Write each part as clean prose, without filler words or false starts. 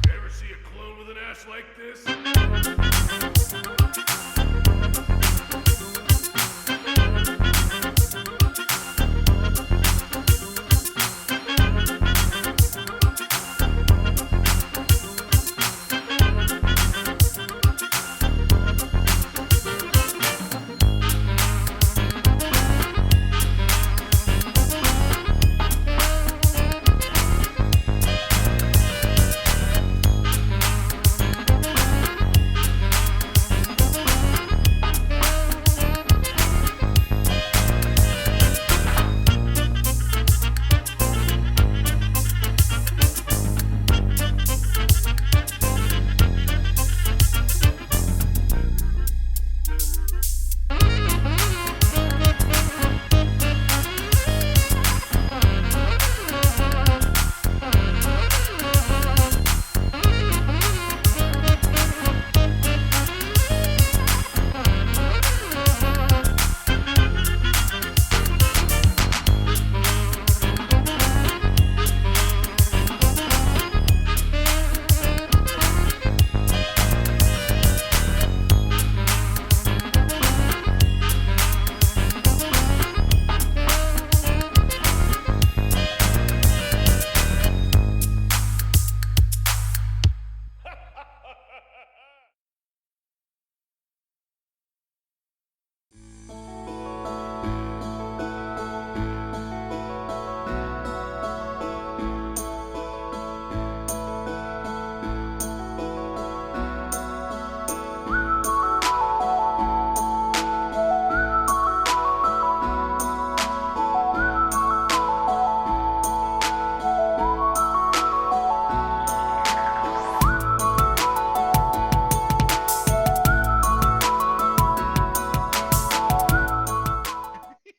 Ever see a clone with an ass like this?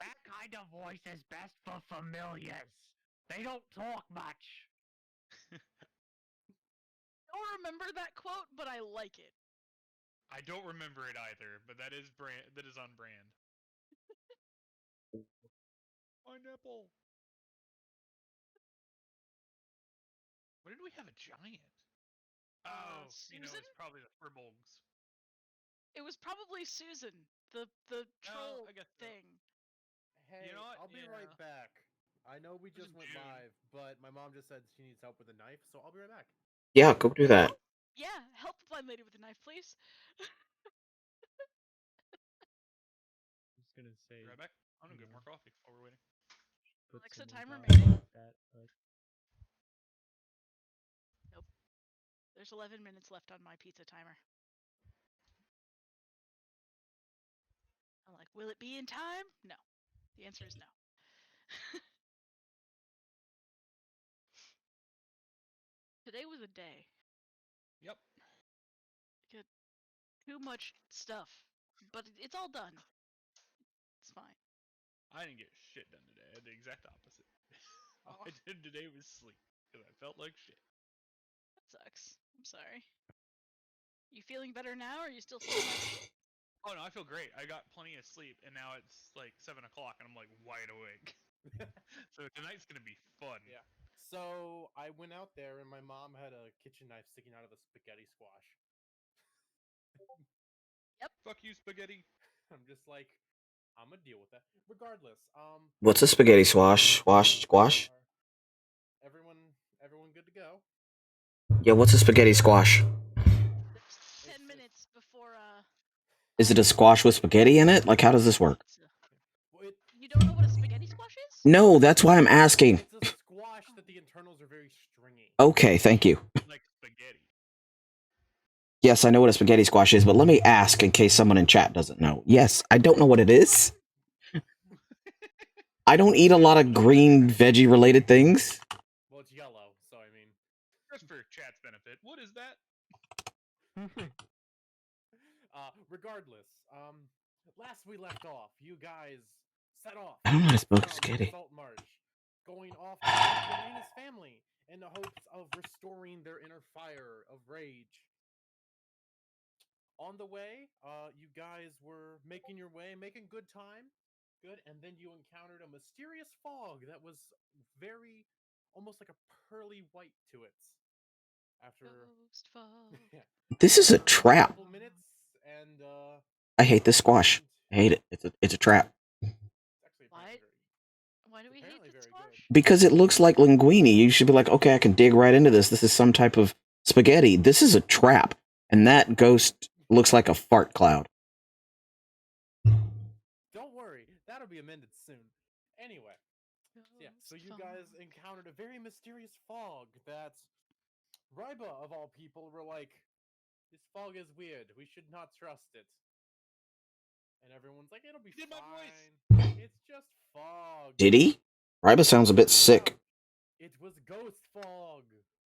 That kind of voice is best for familiars. They don't talk much. I don't remember that quote, but I like it. I don't remember it either, but that is on brand. My nipple. Where did we have a giant? Oh, Susan? it's probably the Furbolgs. It was probably Susan, the troll I get that. thing. Hey, You know what? I'll be right Yeah. back. I know we just went June. live, but my mom just said she needs help with a knife, so I'll be right back. Yeah, go do that. Yeah, help the blind lady with the knife, please. I'm just gonna say. Be right back. I'm gonna get more coffee while we're waiting. put Alexa, some time more remaining. like that, but Nope. There's 11 minutes left on my pizza timer. I'm like, will it be in time? No. The answer is no. Today was a day. Yep. Get too much stuff, but it's all done. It's fine. I didn't get shit done today. I had the exact opposite. All I did today was sleep because I felt like shit. That sucks. I'm sorry. You feeling better now, or are you still feeling like... Oh no, I feel great. I got plenty of sleep, and now it's like 7 o'clock, and I'm like wide awake. So tonight's gonna be fun. Yeah. So I went out there, and my mom had a kitchen knife sticking out of the spaghetti squash. Yep. Fuck you, spaghetti. I'm just like, I'm gonna deal with that. Regardless, What's a spaghetti squash? Everyone good to go? Yeah, what's a spaghetti squash? There's 10 minutes before, Is it a squash with spaghetti in it? Like, how does this work? Well, You don't know what a spaghetti squash is? No, that's why I'm asking. it's a squash that the internals are very stringy. Okay, thank you. Like spaghetti. Yes, I know what a spaghetti squash is, but let me ask in case someone in chat doesn't know. Yes, I don't know what it is. I don't eat a lot of green veggie related things. Well, it's yellow, so I mean. Just for chat's benefit, what is that? Regardless, last we left off, you guys set off I don't know how to spell down the spaghetti. Salt Marsh, going off to find Karina's family in the hopes of restoring their inner fire of rage. On the way, you guys were making your way, making good time, good, and then you encountered a mysterious fog that was very, almost like a pearly white to it. After Ghost fog. yeah, This is a after trap. couple minutes, and I hate this squash. I hate it. It's a trap. it's actually What? apparently very Why do we hate apparently the very squash? good. Because it looks like linguine. You should be like, okay, I can dig right into this. This is some type of spaghetti. This is a trap. And that ghost looks like a fart cloud. Don't worry, that'll be amended soon. Anyway, yeah, so Ghost you fog. guys encountered a very mysterious fog that Ryba, of all people, were like, this fog is weird. We should not trust it. And everyone's like, it'll be Did my voice. fine. It's just fog. Did he? Ryba sounds a bit sick. It was ghost fog.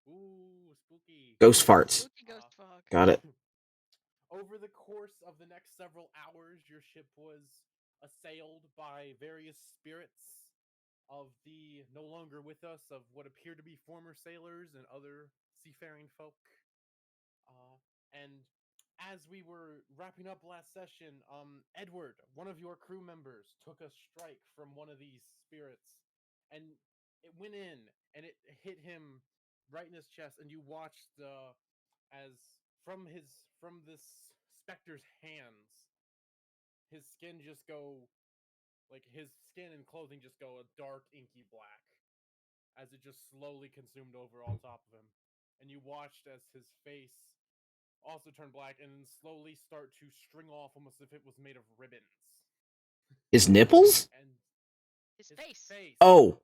Ooh, spooky. Ghost farts. Spooky ghost fog. Got it. Over the course of the next several hours, your ship was assailed by various spirits of the no longer with us, of what appear to be former sailors and other seafaring folk. And as we were wrapping up last session, Edward, one of your crew members, took a strike from one of these spirits, and it went in and it hit him right in his chest. And you watched as from this specter's hands, his skin just go like his skin and clothing just go a dark inky black as it just slowly consumed over all top of him. And you watched as his face also turn black and then slowly start to string off almost as if it was made of ribbons. His nipples? And His face. Oh,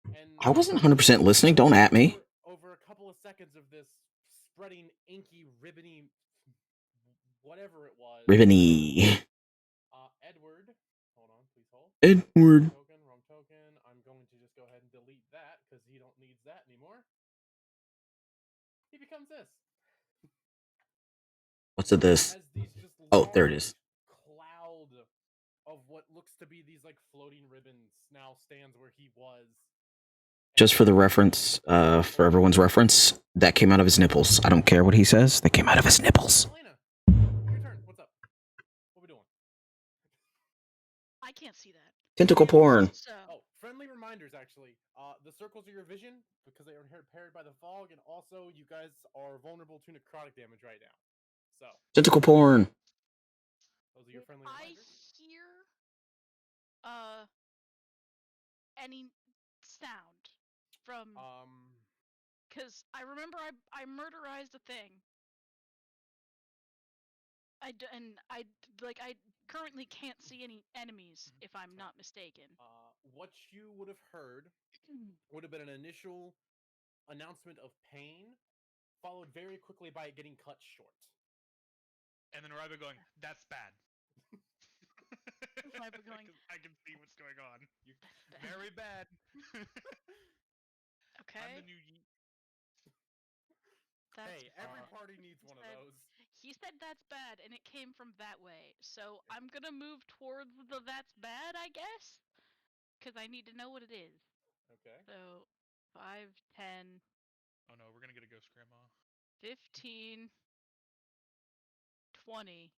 And I wasn't 100% listening. Don't at me. over a couple of seconds of this spreading inky ribbony whatever it was. Ribbony. Edward, hold on, please hold. Edward. Wrong token. I'm going to just go ahead and delete that because he don't needs that anymore. He becomes this. What's it this? As these just Oh, there it is. cloud of what looks to be these like floating ribbons now stands where he was. Just for the reference, for everyone's reference, that came out of his nipples. I don't care what he says. That came out of his nipples. Elena, your turn. What's up? What we doing? I can't see that. Tentacle porn. So. Oh, friendly reminders actually. The circles are your vision because they are impaired by the fog, and also you guys are vulnerable to necrotic damage right now. So. Tentacle porn. Those are your friendly I reminders. hear any sound from because I remember I murderized a thing. I currently can't see any enemies if I'm not mistaken. What you would have heard would have been an initial announcement of pain, followed very quickly by it getting cut short. And then Ryba going, that's bad. Ryba going, I can see what's going on. Very bad. Okay. I'm the new yeet. Hey, every party needs one of those. He said that's bad, and it came from that way. So I'm gonna move towards the that's bad, I guess, because I need to know what it is. Okay. So 5, 10. Oh no, we're gonna get a ghost grandma. 15, 20.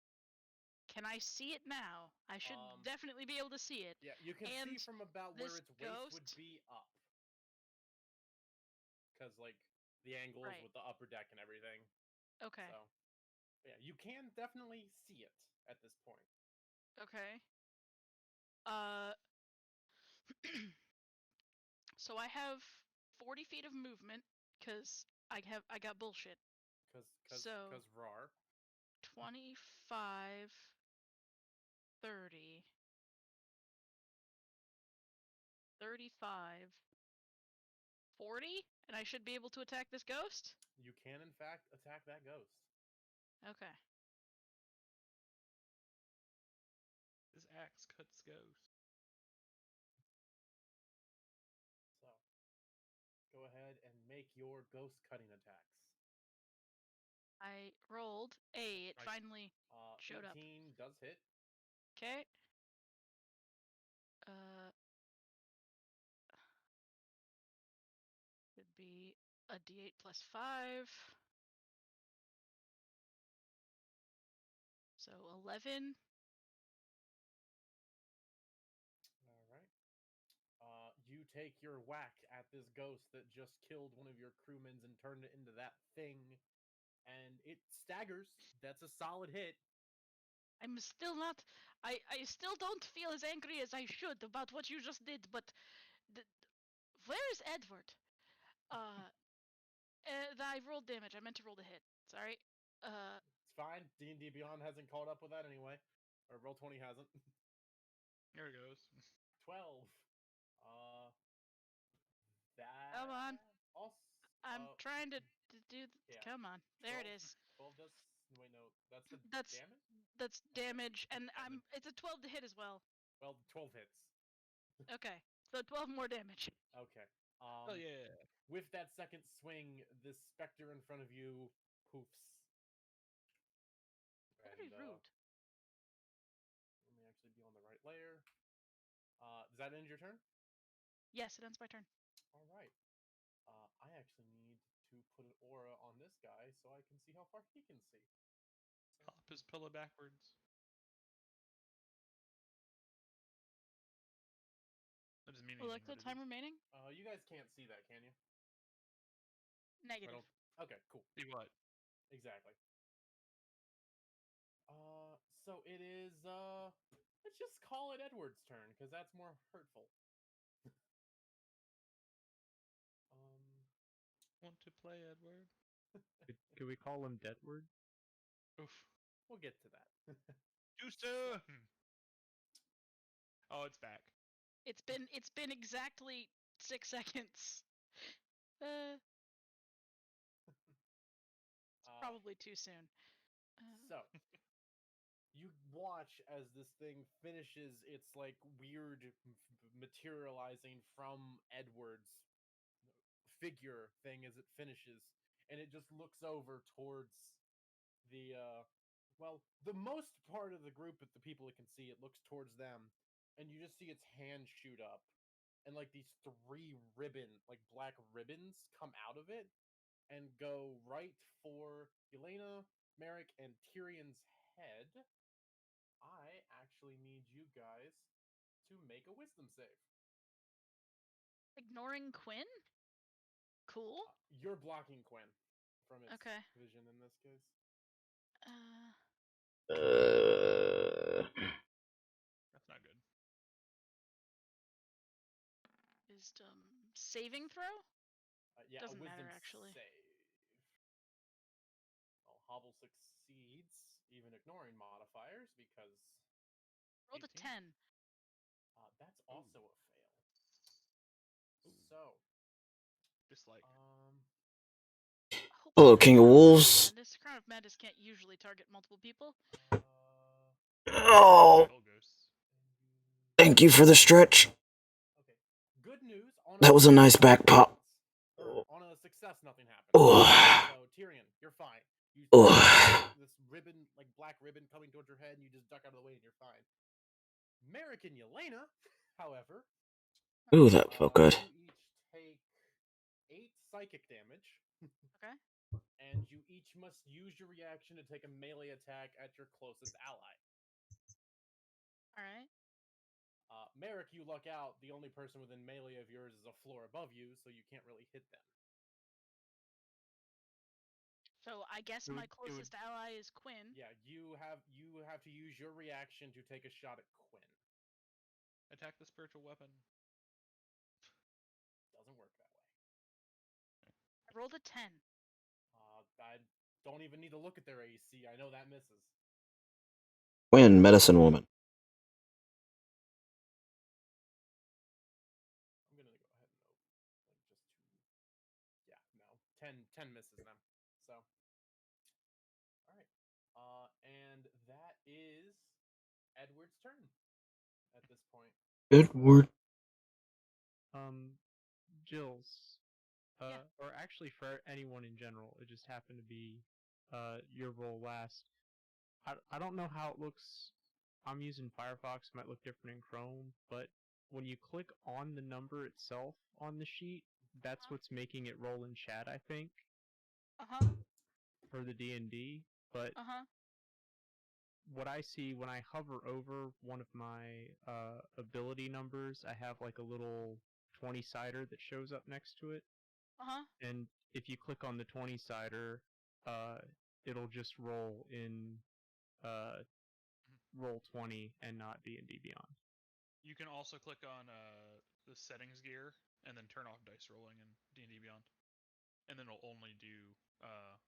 Can I see it now? I should definitely be able to see it. Yeah, you can see from about where its waist would be up. Because, like, the angles with the upper deck and everything. Okay. So, yeah, you can definitely see it at this point. Okay. So I have 40 feet of movement, because I got bullshit. Because RAR. 25, 30, 35, 40, and I should be able to attack this ghost? You can, in fact, attack that ghost. Okay. This axe cuts ghosts. So, go ahead and make your ghost cutting attacks. I rolled a. It Right. finally showed up. 18 does hit. Okay. Would be a D8 plus 5. So 11. All right. You take your whack at this ghost that just killed one of your crewmen and turned it into that thing, and it staggers. That's a solid hit. I'm still not. I still don't feel as angry as I should about what you just did, but. Where is Edward? I rolled damage. I meant to roll the hit. Sorry. It's fine. D&D Beyond hasn't caught up with that anyway. Or Roll20 hasn't. There it goes. 12. That Come on. Also, I'm trying to do. yeah. Come on. There 12, it is. 12 does. Wait, no. That's the That's damage? that's damage, and Damage. It's a 12 to hit as well. Well, 12 hits. Okay, so 12 more damage. Okay. Oh yeah. With that second swing, the specter in front of you poofs. Very rude. Let me actually be on the right layer. Does that end your turn? Yes, it ends my turn. All right. I actually need to put an aura on this guy so I can see how far he can see. Hop his pillow backwards. That doesn't mean anything. Alexa, what is time it? remaining? You guys can't see that, can you? Negative. Okay, cool. See what? Exactly. So it is, let's just call it Edward's turn, because that's more hurtful. Want to play Edward? Could we call him Deadward? Oof. We'll get to that. Too soon. Oh, it's back. It's been exactly 6 seconds. Probably too soon. So, you watch as this thing finishes its, like, weird materializing from Edward's figure thing as it finishes, and it just looks over towards the the most part of the group of the people it can see. It looks towards them, and you just see its hand shoot up, and like these 3 black ribbons come out of it and go right for Elena, Merrick, and Tyrion's head. I actually need you guys to make a wisdom save. Ignoring Quinn? Cool. You're blocking Quinn from its Okay. vision in this case. That's not good. Wisdom saving throw? Yeah, Doesn't a wisdom matter, actually. save. Well, Hobble succeeds, even ignoring modifiers, because Rolled a 18. 10. That's also a fail. Ooh. So, Dislike. Hello, King of Wolves. Crown of Madness can't usually target multiple people. Oh, Skull ghosts. thank you for the stretch. okay. Good news. That was a nice back pop. On a success, nothing happened. Ugh. So, Tyrion, you're fine. You Ugh. see this ribbon, like black ribbon, coming towards your head, and you just duck out of the way, and you're fine. Merrick and Yelena, however, Ooh, that felt good. you each take 8 psychic damage. Okay. And you each must use your reaction to take a melee attack at your closest ally. Alright. Merrick, you luck out. The only person within melee of yours is a floor above you, so you can't really hit them. So I guess my closest ally is Quinn. Yeah, you have to use your reaction to take a shot at Quinn. Attack the spiritual weapon. Doesn't work that way. I rolled a 10. I don't even need to look at their AC. I know that misses. Quinn, medicine woman. I'm gonna go ahead and no. 10 misses them. So, all right. Edward's turn at this point. Edward. Jill's, Yeah. or actually for anyone in general, it just happened to be, your roll last. I don't know how it looks. I'm using Firefox, might look different in Chrome, but when you click on the number itself on the sheet, that's what's making it roll in chat, I think, for the D&D, but what I see when I hover over one of my ability numbers, I have like a little 20-sider that shows up next to it. And if you click on the 20-sider, it'll just roll in roll 20 and not D&D Beyond. You can also click on the settings gear and then turn off dice rolling in D&D Beyond, and then it'll only do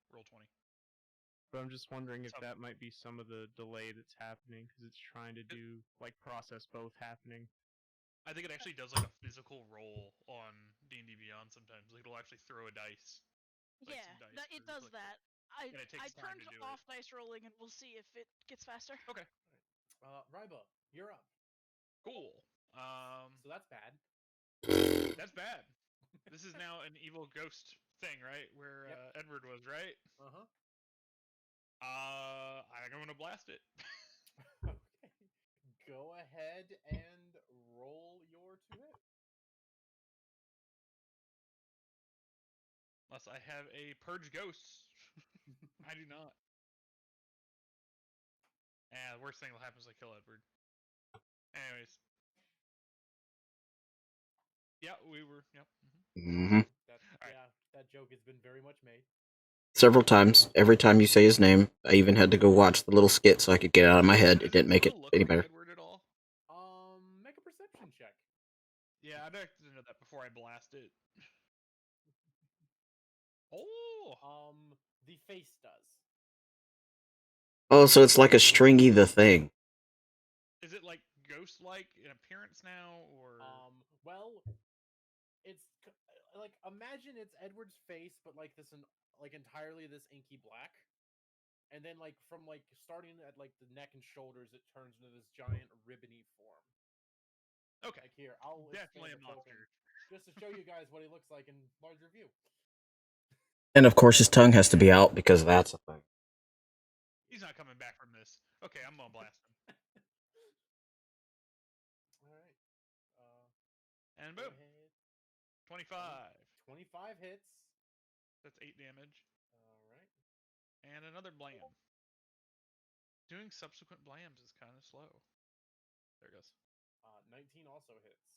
roll 20. But I'm just wondering if that might be some of the delay that's happening because it's trying to do like process both happening. I think it actually does like a physical roll on D&D Beyond sometimes. Like it'll actually throw a dice. Like Yeah, some dice it where you does click that. I and it takes time turned to do off it. dice rolling, and we'll see if it gets faster. Okay, Rybo, you're up. cool. So that's bad. That's bad. This is now an evil ghost thing, right? Where Edward was, right? Uh-huh. I think I'm gonna blast it. Okay. Go ahead and roll your 2 hit. Unless I have a purge ghosts. I do not. The worst thing that happens is I kill Edward. Anyways. Yeah, we were. Yep. Mm-hmm. That joke has been very much made. Several times. Every time you say his name, I even had to go watch the little skit so I could get it out of my head. It didn't make it any better. Edward at all? Make a perception check. Yeah, I'd like to know that before I blast it. Oh. The face does. Oh, so it's like a Stringy the Thing. Is it like ghost-like in appearance now, or? Well, it's like imagine it's Edward's face, but like this, like entirely this inky black, and then like from like starting at like the neck and shoulders, it turns into this giant ribbony form. Okay. Like here, I'll definitely a token monster. just to show you guys what he looks like in larger view. And of course, his tongue has to be out because that's a thing. He's not coming back from this. Okay, I'm gonna blast him. All right. And boom. 25. 25 hits. That's 8 damage. All right. And another blam. Doing subsequent blams is kind of slow. There it goes. 19 also hits.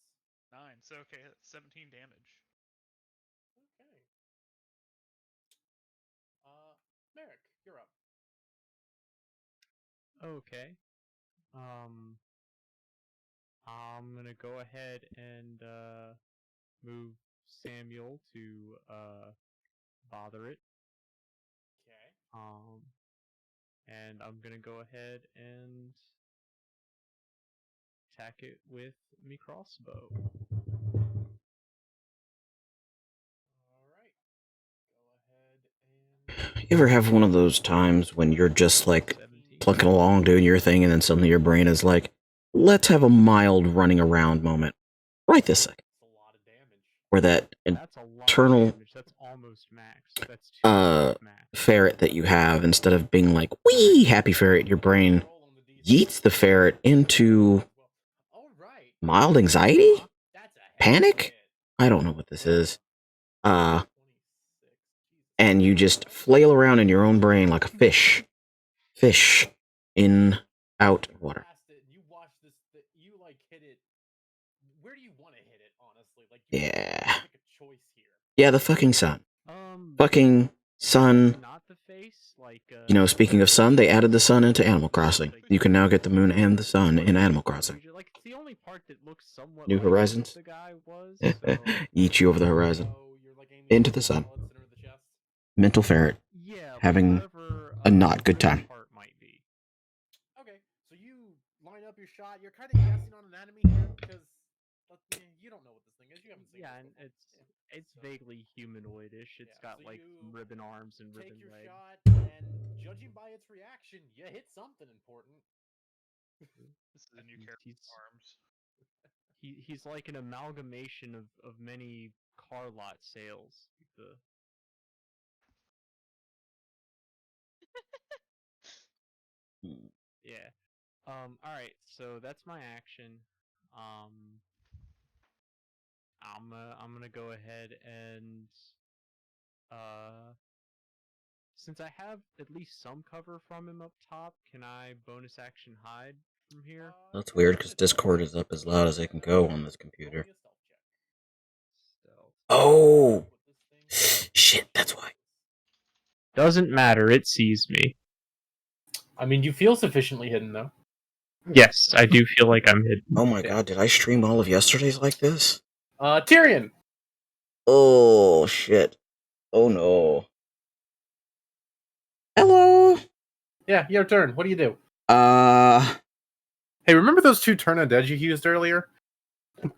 9. So okay, that's 17 damage. Okay. Merrick, you're up. Okay. I'm gonna go ahead and move Samuel to bother it. Okay. And I'm gonna go ahead and attack it with me crossbow. All right. Go ahead and. You ever have one of those times when you're just like 17. plucking along doing your thing, and then suddenly your brain is like, let's have a mild running around moment right this second. That's a lot of damage. Where that That's a lot eternal of damage. That's almost max. That's 2 max. ferret that you have, instead of being like, wee, happy ferret, your brain yeets the ferret into mild anxiety? Panic? I don't know what this is. And you just flail around in your own brain like a fish. Fish in, out, water. You watch this, you like hit it. Where do you want to hit it, honestly? Like, Yeah. Pick a choice here. Yeah, the fucking sun. Fucking sun. Not the face, like You know, speaking of sun, they added the sun into Animal Crossing. You can now get the moon and the sun in Animal Crossing. Like it's the only part that looks somewhat New like horizons? what the guy was. So. Eat you over the horizon. Into the sun. Mental ferret. Yeah, Having a not good time. Part might be. Okay, so you line up your shot. You're kind of guessing on anatomy here because you don't know what this thing is. You haven't seen it. Yeah, and it's vaguely humanoidish. It's got so like ribbon arms and ribbon legs. Take your shot, and judging by its reaction, you hit something important. This is a new character He's arms. he's like an amalgamation of many car lot sales. Yeah. All right. So that's my action. I'm gonna go ahead and since I have at least some cover from him up top, can I bonus action hide from here? That's weird because Discord is up as loud as it can go on this computer. Stealth. Oh! Shit, that's why. Doesn't matter. It sees me. I mean, you feel sufficiently hidden though. Yes, I do feel like I'm hidden. Oh my god, did I stream all of yesterday's like this? Tyrion. Oh, shit. Oh no. Hello! Yeah, your turn. What do you do? Hey, remember those 2 turn undead you used earlier? Do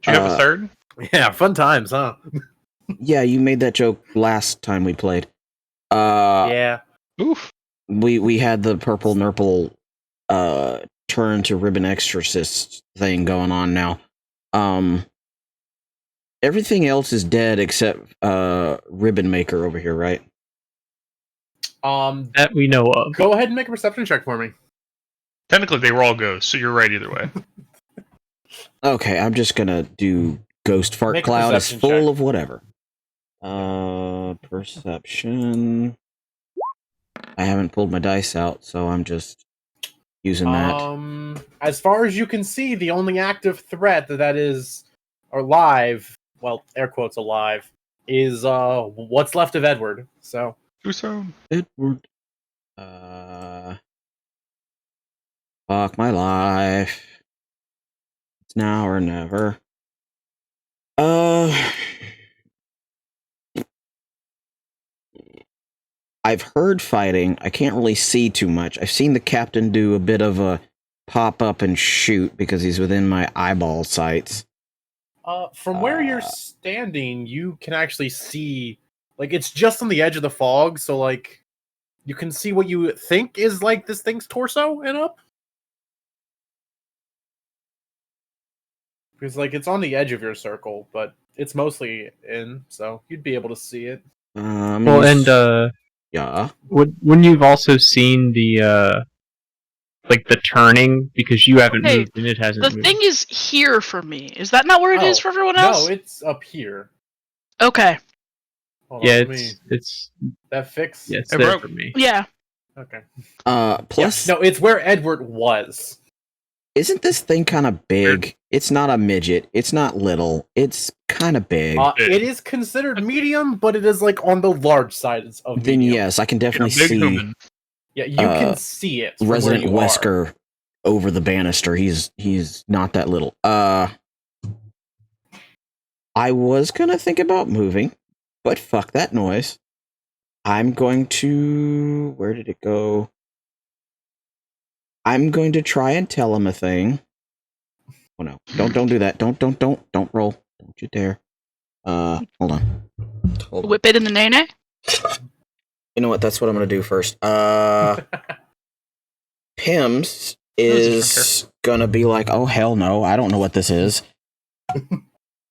you have a third? Yeah, fun times, huh? Yeah, you made that joke last time we played. Yeah. Oof. We had the purple nurple turn to ribbon exorcist thing going on now. Everything else is dead except ribbon maker over here, right? That we know of. Go ahead and make a perception check for me. Technically, they were all ghosts, so you're right either way. Okay, I'm just gonna do ghost fart Make a cloud is perception full check. of whatever. Perception. I haven't pulled my dice out, so I'm just using that. As far as you can see, the only active threat that is alive, well, air quotes alive, is what's left of Edward. So Who's home? Edward. Fuck my life. It's now or never. I've heard fighting. I can't really see too much. I've seen the captain do a bit of a pop up and shoot because he's within my eyeball sights. from where you're standing, you can actually see, like, it's just on the edge of the fog, so, like, you can see what you think is, like, this thing's torso and up. Because, like, it's on the edge of your circle, but it's mostly in, so you'd be able to see it. Well, and yeah. wouldn't you've also seen the like the turning because you haven't Okay, moved and it hasn't The moved. thing is here for me. Is that not where it is Oh, for everyone else? No, it's up here. Okay. Hold Yeah, on, it's that fix. yeah, it's It there broke. for me. Yeah. Okay. Plus, No, it's where Edward was. isn't this thing kind of big? It's not a midget. It's not little. It's kind of big. It is considered medium, but it is, like, on the large side of Then medium. yes, I can definitely Big see human. Yeah, you can see it from Resident where you are. Wesker over the banister. He's not that little. I was gonna think about moving, but fuck that noise. I'm going to... Where did it go? I'm going to try and tell him a thing. Oh no. Don't do that. Don't roll. Don't you dare. Hold on. Whip it in the nene? You know what? That's what I'm gonna do first. Pims is gonna be like, oh hell no, I don't know what this is.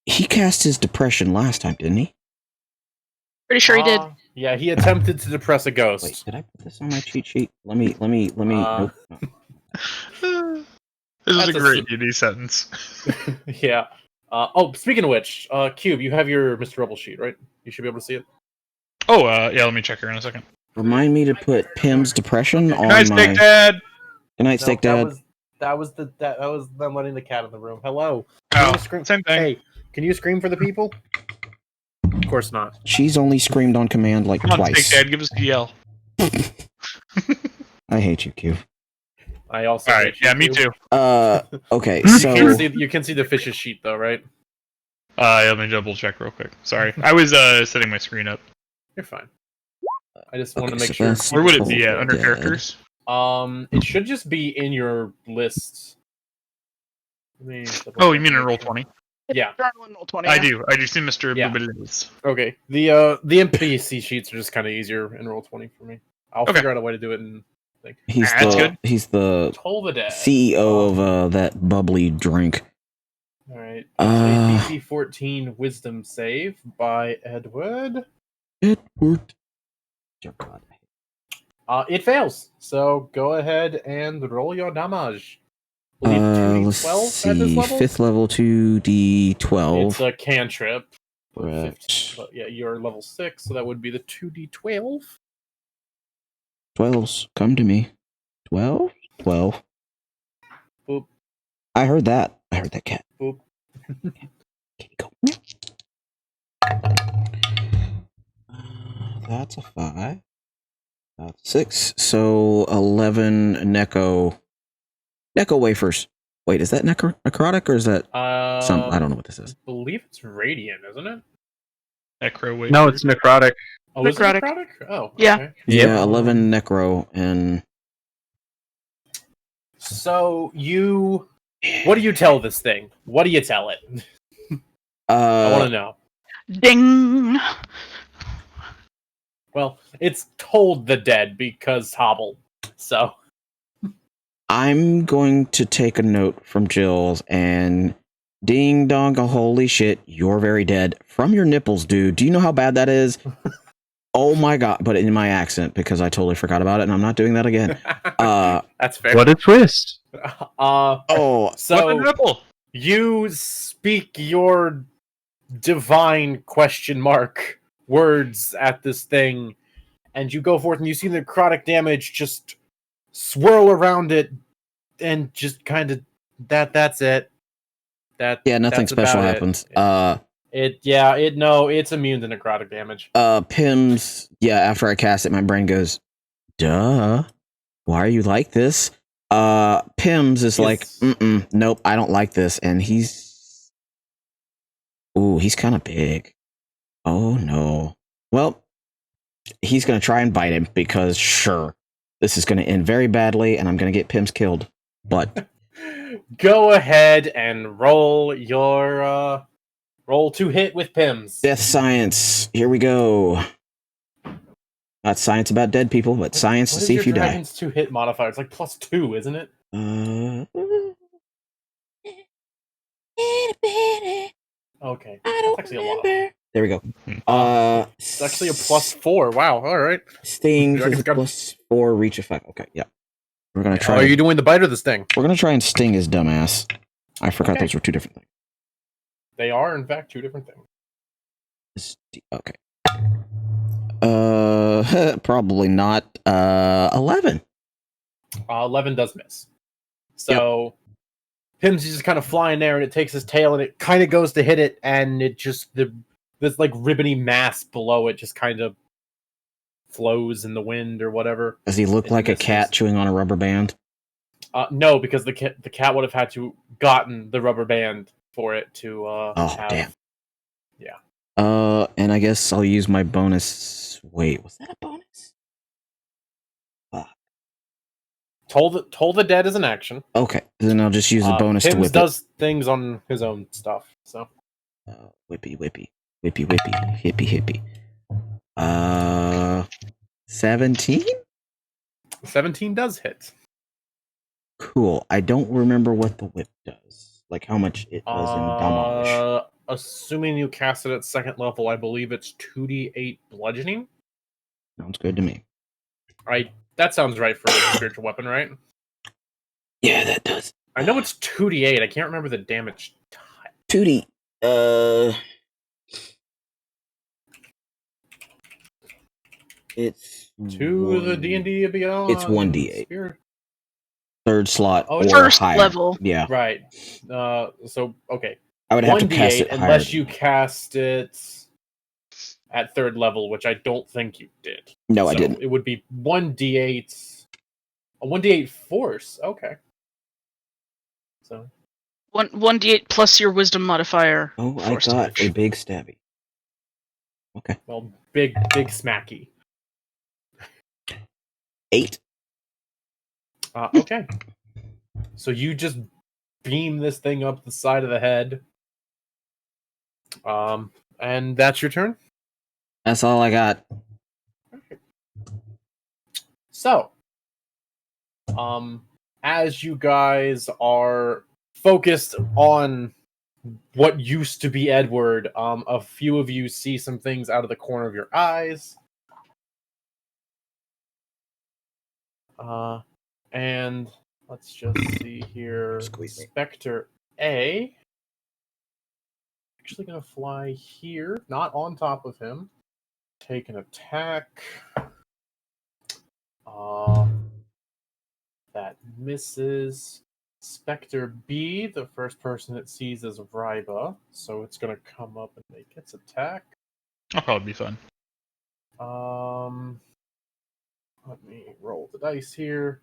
He cast his depression last time, didn't he? Pretty sure he did. Yeah, he attempted to depress a ghost. Wait, did I put this on my cheat sheet? Let me. Nope. This is That's a a great DD sentence. Yeah. Speaking of which, Cube, you have your Mr. Rubble sheet, right? You should be able to see it. Oh, yeah, let me check here in a second. Remind me to put Pim's depression on Nice, my. Big Dad! Good night, Steak Dad. That was them letting the cat in the room. Hello. Oh, Scream? same thing. Hey, can you scream for the people? Of course not. She's only screamed on command like Come on, Big twice. Dad, give us a yell. I hate you, Q. I also. Alright, hate you, yeah, me Cube. too. Okay, You so you can see the fish's sheet though, right? Let me double check real quick. Sorry. I was setting my screen up. You're fine. I just want to Okay, make so sure. that's- Where would it be at? Oh, Under Dad. characters? It should just be in your lists. Let me double Oh, you check mean in to roll make sure. 20? Yeah. Journal in roll 20. I yeah. do. I do see Mr. Yeah. Boobies. Okay. The NPC sheets are just kind of easier in roll 20 for me. I'll Okay. figure out a way to do it in thing. He's the Toll the Dead. CEO of that bubbly drink. All right. DC 14 Wisdom save by Edward. Edward. Dear God. It fails. So go ahead and roll your damage. I believe 2d12 Let's at this see. level? 5th level 2d12. It's a cantrip. Right. But yeah, you're level 6, so that would be the 2d12. 12s. Come to me. 12? 12. Boop. I heard that. I heard that cat. Boop. Can you go? That's a 5. That's 6. So 11 Necco wafers. Wait, is that necrotic or is that some? I don't know what this is. I believe it's radiant, isn't it? Necro wave. No, it's necrotic. Oh, is it Necrotic. necrotic? Oh, Yeah. okay. Yeah, 11 necro and. So what do you tell this thing? What do you tell it? I want to know. Ding! Well, it's told the dead because Hobble. So I'm going to take a note from Jill's and ding dong, holy shit, you're very dead. From your nipples, dude. Do you know how bad that is? Oh my god, but in my accent because I totally forgot about it and I'm not doing that again. that's fair. What a twist! Oh, So What a nipple! you speak your divine question mark words at this thing, and you go forth and you see the necrotic damage just swirl around it, and just kind of that's it. yeah, nothing that's special about happens. It's immune to necrotic damage. Pim's, yeah, after I cast it, my brain goes, duh, why are you like this? Pim's is like, nope, I don't like this, and he's kind of big. Oh no. Well, he's gonna try and bite him because sure, this is gonna end very badly, and I'm gonna get Pim's killed. But go ahead and roll your roll to hit with Pims. death science. Here we go. Not science about dead people, but science to see if you die. Dragon's to hit modifier? It's like +2, isn't it? Okay, that's actually a lot. There we go. It's actually a +4. Wow. All right. Stings Dragon's is got- +4 reach effect. Okay, yeah. We're gonna try. Are you doing the bite or the sting? We're gonna try and sting his dumbass. I forgot Okay. those were two different things. They are, in fact, two different things. Okay. Probably not. 11. 11 does miss. So Pim's just kind of flying there, and it takes his tail, and it kind of goes to hit it, and it just this like ribbony mass below it just kind of flows in the wind or whatever. Does he look It like a misses. cat chewing on a rubber band? No, because the cat would have had to gotten the rubber band for it to have. Damn. Yeah. And I guess I'll use my bonus. Wait, was that a bonus? Toll the dead is an action. Okay, then I'll just use the bonus to Pims whip does things on his own stuff. So it. Whippy. Hippie. 17? 17 does hit. Cool. I don't remember what the whip does. Like how much it does in damage. Assuming you cast it at 2nd level, I believe it's 2d8 bludgeoning. Sounds good to me. That sounds right for a spiritual weapon, right? Yeah, that does. I know it's 2d8. I can't remember the damage type. 2D. It's To the D&D Beyond. It's 1d8. Spirit. 3rd slot Oh, or First higher. level. Yeah, Right. So okay. I would have to cast 1d8 it higher. unless you cast it at 3rd level, which I don't think you did. No, I So didn't. It would be 1d8. A 1d8 force. Okay. So 1d8 plus your wisdom modifier. Oh, I force got a damage. big stabby. Okay. well, big smacky. 8. Okay. So you just beam this thing up the side of the head. And that's your turn. That's all I got. So As you guys are focused on what used to be Edward, a few of you see some things out of the corner of your eyes. And let's just see here. Squeeze me. Spectre A. Actually gonna fly here, not on top of him. Take an attack. That misses. Spectre B, the first person it sees is Ryba, so it's gonna come up and make its attack. I'll probably be fine. Let me roll the dice here.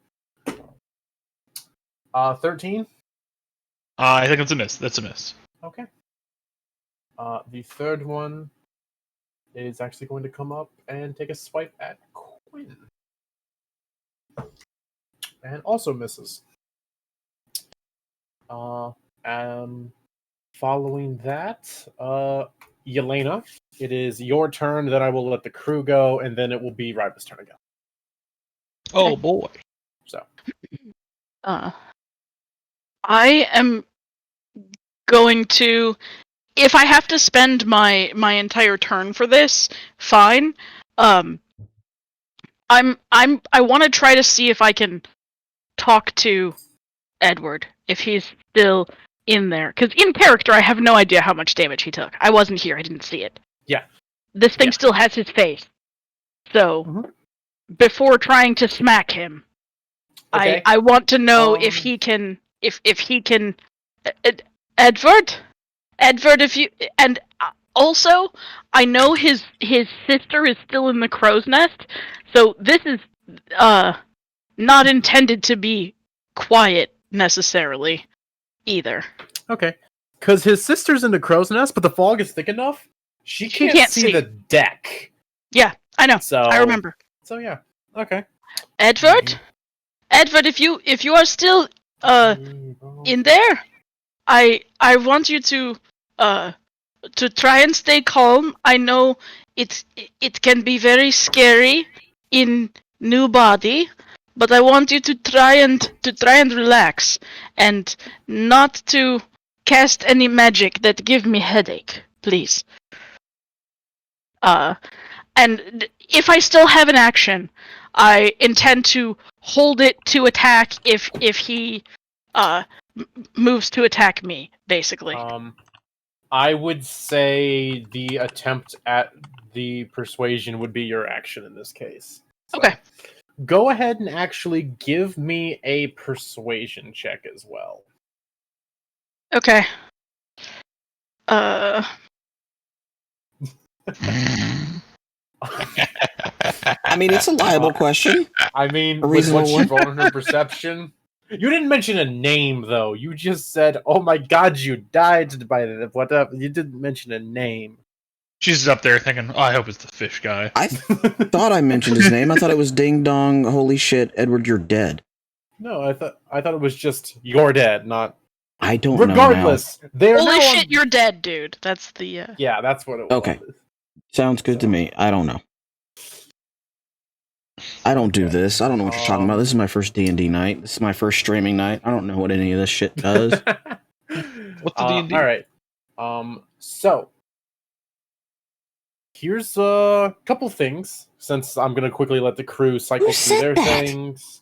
13. I think it's a miss. That's a miss. Okay. The third one is actually going to come up and take a swipe at Quinn. And also misses. Following that, Yelena, it is your turn, then I will let the crew go, and then it will be Ryba's turn again. Oh boy. So. I am going to, if I have to spend my entire turn for this, fine. I want to try to see if I can talk to Edward if he's still in there, because in character I have no idea how much damage he took. I wasn't here. I didn't see it. Yeah. This thing still has his face. So before trying to smack him, okay. I want to know if he can Edward, if you, and also I know his sister is still in the crow's nest, so this is not intended to be quiet necessarily either. Okay. Because his sister's in the crow's nest, but the fog is thick enough, she can't see the deck. Yeah, I know. So I remember. So yeah. Okay. Edward? Edward, if you are still in there, I want you to try and stay calm. I know it can be very scary in new body, but I want you to try and relax and not to cast any magic that give me headache, please. And if I still have an action, I intend to hold it to attack if he moves to attack me, basically. I would say the attempt at the persuasion would be your action in this case. So okay. Go ahead and actually give me a persuasion check as well. Okay. I mean, it's a liable question. I mean, A with what reasonable she rolled on her perception. You didn't mention a name, though. You just said, "Oh my God, you died by the what up." You didn't mention a name. She's up there thinking, oh, I hope it's the fish guy. I thought I mentioned his name. I thought it was Ding Dong. Holy shit, Edward, you're dead. No, I thought it was just you're dead, not. I don't Regardless, know. they're holy now shit, you're dead, dude. That's the. Yeah, that's what it was. Okay. Sounds good to me. I don't know. I don't do this. I don't know what you're talking about. This is my first D&D night. This is my first streaming night. I don't know what any of this shit does. What's the D&D? All right. So here's a couple things. Since I'm gonna quickly let the crew cycle Who through said their that? things.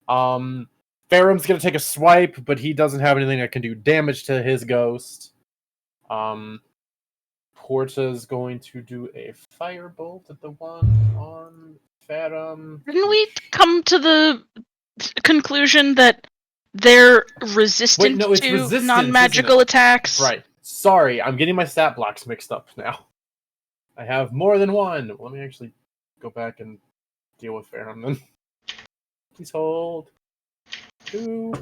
Faram's gonna take a swipe, but he doesn't have anything that can do damage to his ghost. Porta's going to do a firebolt at the one on Faram. Didn't we come to the conclusion that they're resistant no, it's to resistance, non-magical isn't it? attacks? Right. Sorry, I'm getting my stat blocks mixed up now. I have more than one. Let me actually go back and deal with Faram then. Please hold. 2.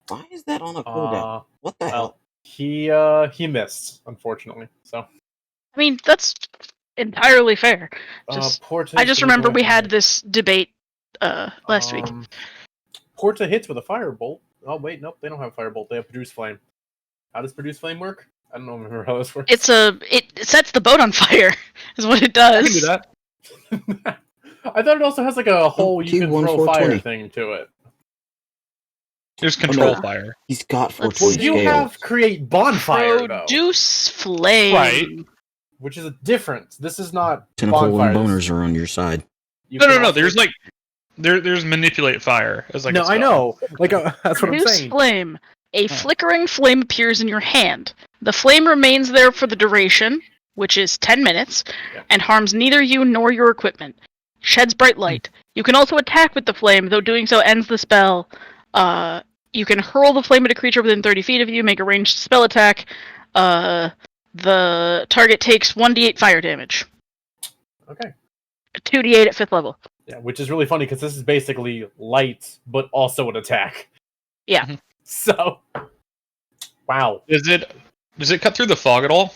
Why is that on a cooldown? What the hell? He missed, unfortunately. So I mean, that's entirely fair. Porta's I just gonna remember go we had ahead. this debate last week. Porta hits with a firebolt. Oh wait, nope, they don't have firebolt. They have produce flame. How does produce flame work? I don't remember how this works. It sets the boat on fire, is what it does. I can do that. I thought it also has like a whole you can throw fire thing to it. There's control no. fire. He's got Let's 14 see. You scales. have create bonfire though, Produce flame. Right. which is a difference. This is not Tentacle and bonfire. boners are on your side. No. There's like there's manipulate fire as like. No, a spell. I know. Like that's what I'm Produce saying. flame. A Huh. flickering flame appears in your hand. The flame remains there for the duration, which is 10 minutes, Yeah. and harms neither you nor your equipment. Sheds bright light. You can also attack with the flame, though doing so ends the spell. You can hurl the flame at a creature within 30 feet of you, make a ranged spell attack. The target takes 1d8 fire damage. Okay. 2d8 at 5th level. Yeah, which is really funny because this is basically light, but also an attack. Yeah. Mhm. So, wow. Does it cut through the fog at all?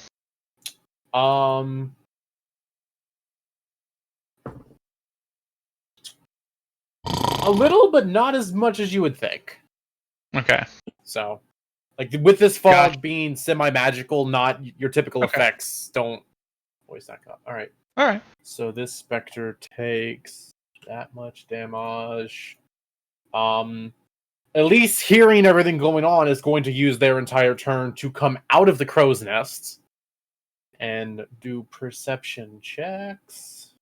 A little, but not as much as you would think. Okay. So, like with this fog Gotcha. being semi-magical, not your typical Okay. effects don't always stack up. All right. All right. So this specter takes that much damage. At least hearing everything going on is going to use their entire turn to come out of the crow's nest and do perception checks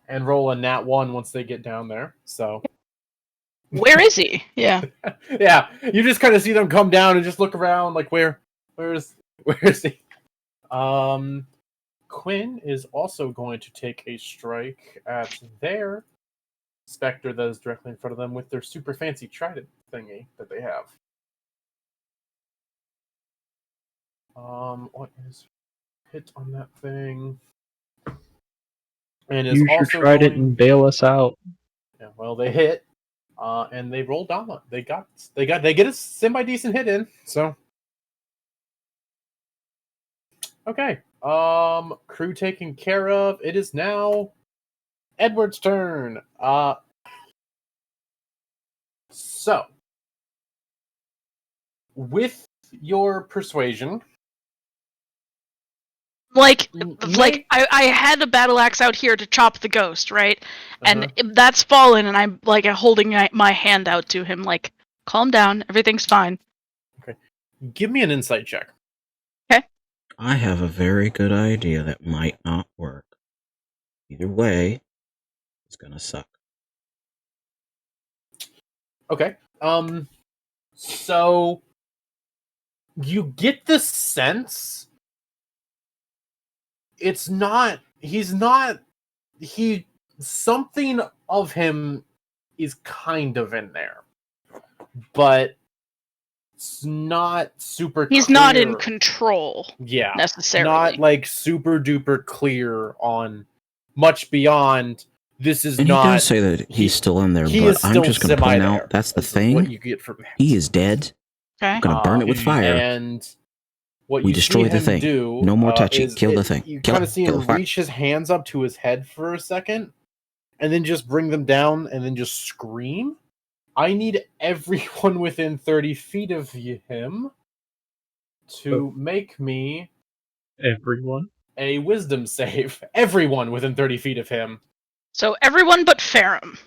and roll a nat 1 once they get down there. So Where is he? Yeah. yeah, you just kind of see them come down and just look around like where is he? Quinn is also going to take a strike at their specter that is directly in front of them with their super fancy trident thingy that they have. What is hit on that thing? And is Use your also trident going... and bail us out. Yeah, well, they hit, and they rolled down. They get a semi decent hit in. So, okay. Crew taken care of. It is now Edward's turn. So with your persuasion, Like Make- I had a battle axe out here to chop the ghost, right? Uh-huh. And that's fallen, and I'm like holding my hand out to him, like, calm down, everything's fine. Give me an insight check. I have a very good idea that might not work. Either way, it's gonna suck. Okay. So you get the sense something of him is kind of in there, but it's not super He's clear. not in control, Yeah, necessarily. not like super duper clear on much beyond. This is And not. he does say that he's still in there, he but is I'm still just going to point semi-there. out that's the This is thing. What you get from him. He is dead. Okay. I'm going to burn it with fire. And what We you destroy see the him thing. do, No more touchy. is Kill the thing. You Kill kind it. of see Kill him the fire. reach his hands up to his head for a second, and then just bring them down, and then just scream. I need everyone within 30 feet of him to make me Everyone. a wisdom save. Everyone within 30 feet of him. So everyone but Ferrum.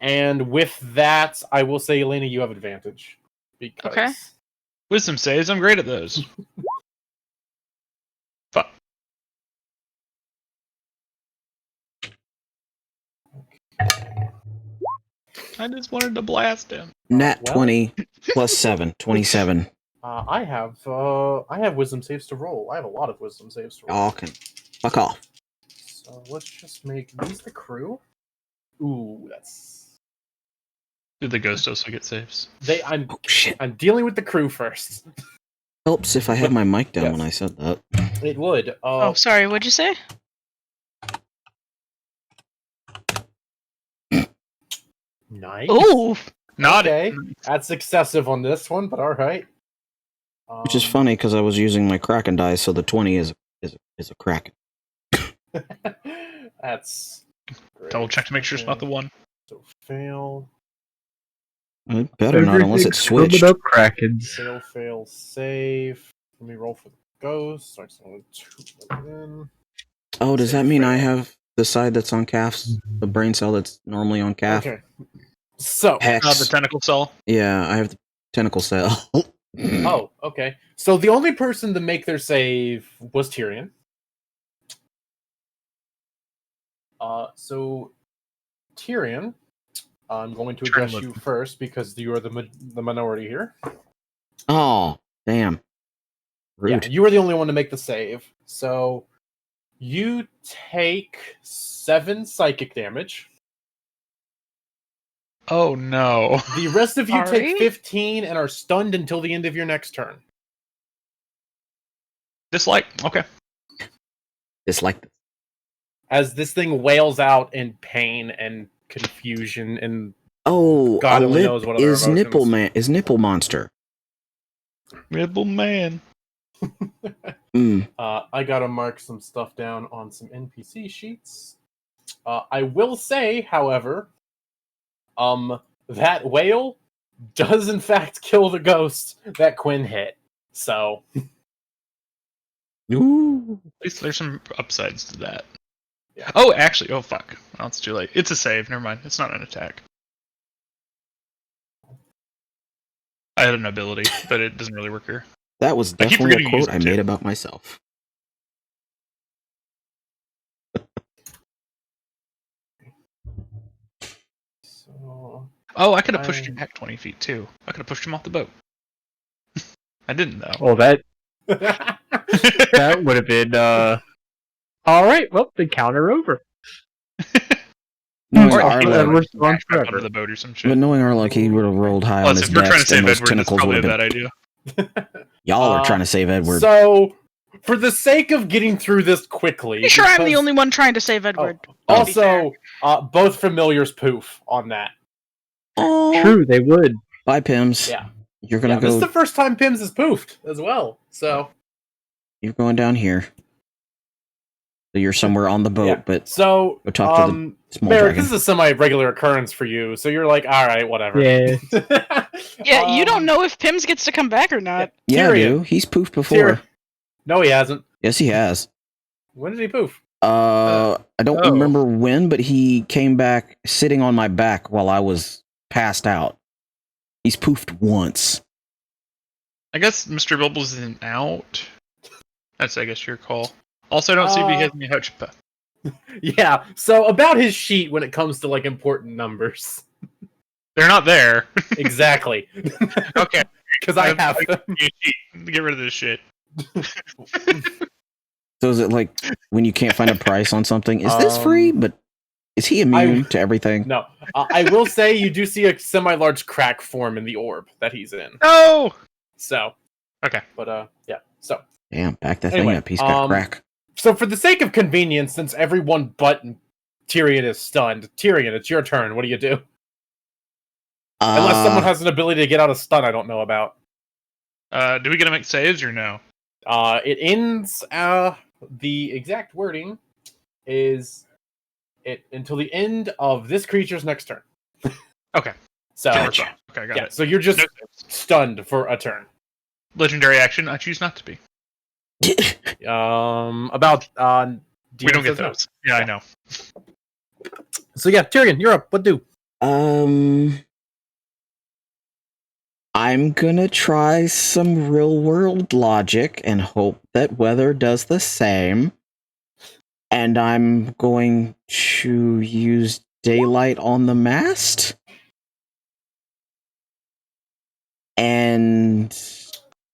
And with that, I will say, Elena, you have advantage. Because... Okay. Wisdom saves. I'm great at those. Fuck. I just wanted to blast him. Nat well- 20 plus 7. 27. I have wisdom saves to roll. I have a lot of wisdom saves to roll. Y'all can fuck off. So let's just make these the crew. Ooh, that's Did the ghost also get saves? I'm Oh, shit. I'm dealing with the crew first. Helps if I had my mic down Yes. when I said that. It would. Oh, sorry, what'd you say? Nice. Ooh, Not Okay. That's excessive on this one, but all right. Which is funny because I was using my Kraken die, so the 20 is a Kraken. That's great. double check to make sure it's not the one. So fail, It better not unless it's switched. Up Krakens. fail, save. Let me roll for the ghost. So I just want to in. Oh, does Save that mean I fail. have the side that's on calf's, the brain cell that's normally on calf? Okay. So, Hex. The tentacle cell. Yeah, I have the tentacle cell. oh, okay. So the only person to make their save was Tyrion. So Tyrion, I'm going to address you first because you are the minority here. Oh, damn. Rude. Yeah, you were the only one to make the save. So you take 7 psychic damage. Oh no. The rest of you take Alright. 15 and are stunned until the end of your next turn. Dislike. Okay. Dislike. As this thing wails out in pain and confusion and Oh, God a only lip knows what other is nipple emotions. man. Is nipple monster. Nibble man. I gotta mark some stuff down on some NPC sheets. I will say, however, that whale does in fact kill the ghost that Quinn hit. So Ooh. At least there's some upsides to that. Yeah. Oh, actually, oh fuck. Oh, it's too late. It's a save. Never mind. It's not an attack. I had an ability, but it doesn't really work here. That was I keep definitely a forgetting to use quote I it, made too. about myself. So Oh, I could have pushed him back 20 feet too. I could have pushed him off the boat. I didn't though. Oh, that would have been. All right. Well, the counter over. Knowing Or our he luck, would Edward's have gone back onto forever. the boat or some but shit. knowing our luck, he would have rolled high on Plus, his if we're trying to dex, and save those Edward, that's tentacles probably would a have bad been. idea. Y'all are trying to save Edward. So, for the sake of getting through this quickly, Pretty sure I'm the because- only one trying to save Edward. Oh, to be fair. also, both familiars poof on that. Oh, True, they would. bye, Pims. Yeah. You're gonna This is go. the first time Pims has poofed as well. So, You're going down here. So you're somewhere on the boat, Yeah. but so go talk to the small Merrick, dragon. this is a semi-regular occurrence for you. So you're like, all right, whatever. Yeah. Yeah, you don't know if Pims gets to come back or not. Yeah, Tyrion. dude. He's poofed before. No, he hasn't. Yes, he has. When did he poof? I don't oh. remember when, but he came back sitting on my back while I was passed out. He's poofed once. I guess Mr. Bubbles isn't out. That's, I guess, your call. Also, I don't see if he has any huchpa. Yeah. So about his sheet when it comes to like important numbers. They're not there. Exactly. Okay. Because I have them. Get rid of this shit. So is it like when you can't find a price on something? Is this free? But is he immune to everything? No. I will say you do see a semi-large crack form in the orb that he's in. No! So. Okay. But yeah. So. Damn, back that Anyway, thing up. He's got crack. So for the sake of convenience, since everyone but Tyrion is stunned, Tyrion, it's your turn. What do you do? Unless someone has an ability to get out of stun I don't know about. Do we get to make saves or no? It ends. The exact wording is it until the end of this creature's next turn. Okay. So Gotcha. Okay, got yeah. it. So you're just No saves. stunned for a turn. Legendary action. I choose not to be. About We don't get says no. those. Yeah, I know. So yeah, Tyrion, you're up. What do? I'm gonna try some real world logic and hope that weather does the same. And I'm going to use daylight on the mast. And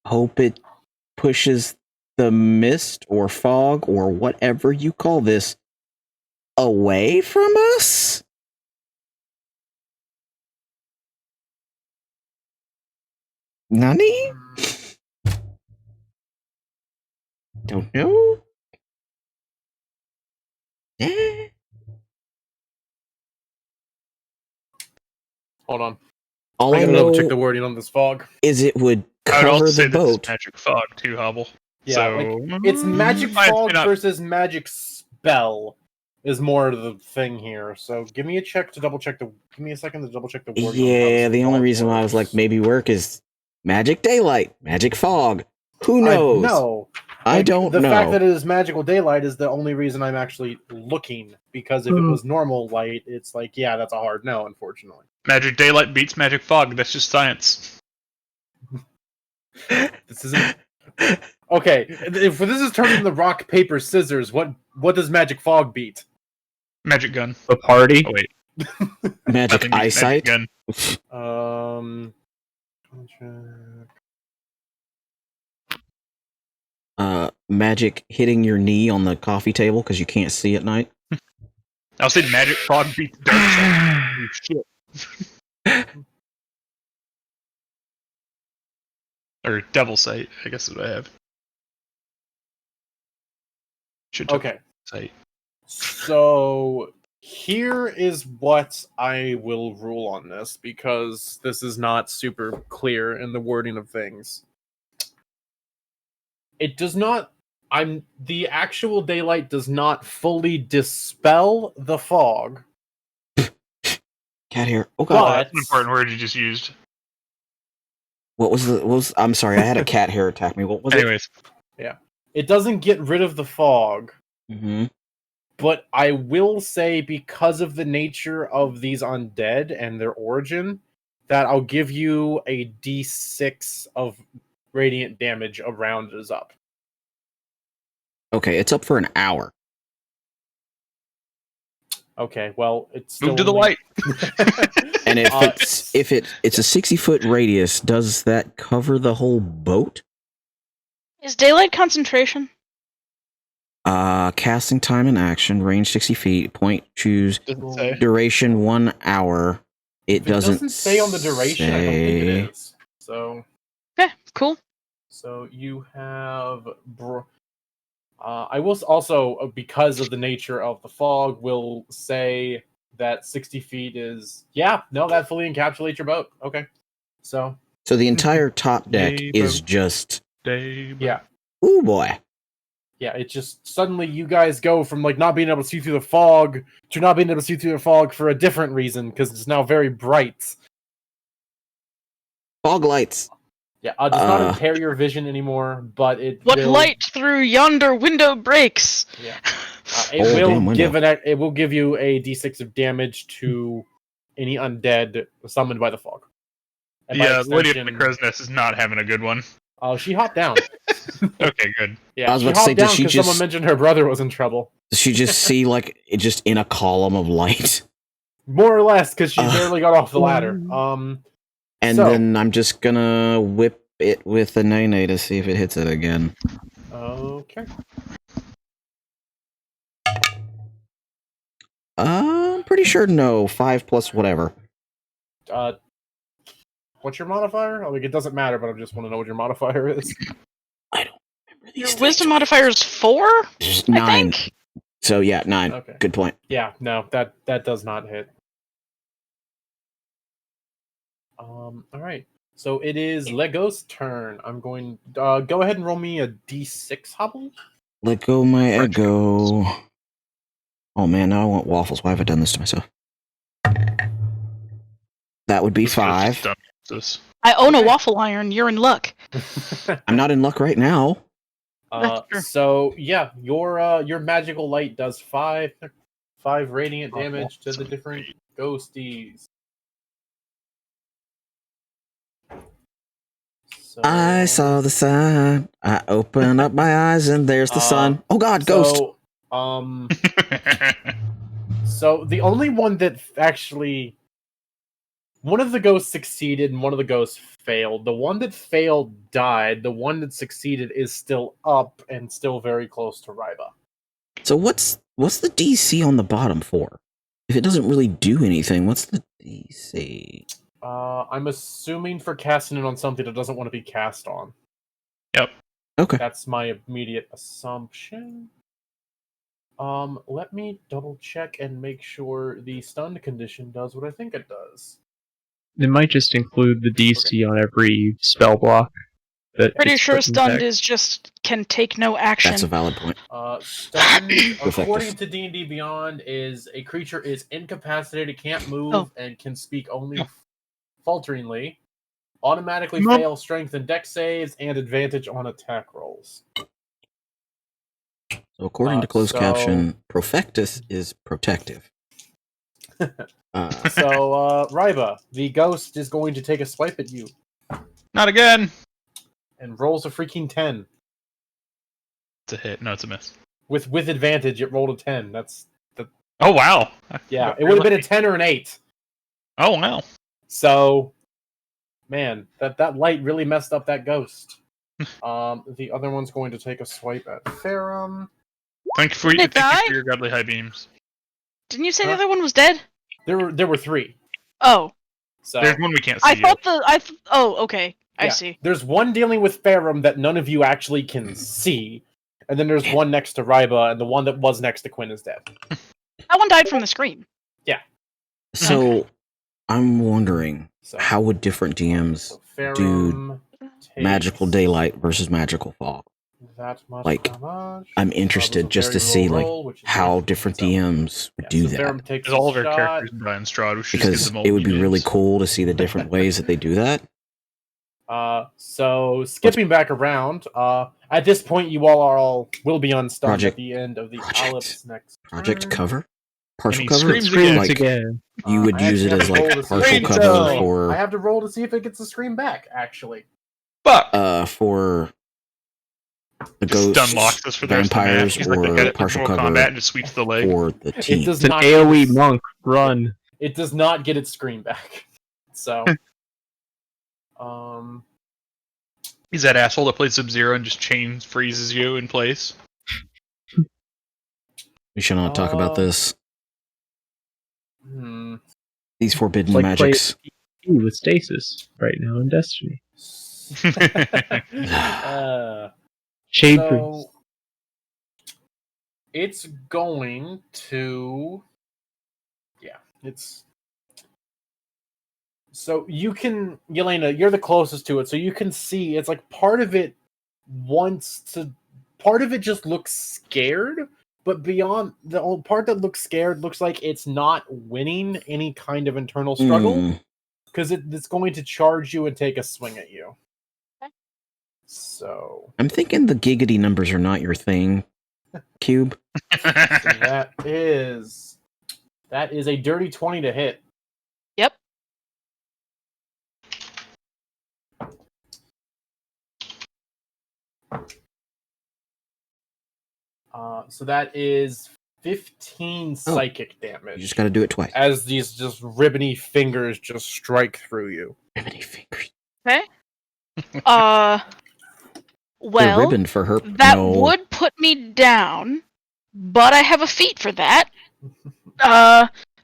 hope it pushes the mist or fog or whatever you call this away from us? Nani? Don't know. Eh. Hold on. All I I gotta know double check the wording on this fog. is it would I would also cover say the that it's boat. magic fog too, Hobble. Yeah, So It's magic might fog not- versus magic spell is more the thing here. So give me a double check the. Give me a second to double check the wording. on how Yeah, this the only fog reason why I was like works. maybe work is magic daylight, magic fog. Who knows? No. I don't know. The fact that know. it is magical daylight is the only reason I'm actually looking. Because if it was normal light, it's like, yeah, that's a hard no, unfortunately. Magic daylight beats magic fog. That's just science. This isn't. Okay, if this is turning into rock, paper, scissors, what does magic fog beat? Magic gun. The party. Oh wait, Magic nothing beats eyesight. Magic gun. Magic hitting your knee on the coffee table because you can't see at night. I was saying magic fog beats dark sight. Shit. Or devil sight, I guess is what I have. Okay. Sight. So here is what I will rule on this, because this is not super clear in the wording of things. It does not. The actual daylight does not fully dispel the fog. Cat hair. Oh god. That's an important word you just used. What was I'm sorry, I had a cat hair attack me. What was Anyways. Yeah. It doesn't get rid of the fog. Mm-hmm. But I will say, because of the nature of these undead and their origin, that I'll give you a D6 of radiant damage around is up. Okay, it's up for an hour. Okay, well, it's still Move to the light. And if it's a 60-foot radius, does that cover the whole boat? Is daylight concentration? Casting time and action, range 60 feet, point choose, Doesn't say. duration 1 hour. It doesn't say on the duration. I don't think it is. So. Okay, cool. So you have. I will also, because of the nature of the fog, will say that 60 feet is. Yeah, no, that fully encapsulates your boat. Okay, so. So the entire top deck is boat. just. Yeah. Ooh boy. Yeah, it just suddenly you guys go from like not being able to see through the fog to not being able to see through the fog for a different reason, because it's now very bright. Fog lights. Yeah, it does not impair your vision anymore, but it What will... light through yonder window breaks? Yeah, it will give you a d6 of damage to any undead summoned by the fog. And by Yeah, Lady extension, of the Crow's Nest is not having a good one. Oh, she hopped down. Okay, good. Yeah, I was she about to say, hopped does down she because just- someone mentioned her brother was in trouble. Does she just see like it just in a column of light? More or less, because she barely got off the ladder. And so- then I'm just gonna whip it with a nene to see if it hits it again. Okay. I'm pretty sure no. 5 plus whatever. What's your modifier? Like, it doesn't matter, but I just want to know what your modifier is. I don't remember Your these wisdom things. modifier is 4? Just I 9. think. So yeah, 9. Okay. Good point. Yeah, no, that does not hit. All right. So it is Lego's turn. I'm going. Go ahead and roll me a d6, Hobble. Let go my ego. Oh man, now I want waffles. Why have I done this to myself? That would be This guy's 5. just done this. I own a waffle iron. You're in luck. I'm not in luck right now. That's true. So yeah, your magical light does 5 radiant damage to the different ghosties. So, I saw the sun. I open up my eyes and there's the sun. Oh god, ghost. So the only one that actually, one of the ghosts succeeded and one of the ghosts failed. The one that failed died. The one that succeeded is still up and still very close to Ryba. So what's the DC on the bottom for? If it doesn't really do anything, what's the DC? I'm assuming for casting it on something that doesn't want to be cast on. Yep. Okay. That's my immediate assumption. Let me double check and make sure the stunned condition does what I think it does. It might just include the DC on every spell block. That Pretty gets sure put in stunned deck. is just can take no action. That's a valid point. Stunned, Effective. according to D&D Beyond, is a creature is incapacitated, can't move, and can speak only falteringly. Automatically fail strength and dex saves, and advantage on attack rolls. According to closed caption, Profectus is protective. Ryba, the ghost is going to take a swipe at you Not again. and rolls a freaking 10. It's a hit. No, it's a miss. With advantage, it rolled a 10. That's Oh wow. yeah. It would have been a 10 or an 8. Oh wow. So, man, that light really messed up that ghost. The other one's going to take a swipe at Ferrum. Thank you Did it die? for your godly high beams. Didn't you say the other one was dead? There were 3. Oh. So There's one we can't see. I thought oh, okay. I yeah, see. There's one dealing with Ferrum that none of you actually can see, and then there's one next to Ryba, and the one that was next to Quinn is dead. That one died from the scream. So, I'm wondering, So how would different DMs Ferrum takes magical daylight versus magical fog? that much Like, damage. I'm interested That was a just to very see low like roll, which is how good. different So, DMs would yeah, do so that. Ferrum takes Because all of a our shot. characters Brian Strahd, we should just Because give them it would be really names. cool to see the different ways that they do that. So skipping back around, at this point you all will be unstunned Project- at the end of the Project- Ellipse next Project turn. cover? Partial he cover? screams Screams Like, again. you would I use it actually as have to like roll to see partial if it gets cover a scream. I for have to roll to see if it gets a scream back, actually. Fuck. for the Just ghosts, stun locks us for the rest of the vampires, match. He's like the or guy that partial Mortal cover Kombat and just sweeps the leg. for the It team. does It's an not AoE get its- monk. Run. It does not get its scream back. So He's that asshole that plays Sub-Zero and just chain freezes you in place. We should not talk about this. hmm. These forbidden Like magics. With stasis right now in Destiny. Shade Priest. So it's going to, yeah, it's. So you can, Yelena, you're the closest to it, so you can see it's like part of it just looks scared, but beyond the old part that looks scared looks like it's not winning any kind of internal struggle because it's going to charge you and take a swing at you. Okay. So I'm thinking the giggity numbers are not your thing, Cube. that is a dirty 20 to hit. Yep. So that is 15 psychic damage. You just got to do it twice. As these just ribbony fingers just strike through you. Ribbony fingers. Okay. They're Well, ribbon for her. that No. would put me down, but I have a feat for that.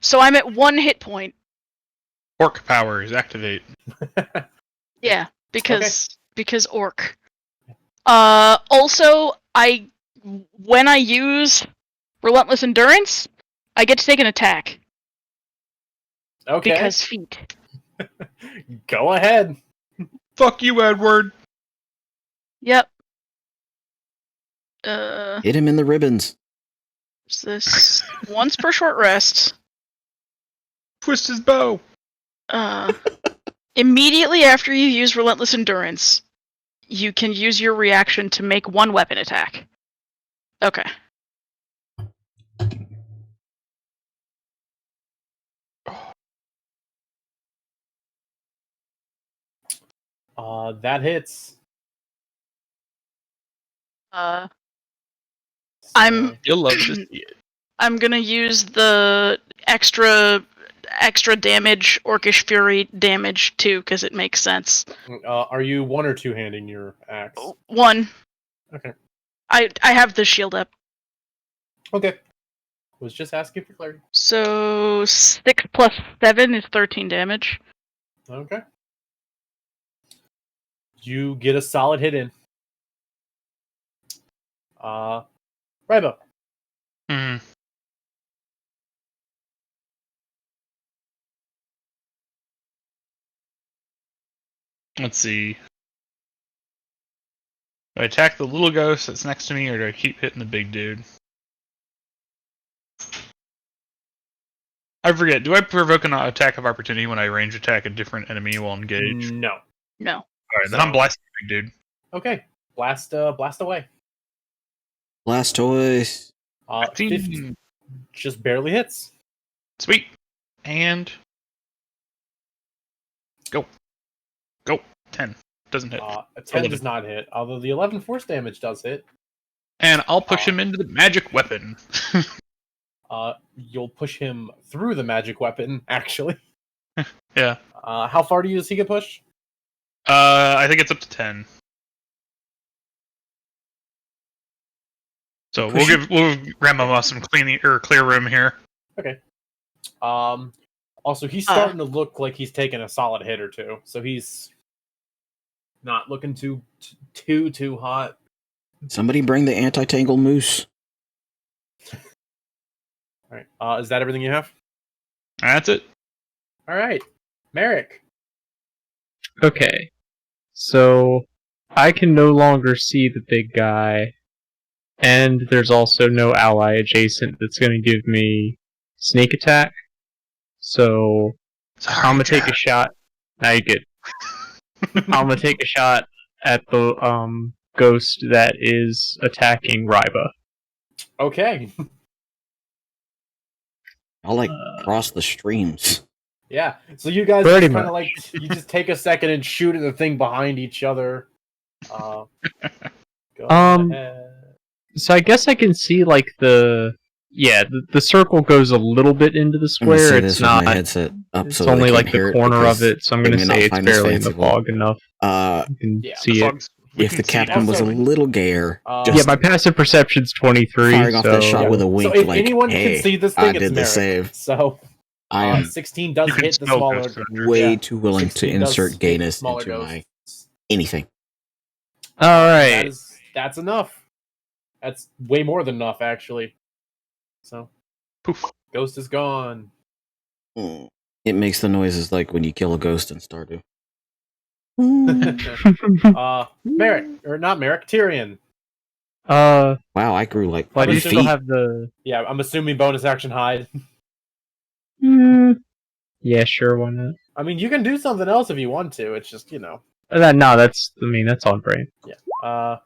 So I'm at 1 hit point. Orc powers activate. Yeah, because orc. Also, when I use Relentless Endurance, I get to take an attack Okay. because feat. Go ahead. Fuck you, Edward. Yep. Hit him in the ribbons. What's this? Once per short rest. Twist his bow. Immediately after you use Relentless Endurance, you can use your reaction to make 1 weapon attack. Okay. That hits. I'm You'll love to see it. I'm gonna use the extra damage, Orcish Fury damage too, because it makes sense. Are you 1 or 2 handing your axe? 1. Okay. I have the shield up. Okay. Was just asking for clarity. So 6 plus 7 is 13 damage. Okay. You get a solid hit in. Rybo. Mhm. Let's see. Do I attack the little ghost that's next to me, or do I keep hitting the big dude? I forget. Do I provoke an attack of opportunity when I range attack a different enemy while engaged? No. No. Alright, then I'm blasting the big dude. Okay. Blast away. Blastoise. 50 just barely hits. Sweet. And go. 10 doesn't hit. A 10 11. does not hit, although the 11 force damage does hit. And I'll push him into the magic weapon. You'll push him through the magic weapon, actually. Yeah. How far does he get pushed? I think it's up to 10. So we'll give Grandmama some clear room here. Okay. Also, he's starting to look like he's taken a solid hit or two, so he's not looking too hot. Somebody bring the anti-tangle moose. All right. Is that everything you have? That's it. All right, Merrick. Okay. So I can no longer see the big guy, and there's also no ally adjacent that's going to give me sneak attack. So I'm gonna take a shot. Now you get. I'm gonna take a shot at the ghost that is attacking Ryba. Okay. I'll like cross the streams. Yeah. So you guys Pretty just kind of much. like you just take a second and shoot at the thing behind each other. Go ahead. So I guess I can see like the circle goes a little bit into the I'm gonna square. say It's this with not. my headset up It's so they only can't like hear the it corner of because it, so I'm they gonna may not say it's find this barely in the fanciful. fog enough. You can Yeah, see it. If the captain was a little gayer, Yeah, Yeah, just my passive perception's 23. firing off that shot yeah. with a wink, So if like, anyone hey, can see this I thing, it's did the Merrick. save. So I am 16 does You can hit the smell smaller. ghosts. way yeah, too willing to 16 does insert hit gayness smaller into my ghosts. anything. All right. That's enough. That's way more than enough, actually. So, Poof. ghost is gone. It makes the noises like when you kill a ghost in Stardew. Merrick, or not Merrick, Tyrion. Wow, I grew like Why do 3 you feet. still have the? Yeah, I'm assuming bonus action hide. Yeah, sure. Why not? I mean, you can do something else if you want to. It's just, No, that's. I mean, that's on brand. Yeah.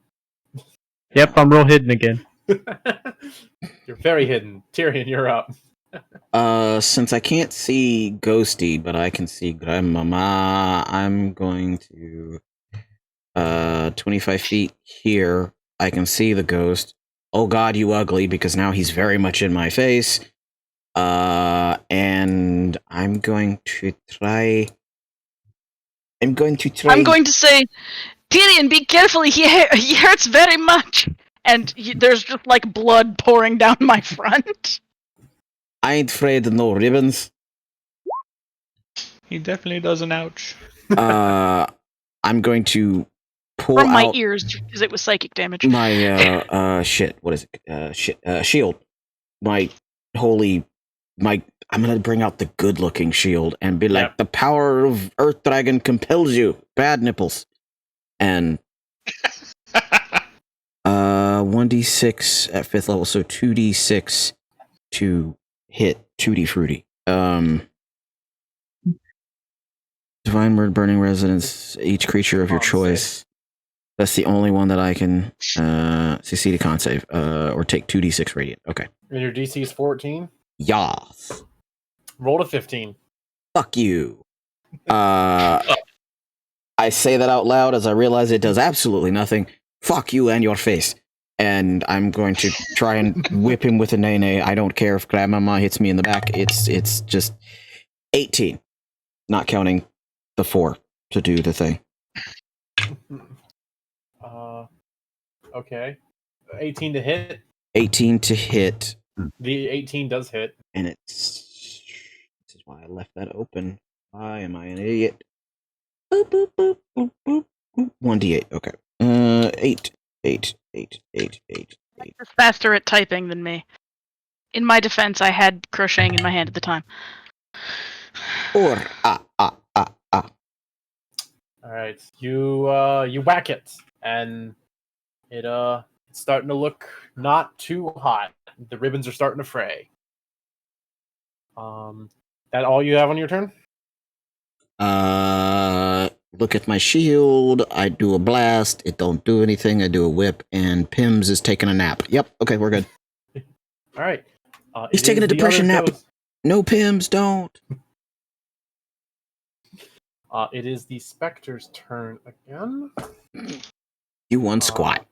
Yep, I'm real hidden again. You're very hidden. Tyrion, you're up. Since I can't see Ghosty, but I can see Grandmama, I'm going to 25 feet here. I can see the ghost. Oh god, you ugly, because now he's very much in my face. And I'm going to try. I'm going to say, Tyrion, be careful. He hurts very much, and there's just like blood pouring down my front. I ain't afraid of no ribbons. He definitely does an ouch. I'm going to pull From my out ears because it was psychic damage. my shit. What is it? Shield. I'm gonna bring out the good-looking shield and be like, the power of Earth Dragon compels you. Bad nipples. And 1d6 at 5th level, so 2d6 to hit 2d fruity. Divine Word, Burning Resonance, each creature of your choice. That's the only one that I can succeed a con save, or take 2d6 radiant. Okay. And your DC is 14? Yas. Roll to 15. Fuck you. I say that out loud as I realize it does absolutely nothing. Fuck you and your face. And I'm going to try and whip him with a nay-nay. I don't care if Grandmama hits me in the back. It's just 18. Not counting the 4 to do the thing. Okay. 18 to hit. 18 to hit. The 18 does hit. And this is why I left that open. Why am I an idiot? Boop, boop, boop, boop, boop, boop. 1d8. Okay. 8. He's faster at typing than me. In my defense, I had crocheting in my hand at the time. 4. All right. You whack it, and it's starting to look not too hot. The ribbons are starting to fray. That all you have on your turn? look at my shield. I do a blast. It don't do anything. I do a whip, and Pims is taking a nap. Yep. Okay, we're good. All right. He's it taking is a the depression other nap. ghost- No, Pims, don't. It is the Spectre's turn again. You won squat.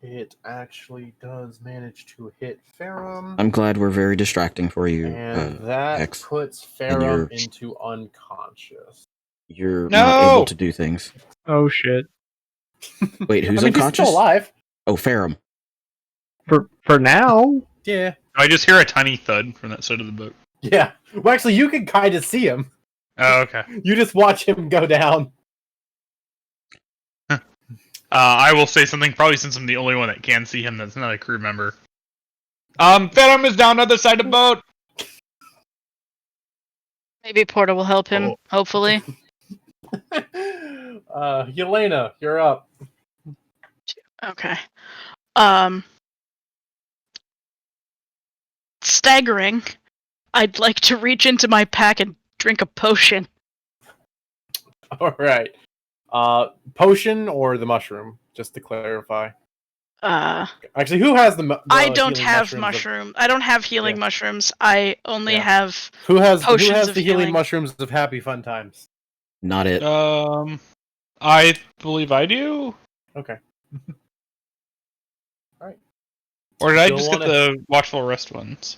It actually does manage to hit Ferrum. I'm glad we're very distracting for you. And that X. puts And Ferrum into unconscious. You're No! not able to do things. Oh shit. Wait, who's I mean, unconscious? he's still alive. Oh, Ferrum. For now. Yeah. I just hear a tiny thud from that side of the boat. Yeah. Well, actually, you can kind of see him. Oh, okay. You just watch him go down. I will say something, probably since I'm the only one that can see him that's not a crew member. Venom is down the other side of the boat! Maybe Porter will help him, Oh. hopefully. Yelena, you're up. Okay. Staggering. I'd like to reach into my pack and drink a potion. All right. Potion or the mushroom, just to clarify. Actually, who has the I don't healing have mushrooms I don't have healing mushrooms. I only have Who has potions of the healing healing. mushrooms of happy fun times? Not it. I believe I do? Okay. Alright. Or did I Still just get wanna- the Watchful Rest ones?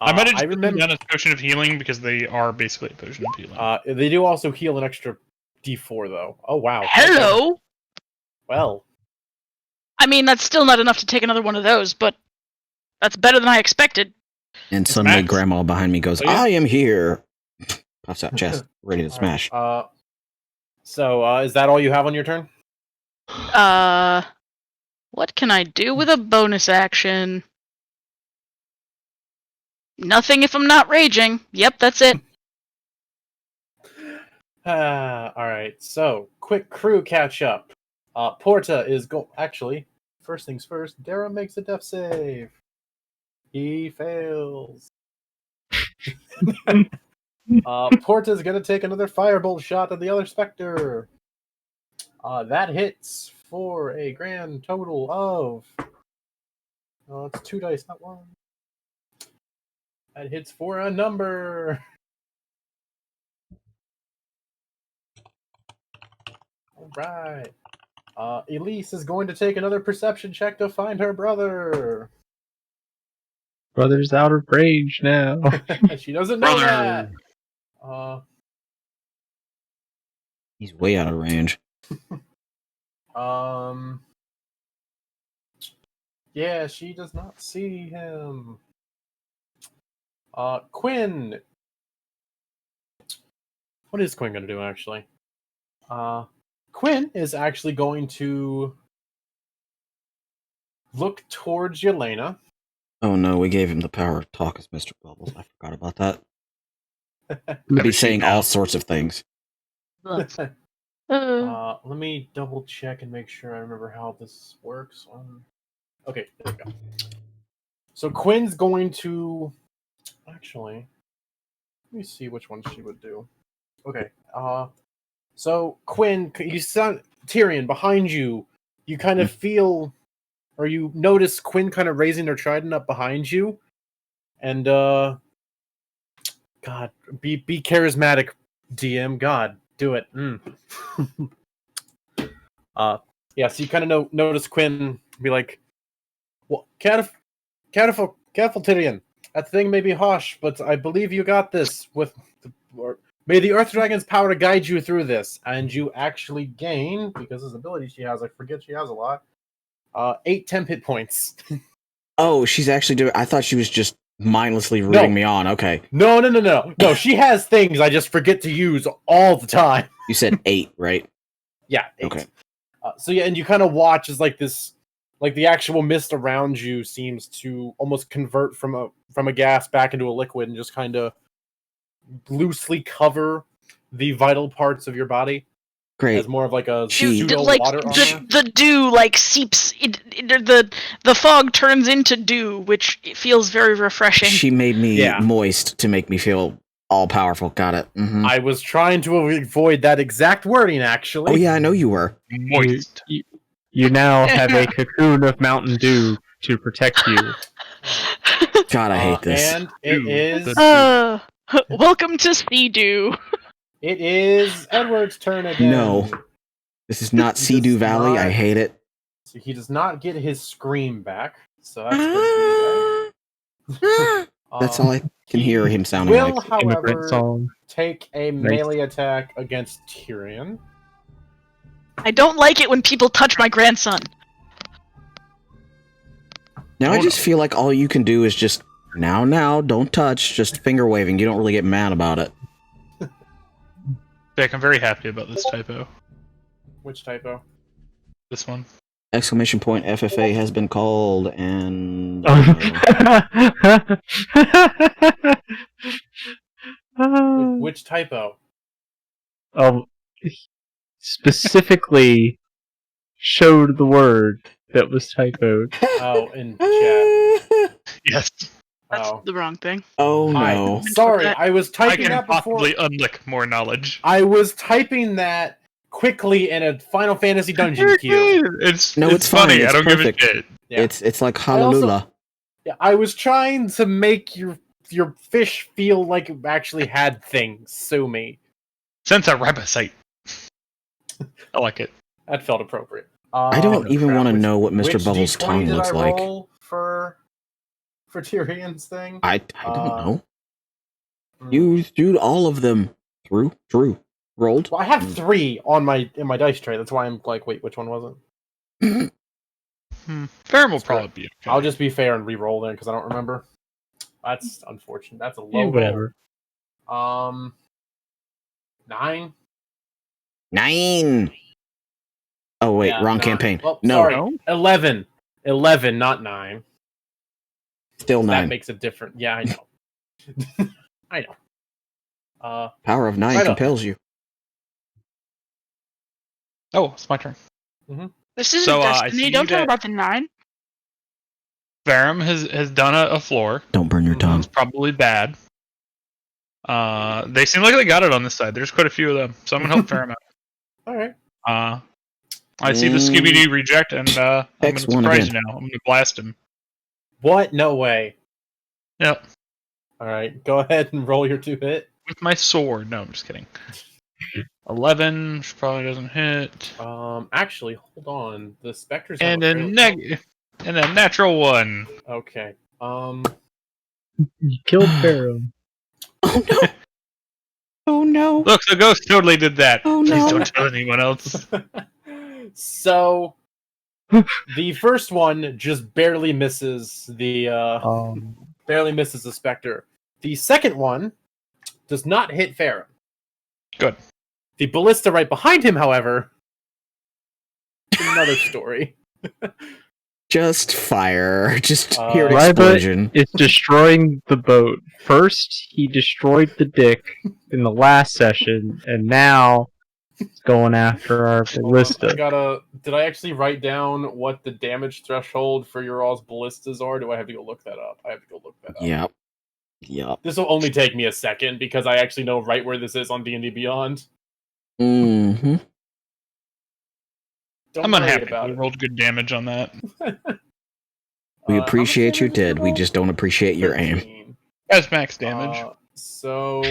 I might have just remember done a potion of healing because they are basically a potion of healing. they do also heal an extra D4 though. Oh wow. Hello? Okay. Well, I mean, that's still not enough to take another one of those, but that's better than I expected. And suddenly Max. Grandma behind me goes, Oh, yeah? I am here. Puffs out chest, ready to all smash. right. So is that all you have on your turn? What can I do with a bonus action? Nothing if I'm not raging. Yep, that's it. Alright, so quick crew catch up. Porta is actually, first things first, Dara makes a death save. He fails. Porta's gonna take another firebolt shot at the other Spectre. That hits for a grand total of it's 2 dice, not 1. That hits for a number. Alright. Elise is going to take another perception check to find her brother. Brother's out of range now. She doesn't know Brother. that. He's way out of range. Yeah, she does not see him. Quinn. What is Quinn going to do, actually? Quinn is actually going to look towards Yelena. Oh no, we gave him the power of talk as Mr. Bubbles. I forgot about that. He'll be saying all sorts of things. Uh, Let me double check and make sure I remember how this works. Okay, there we go. So Quinn's going to actually. Let me see which one she would do. Okay. So Quinn, you saw Tyrion behind you. You kind of feel, or you notice Quinn kind of raising her trident up behind you, and God, be charismatic, DM. God, do it. Yeah. So you kind of notice Quinn be like, "Well, careful, Tyrion. That thing may be harsh, but I believe you got this. May the Earth Dragon's power guide you through this." And you actually gain, because his ability she has, I forget she has a lot, 8 temp hit points. Oh, she's actually doing. I thought she was just mindlessly rooting me on. Okay. No. No, she has things I just forget to use all the time. You said 8, right? Yeah, 8. Okay. So yeah, and you kind of watch as like the actual mist around you seems to almost convert from a gas back into a liquid and just kind of loosely cover the vital parts of your body. Great. As more of like a She- pseudo like water armor. the dew like seeps. The fog turns into dew, which feels very refreshing. She made me Yeah. moist to make me feel All powerful. Got it. Mm-hmm. I was trying to avoid that exact wording, actually. Oh yeah, I know you were. Moist. You now have a cocoon of Mountain Dew to protect you. God, I hate this. And it is. Welcome to Sea-Doo. It is Edward's turn again. No. This is not He Sea-Doo does Valley. not- I hate it. So he does not get his scream back. So that's good. That's all I can hear him sounding Will, like. Immigrant however, song. take a melee attack against Tyrion. I don't like it when people touch my grandson. Now I just feel like all you can do is just now, don't touch, just finger waving. You don't really get mad about it. Jack, I'm very happy about this typo. Which typo? This one. Exclamation point FFA has been called and Which typo? Specifically showed the word that was typoed. Oh, in chat. Yes. That's Oh. the wrong thing. Oh no. Sorry, I was I typing can that before. possibly unlick more knowledge. I was typing that quickly in a Final Fantasy dungeon queue. It's It's funny. fine, it's I don't perfect. give a shit. Yeah. It's like I also- hallelujah. Yeah, I was trying to make your fish feel like it actually had things. Sue me. Since a ribosite. I like it. That felt appropriate. I don't even want to Which- know what Mr. which Bubbles' D20 tongue did looks I like. roll for Tyrion's thing? I don't know. Hmm. You do all of them. Drew. Rolled. Well, I have 3 on in my dice tray. That's why I'm like, wait, which one was it? Ferrum will probably be okay. I'll just be fair and re-roll then because I don't remember. That's unfortunate. That's a low roll. Whatever. 9. 9. Oh wait, Yeah, wrong 9. campaign. Oh, No, sorry. 11. 11, not 9. still That 9. makes it different. Yeah, I know. I know. Power of 9 right up. compels you. Oh, it's my turn. This is So, I Destiny. see Don't talk that- about the 9. Ferrum has done a floor. Don't burn your tongue. It's probably bad. They seem like they got it on this side. There's quite a few of them. So I'm gonna help Ferrum out. All right. I see the Scooby-Doo reject, and I'm gonna X one surprise again. you now. I'm gonna blast him. What? No way. Yep. All right. Go ahead and roll your 2 hit. With my sword. No, I'm just kidding. 11, which probably doesn't hit. Actually, hold on. The specters. And have a a and a natural 1. Okay. You killed Pharaoh. Oh no. Oh no. Look, the ghost totally did that. Oh, Please no. don't tell anyone else. So the first one just barely misses the specter. The second one does not hit Pharaoh. Good. The ballista right behind him, however, another story. Just fire. Just hear an Ryba explosion. is destroying the boat. First, he destroyed the dick in the last session, and now he's going after our ballista. Did I actually write down what the damage threshold for your all's ballistas are? Do I have to go look that up? I have to go look that up. Yep. This will only take me a second because I actually know right where this is on D&D Beyond. Mm-hmm. Don't I'm worry unhappy. about We it. rolled good damage on that. We How much appreciate you, damage did Ted. We roll? just don't appreciate your aim. 13. That's max damage. So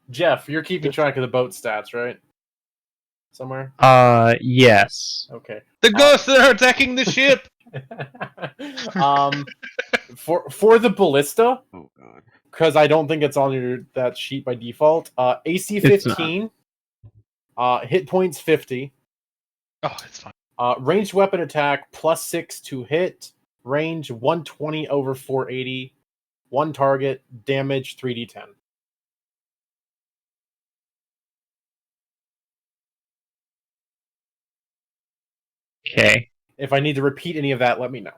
Jeff, you're keeping track of the boat stats, right? Somewhere? Yes. Okay. The ghosts are attacking the ship! For the ballista, Oh god. because I don't think it's on that sheet by default. AC It's not. 15. Hit points 50. Oh, it's fine. Ranged weapon attack +6 to hit. Range 120 over 480. 1 target. Damage 3d10. Okay. If I need to repeat any of that, let me know.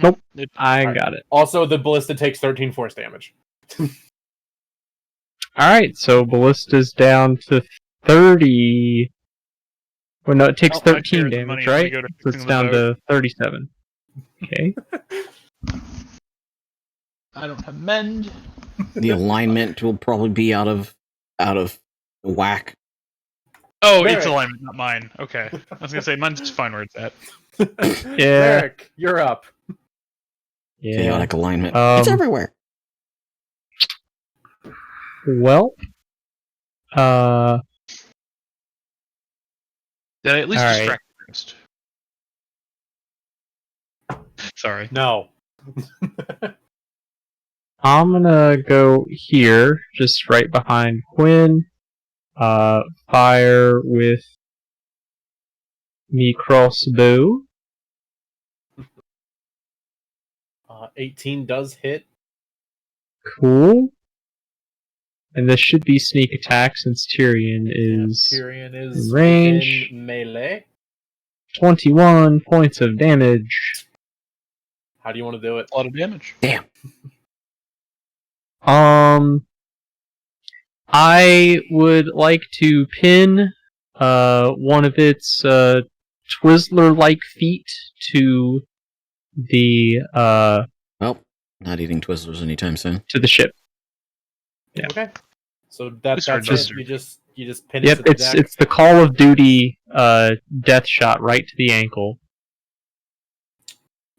Nope. It- I Alright. got it. Also, the ballista takes 13 force damage. Alright, so ballista's down to 30. Well, no, it takes Oh, my share 13 of the money damage, when we right? go to So it's fixing the down boat. to 37. Okay. I don't have mend. The alignment will probably be out of whack. Oh, Merrick. its alignment, not mine. Okay. I was gonna say mine's just fine where it's at. Yeah. Merrick, you're up. Yeah. Chaotic alignment. It's everywhere. Well. Did I at least All right. distract the ghost? Sorry. No. I'm gonna go here, just right behind Quinn. Fire with me crossbow. 18 does hit. Cool. And this should be sneak attack since Tyrion is Tyrion is range. within melee. 21 points of damage. How do you want to do it? A lot of damage. Damn. I would like to pin one of its Twizzler-like feet to the Well, not eating Twizzlers anytime soon. to the ship. Yeah. Okay. So that's Just- it. You just pin it Yep, to the it's deck. it's the Call of Duty death shot right to the ankle.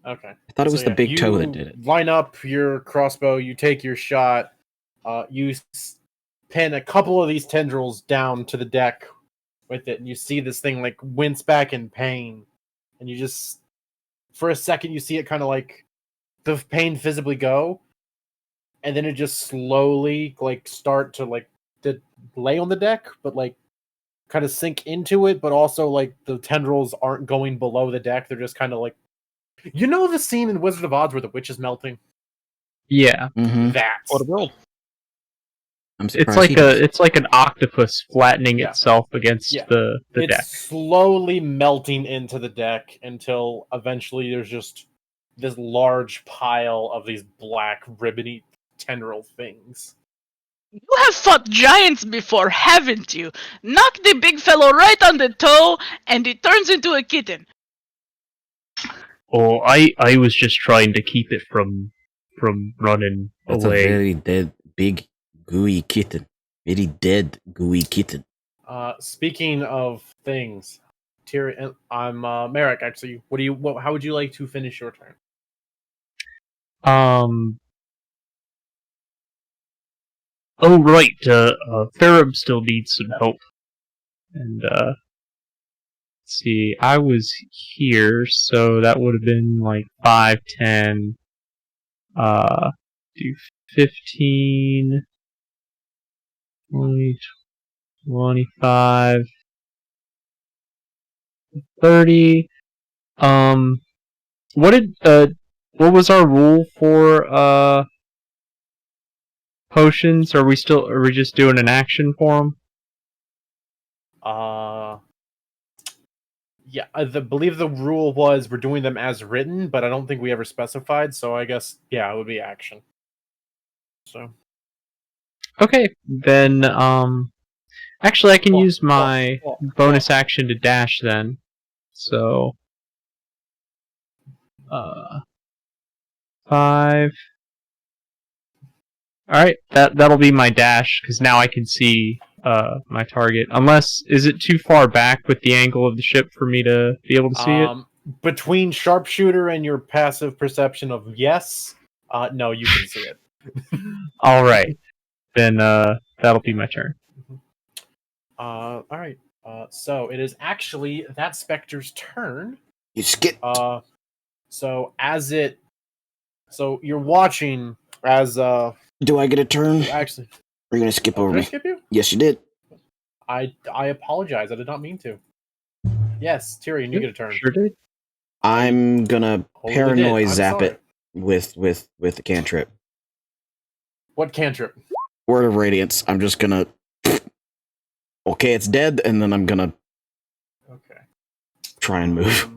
Okay. I thought it was So, the yeah, big toe you that did it. Line up your crossbow. You take your shot. You pin a couple of these tendrils down to the deck with it, and you see this thing like wince back in pain, and you just for a second you see it kind of like the pain visibly go, and then it just slowly like start to like to lay on the deck, but like kind of sink into it, but also like the tendrils aren't going below the deck. They're just kind of like, you know, the scene in Wizard of Oz where the witch is melting. Yeah, Mm-hmm. That's What a world. I'm it's surprised like he does. it's like an octopus flattening Yeah. itself against Yeah. the it's deck. slowly melting into the deck until eventually there's just this large pile of these black ribbony tendril things. You have fought giants before, haven't you? Knock the big fellow right on the toe, and it turns into a kitten. Oh, I was just trying to keep it from running That's away. a very dead, big, gooey kitten. Very dead, gooey kitten. Speaking of things, Tyrion, I'm Merrick. Actually, how would you like to finish your turn? Oh right, Ferrum still needs some help. And let's see, I was here, so that would have been like 5, 10, do 15, 20, 25, 30. What was our rule for potions? Are we just doing an action for them? Yeah, I believe the rule was we're doing them as written, but I don't think we ever specified. So I guess it would be action. So Okay, then actually I can Well, use my well, bonus action to dash then. So 5. Alright, that'll be my dash, because now I can see my target. Unless, is it too far back with the angle of the ship for me to be able to see it? between sharpshooter and your passive perception of yes, no, you can see it. Alright, then that'll be my turn. All right. So it is actually that specter's turn. You skip. So you're watching as Do I get a turn? actually. Or are you gonna skip over Did I me? skip you? Yes, you did. I apologize. I did not mean to. Yes, Tyrion, you get a turn. Sure did. I'm gonna Totally paranoid did. I'm zap sorry. it with the cantrip. What cantrip? Word of Radiance. I'm just gonna. Okay, it's dead, and then I'm gonna Okay. try and move.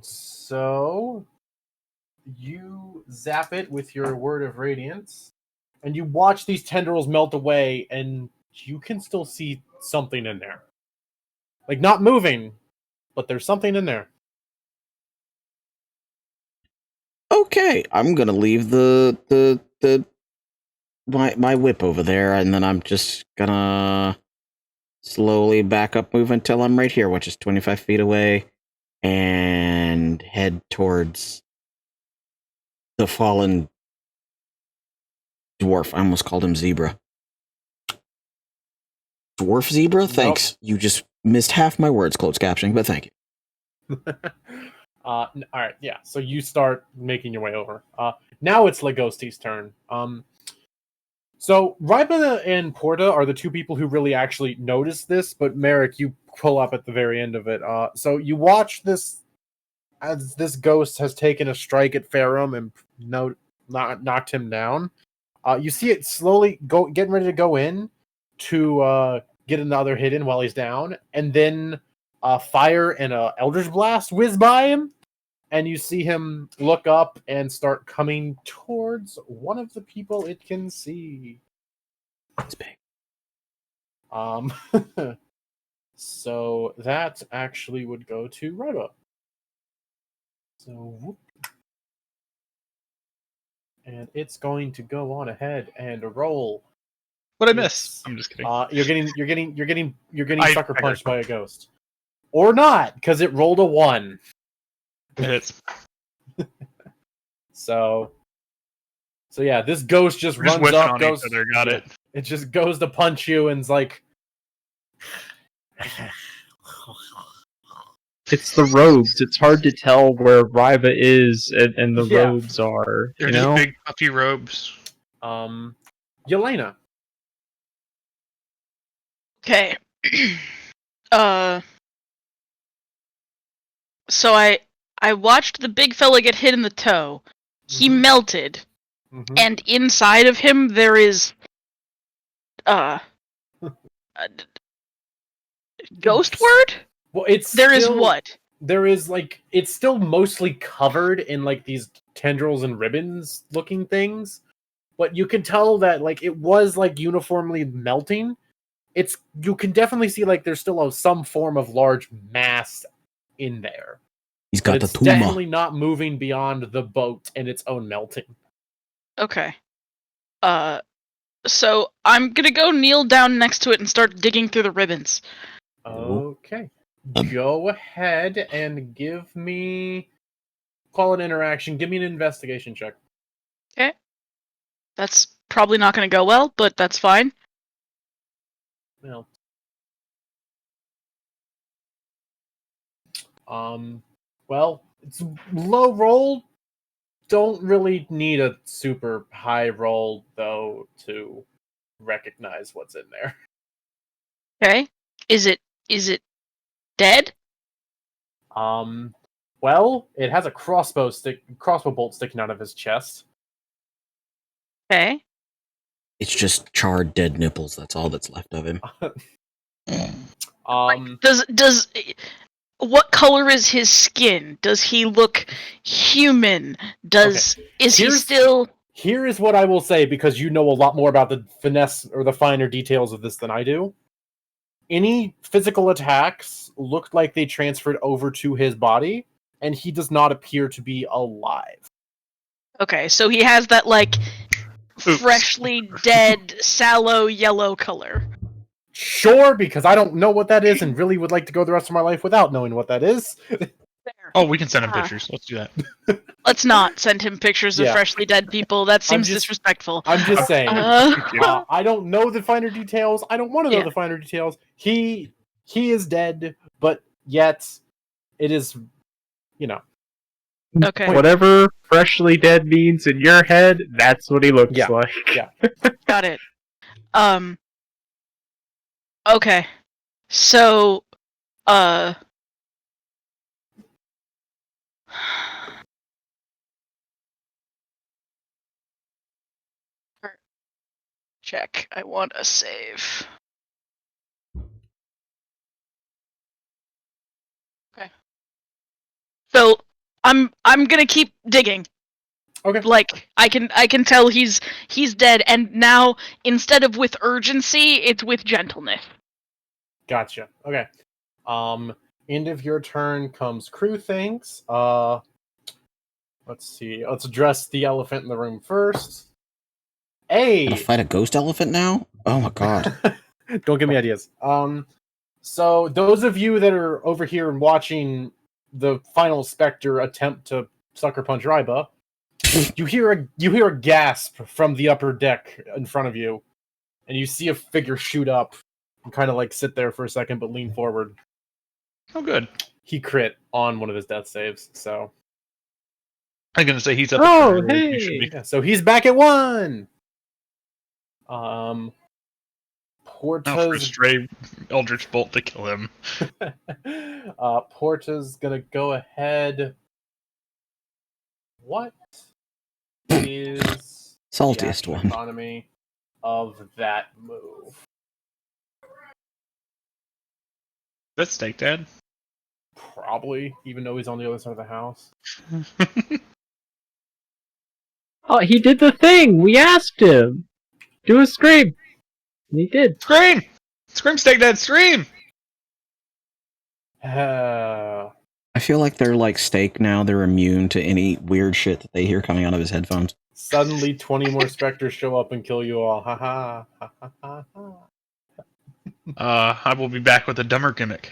So you zap it with your word of radiance, and you watch these tendrils melt away, and you can still see something in there. Like not moving, but there's something in there. Okay, I'm gonna leave the my whip over there, and then I'm just gonna slowly back up, move until I'm right here, which is 25 feet away, and head towards the fallen dwarf. I almost called him zebra. Dwarf zebra? Nope. Thanks. You just missed half my words, closed captioning, but thank you. All right, yeah. So you start making your way over. Now it's Lagosti's turn. So Ryba and Porta are the two people who really actually notice this, but Merrick, you pull up at the very end of it. So you watch this as this ghost has taken a strike at Farum and knocked him down. You see it slowly getting ready to go in to get another hit in while he's down, and then fire and a Eldritch Blast whiz by him, and you see him look up and start coming towards one of the people it can see. It's big. So that actually would go to Ryba. So, whoop. And it's going to go on ahead and roll. What I miss? I'm just kidding. You're getting sucker punched by a ghost, or not, because it rolled a 1. It hits. So yeah, this ghost just We're just runs whiffing up, on goes. each other. Got it. It just goes to punch you and's like. It's the robes. It's hard to tell where Ryba is and the Yeah. robes are. They're You just know? big puffy robes. Yelena. Okay. So I watched the big fella get hit in the toe. He melted, and inside of him there is ghost word? Well, it's There is still, what? There is like it's still mostly covered in like these tendrils and ribbons looking things, but you can tell that like it was like uniformly melting. You can definitely see like there's still some form of large mass in there. He's got the it's tumor. definitely not moving beyond the boat and its own melting. Okay. So I'm gonna go kneel down next to it and start digging through the ribbons. Okay. Go ahead and give me call it interaction. Give me an investigation check. Okay. That's probably not gonna go well, but that's fine. Well, it's low roll. Don't really need a super high roll though to recognize what's in there. Okay. Is it dead? Well, it has a crossbow bolt sticking out of his chest. Okay. It's just charred dead nipples. That's all that's left of him. Does what color is his skin? Does he look human? Is he still? Here is what I will say, because you know a lot more about the finesse or the finer details of this than I do. Any physical attacks looked like they transferred over to his body, and he does not appear to be alive. Okay, so he has that like freshly dead, sallow yellow color. Sure, because I don't know what that is and really would like to go the rest of my life without knowing what that is. Oh, we can send him pictures. Let's do that. Let's not send him pictures of freshly dead people. That seems disrespectful. I'm just saying. I don't know the finer details. I don't want to know the finer details. He is dead, but yet it is, Okay. Whatever freshly dead means in your head, that's what he looks like. Yeah. Got it. Okay. So, check. I want a save. Okay. So I'm gonna keep digging. Okay. Like I can tell he's dead, and now instead of with urgency, it's with gentleness. Gotcha. Okay. End of your turn comes crew things. Let's see. Let's address the elephant in the room first. Gonna fight a ghost elephant now? Oh my god. Don't give me ideas. So those of you that are over here and watching the final Spectre attempt to sucker punch Ryba, you hear a gasp from the upper deck in front of you, and you see a figure shoot up and kind of like sit there for a second, but lean forward. Oh, good. He crit on one of his death saves, so. I'm gonna say he's up. Oh, at he should be. Yeah, so he's back at 1. Porta's Now for a stray Eldritch Bolt to kill him. Porta's gonna go ahead. What is Saltiest the one. economy of that move? That's Steak Dad. Probably, even though he's on the other side of the house. Oh, he did the thing! We asked him! Do a scream! And he did. Scream! Scream, Steak Dad, scream! Uh, I feel like they're like Steak now. They're immune to any weird shit that they hear coming out of his headphones. Suddenly, 20 more specters show up and kill you all. Ha ha ha ha ha. I will be back with a dumber gimmick.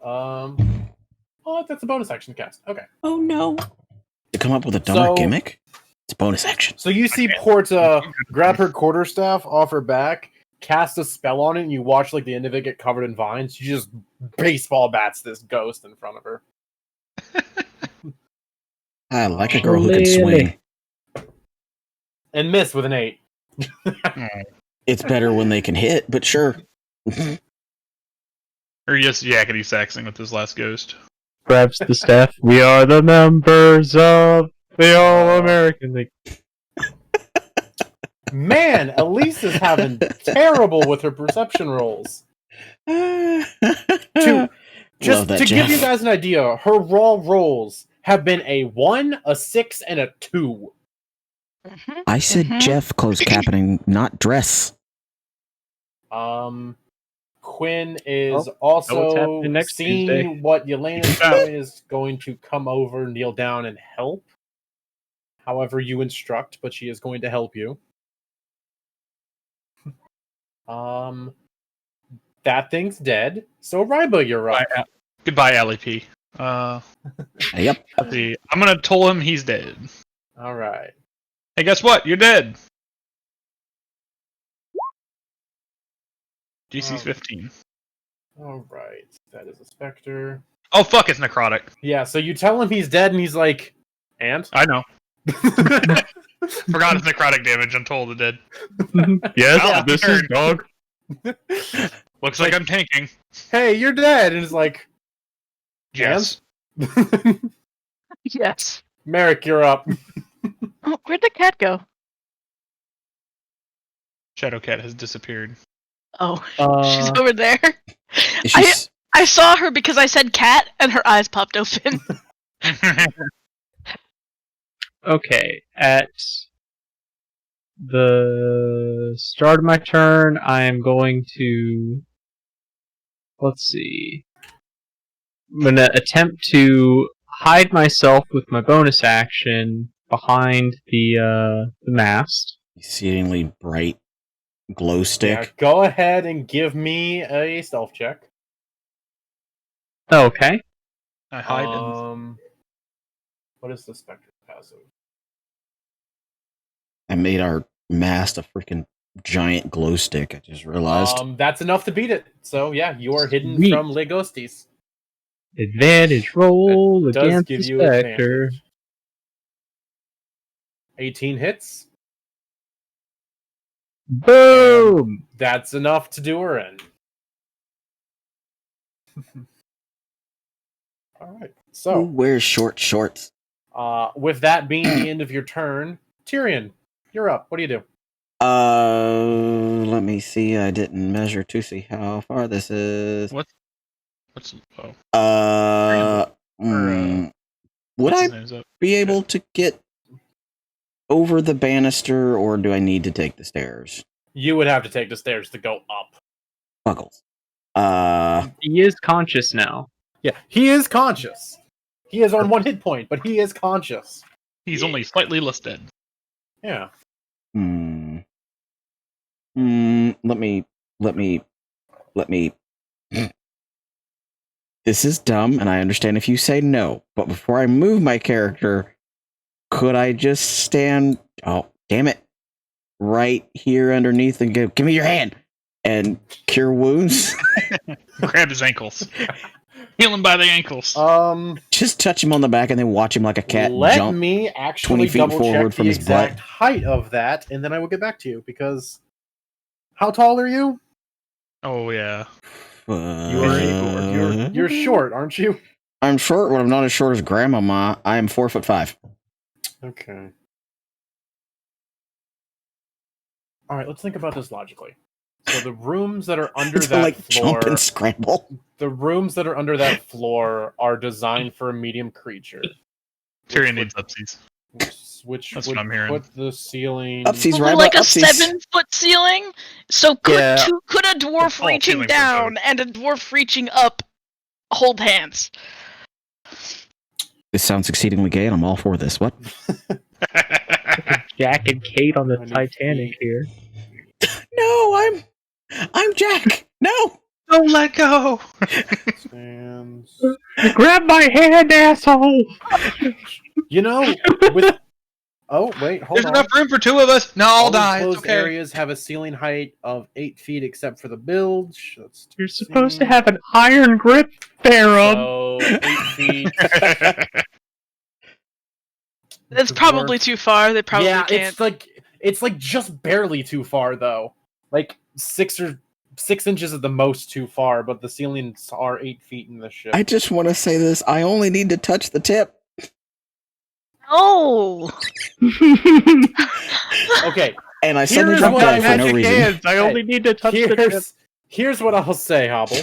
Oh, that's a bonus action cast. Okay. Oh no. To come up with a dumber So- gimmick? It's bonus action. So you see Porta grab her quarterstaff off her back, cast a spell on it, and you watch like the end of it get covered in vines. She just baseball bats this ghost in front of her. I like a girl who can swing. And miss with an 8. It's better when they can hit, but sure. Or just yakety saxing with his last ghost. Grabs the staff. We are the members of the All-American League. Man, Elise is having terrible with her perception rolls. Just to give you guys an idea, her raw rolls have been a 1, a 6, and a 2. I said Jeff close captioning, not dress. Quinn is what's also happening next seeing Tuesday. what Yelena's doing is going to come over, kneel down, and help. However you instruct, but she is going to help you. That thing's dead. So Ryba, you're up. Goodbye, Allie P. Yep. Let's see. I'm gonna tell him he's dead. All right. Hey, guess what? You're dead. DC's 15. All right. That is a specter. Oh, fuck, it's necrotic. Yeah, so you tell him he's dead, and he's like, and? I know. Forgot it's necrotic damage. I'm told dead. Yes, Yeah, this turn. is dog. Looks like I'm tanking. Hey, you're dead. And it's like, Yes. Yes. Merrick, you're up. Oh, where'd the cat go? Shadowcat has disappeared. Oh, she's over there. She's, I saw her because I said cat and her eyes popped open. Okay, at the start of my turn, I am going to... Let's see. I'm going to attempt to hide myself with my bonus action behind the mast. exceedingly bright glow stick. Yeah, go ahead and give me a stealth check. Okay. I hide in... What is the spectre passive? I made our mast a freaking giant glow stick. I just realized. That's enough to beat it. So yeah, you are hidden Sweet. from Legostis. Advantage roll It does against give the you specter. advantage. 18 hits. Boom! That's enough to do her in. All right. Who So, wears short shorts? with that being the end of your turn, Tyrion, you're up. What do you do? Let me see. I didn't measure to see how far this is. What? What's... Oh. Would What's his I name's up? be able to get over the banister, or do I need to take the stairs? You would have to take the stairs to go up. Buggles. He is conscious now. Yeah, he is conscious. He is on 1 hit point, but he is conscious. He's only slightly less dead. Yeah. Let me. This is dumb, and I understand if you say no, but before I move my character, could I just stand, oh, damn it, right here underneath and give me your hand and cure wounds? Grab his ankles. Heal him by the ankles. Just touch him on the back and then watch him like a cat Let jump me 20 actually feet double forward check from the his exact butt. height of that, and then I will get back to you, because... How tall are you? Oh, yeah. You're short, aren't you? I'm short, but I'm not as short as Grandmama. I am 4'5". Okay. Alright, let's think about this logically. So the rooms that are under To that like floor... jump and scramble. The rooms that are under that floor are designed for a medium creature. Tyrion needs upsies. Which That's would what I'm hearing. put the ceiling... Upsies, Probably right? like a Upsies. 7-foot ceiling. So could Yeah. could a dwarf All reaching ceilings are down and a dwarf reaching up hold hands? This sounds exceedingly gay, and I'm all for this. What? Jack and Kate on the 20 Titanic feet. here. No, I'm Jack. No. Don't let go! Stands... Grab my hand, asshole! You know, with... Oh, wait, hold There's on. enough room for 2 of us. No, I'll All die. It's enclosed okay. areas have a ceiling height of 8 feet except for the bilge. That's You're supposed to have an iron grip, Farum. So, 8 feet. That's probably too far. They probably yeah, can't. it's like just barely too far though. Like 6 inches at the most too far, but the ceilings are 8 feet in this ship. I just want to say this. I only need to touch the tip. Oh. Okay, And I suddenly Here's dropped what dead I for no Magic reason. hands. I only need to touch the tip. here's what I'll say, Hobble.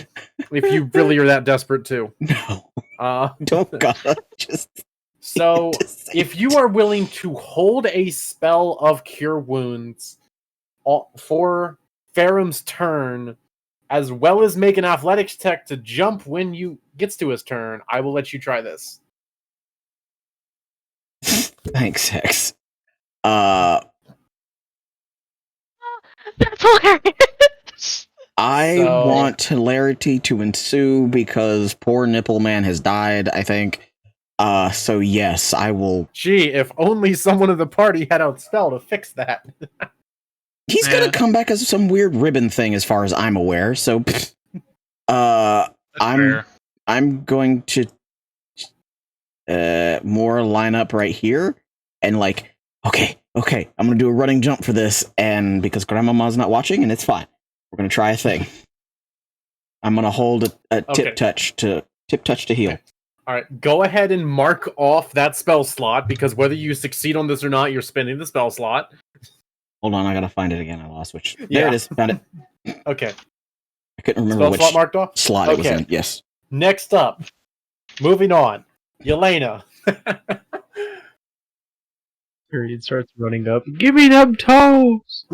If you really are that desperate too. No, Uh, don't gotta just. so to say if you are willing to hold a spell of cure wounds for Farum's turn, as well as make an athletics check to jump when you gets to his turn, I will let you try this. Thanks, Hex. That's hilarious. I So- want hilarity to ensue because poor Nipple Man has died, I think. So yes, I will. Gee, if only someone in the party had a spell to fix that. He's Yeah. gonna come back as some weird ribbon thing, as far as I'm aware. So, That's I'm fair. I'm going to more line up right here and like, okay, I'm gonna do a running jump for this, and because Grandmama's not watching, and it's fine. We're gonna try a thing. I'm gonna hold a Okay. tip touch to heal. Okay. All right, go ahead and mark off that spell slot, because whether you succeed on this or not, you're spending the spell slot. Hold on, I gotta find it again. I lost which. There Yeah. it is. Found it. Okay, I couldn't remember spell which slot marked off. slot it was Okay. in. Yes. Next up, moving on, Yelena. Period starts running up. Give me them toes!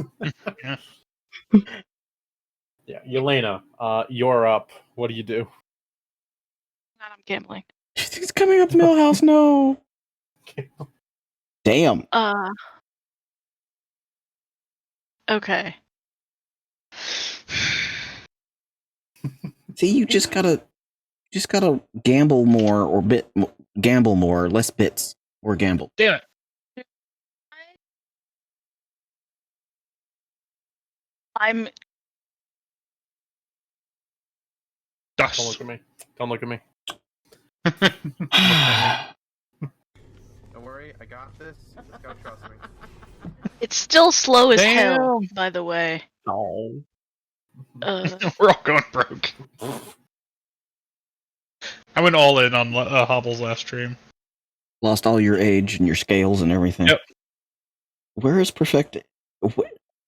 Yeah, Yelena, you're up. What do you do? God, I'm gambling. She's coming up Millhouse. No. Damn. Okay. See, you just gotta gamble more or gamble more, less bits or gamble. Damn it. I'm Don't Dust. look at me. Don't look at me. Don't worry, I got this. Just gotta trust me. It's still slow as hell, Damn. by the way. Oh. We're all going broke. I went all in on Hobble's last stream. Lost all your age and your scales and everything. Yep. Where is perfect?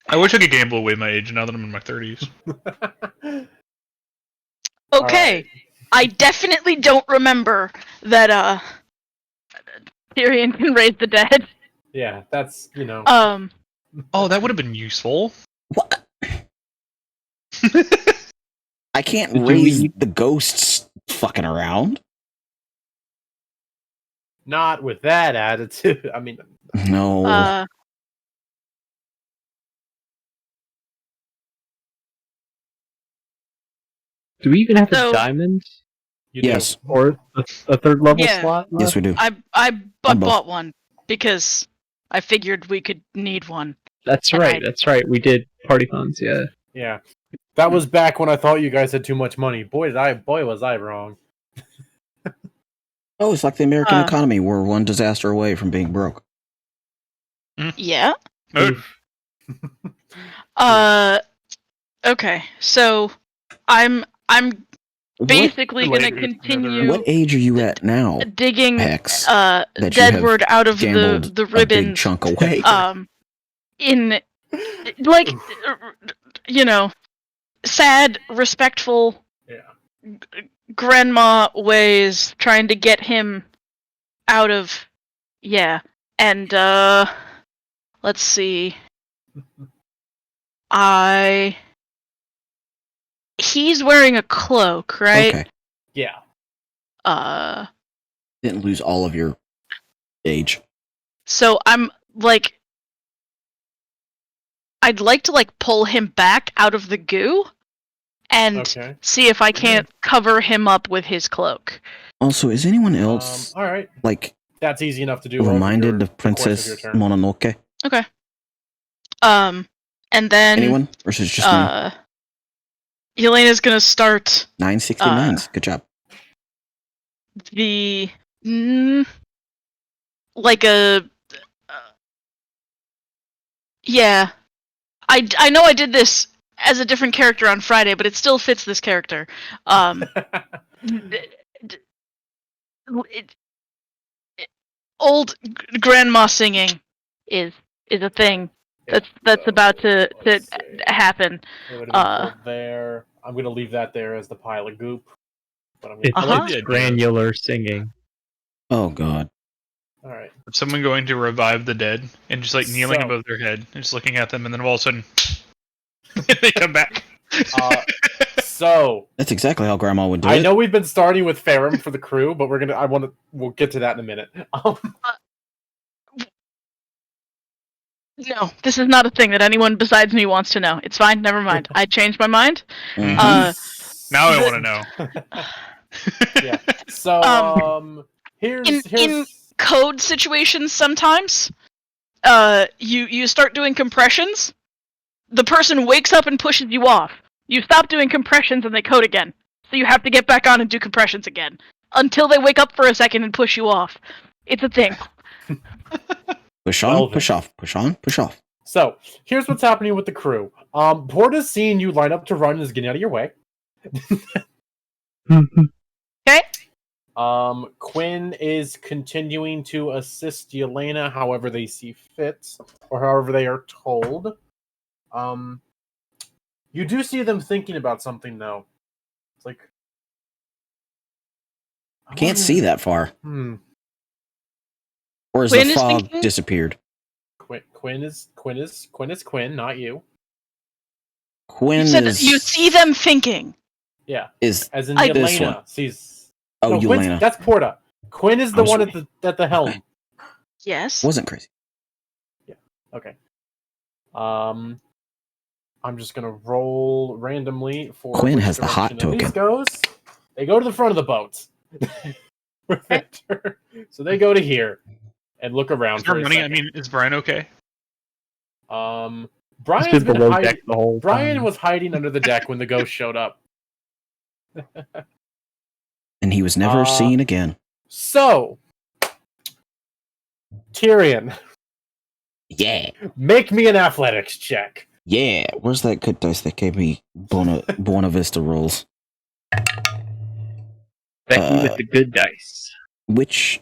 I wish I could gamble away my age now that I'm in my 30s. Okay. Alright. I definitely don't remember that Tyrion can raise the dead. Yeah, that's, you know. Oh, that would have been useful. What? I can't Do raise we- the ghosts fucking around. Not with that attitude. I mean, No. Do we even have So- a diamond you Yes. or a third level Yeah. slot? Yes, we do. I both. bought one because I figured we could need one. That's And right. That's right. We did party funds. Yeah. yeah. That was back when I thought you guys had too much money. Boy, was I wrong. Oh, it's like the American Uh. economy. We're one disaster away from being broke. Yeah. Oh, Okay. So I'm basically What- gonna Later, continue What age are you at now? digging Hex, that you have Deadward out of gambled the a big ribbons. chunk away. In like sad, respectful Yeah. grandma ways, trying to get him out of and let's see. He's wearing a cloak, right? Okay. Yeah. Didn't lose all of your age. So I'm like, I'd like to pull him back out of the goo and Okay. see if I can't cover him up with his cloak. Also, is anyone else All right. like That's easy enough to do. reminded of of your Princess turn. Mononoke? Okay. And then Anyone? Or is it just me? Elena's gonna start 969s. Good job. the like a yeah. I know I did this as a different character on Friday, but it still fits this character. Old grandma singing is a thing that's about to happen. It would have been pulled there. I'm gonna leave that there as the pile of goop. But I'm gonna. It's Uh-huh. like granular singing. Oh god. All right. Is someone going to revive the dead and just kneeling So- above their head and just looking at them, and then all of a sudden they come back? So That's exactly how Grandma would do I it. know we've been starting with Ferrum for the crew, but we'll get to that in a minute. No, this is not a thing that anyone besides me wants to know. It's fine. Never mind. I changed my mind. Mhm. Now I want to know. Yeah. So here's in code situations, sometimes you start doing compressions. The person wakes up and pushes you off. You stop doing compressions and they code again. So you have to get back on and do compressions again until they wake up for a second and push you off. It's a thing. Push on, Relevant. push off, push on, push off. So here's what's happening with the crew. Porta's seeing you line up to run and is getting out of your way. Okay. Quinn is continuing to assist Yelena however they see fit, or however they are told. You do see them thinking about something though. It's like I can't see that far. Or has Quinn the is fog thinking? disappeared? Quinn is Quinn, not you. Quinn You said is you see them thinking. Yeah, is as in this one. Yelena sees. Oh, No, Quinn's- Yelena. That's Porta. Quinn is the I'm one sorry. at the helm. Yes. Wasn't crazy. Okay. I'm just gonna roll randomly for Quinn which has the hot direction of these token. goes. They go to the front of the boat. With their turn. So they go to here and look around Is there for a money? second. I mean, is Brian okay? Brian's He's been been below hiding. deck the whole Brian time. was hiding under the deck when the ghost showed up. And he was never seen again. So, Tyrion, Yeah. make me an athletics check. Yeah. Where's that good dice that gave me Buena Vista rolls? Becky with the good dice. Which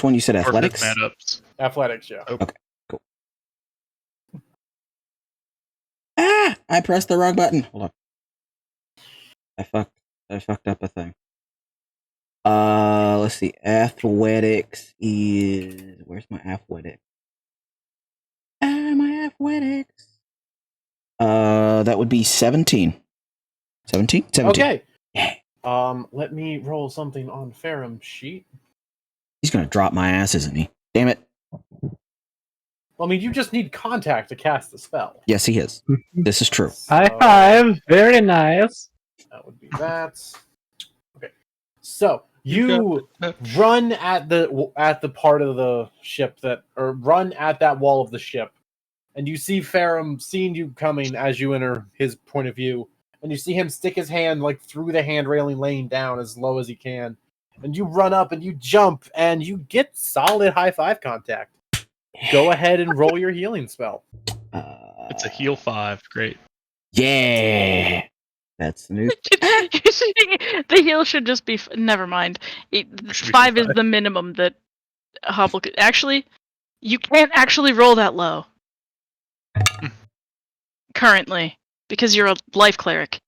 one you said Or if it's athletics? Mad Ups. Athletics, yeah. Ah! I pressed the wrong button. Hold on. I fucked up a thing. Let's see. Athletics is where's my athletics? My athletics. That would be 17. 17? 17. Okay. Yeah. Let me roll something on Ferrum sheet. He's gonna drop my ass, isn't he? Damn it. Well, I mean, you just need contact to cast the spell. Yes, he is. This is true. High five. Very nice. That would be that. Okay. So you run at the part of the ship run at that wall of the ship, and you see Farum seeing you coming as you enter his point of view, and you see him stick his hand like through the hand railing, laying down as low as he can, and you run up and you jump and you get solid high five contact. Go ahead and roll your healing spell. It's a heal 5. Great. Yeah. That's the news. The heal should just be. Never mind. Should be 5 is 5. the minimum that Hobble could. Actually, you can't actually roll that low. Currently. Because you're a life cleric.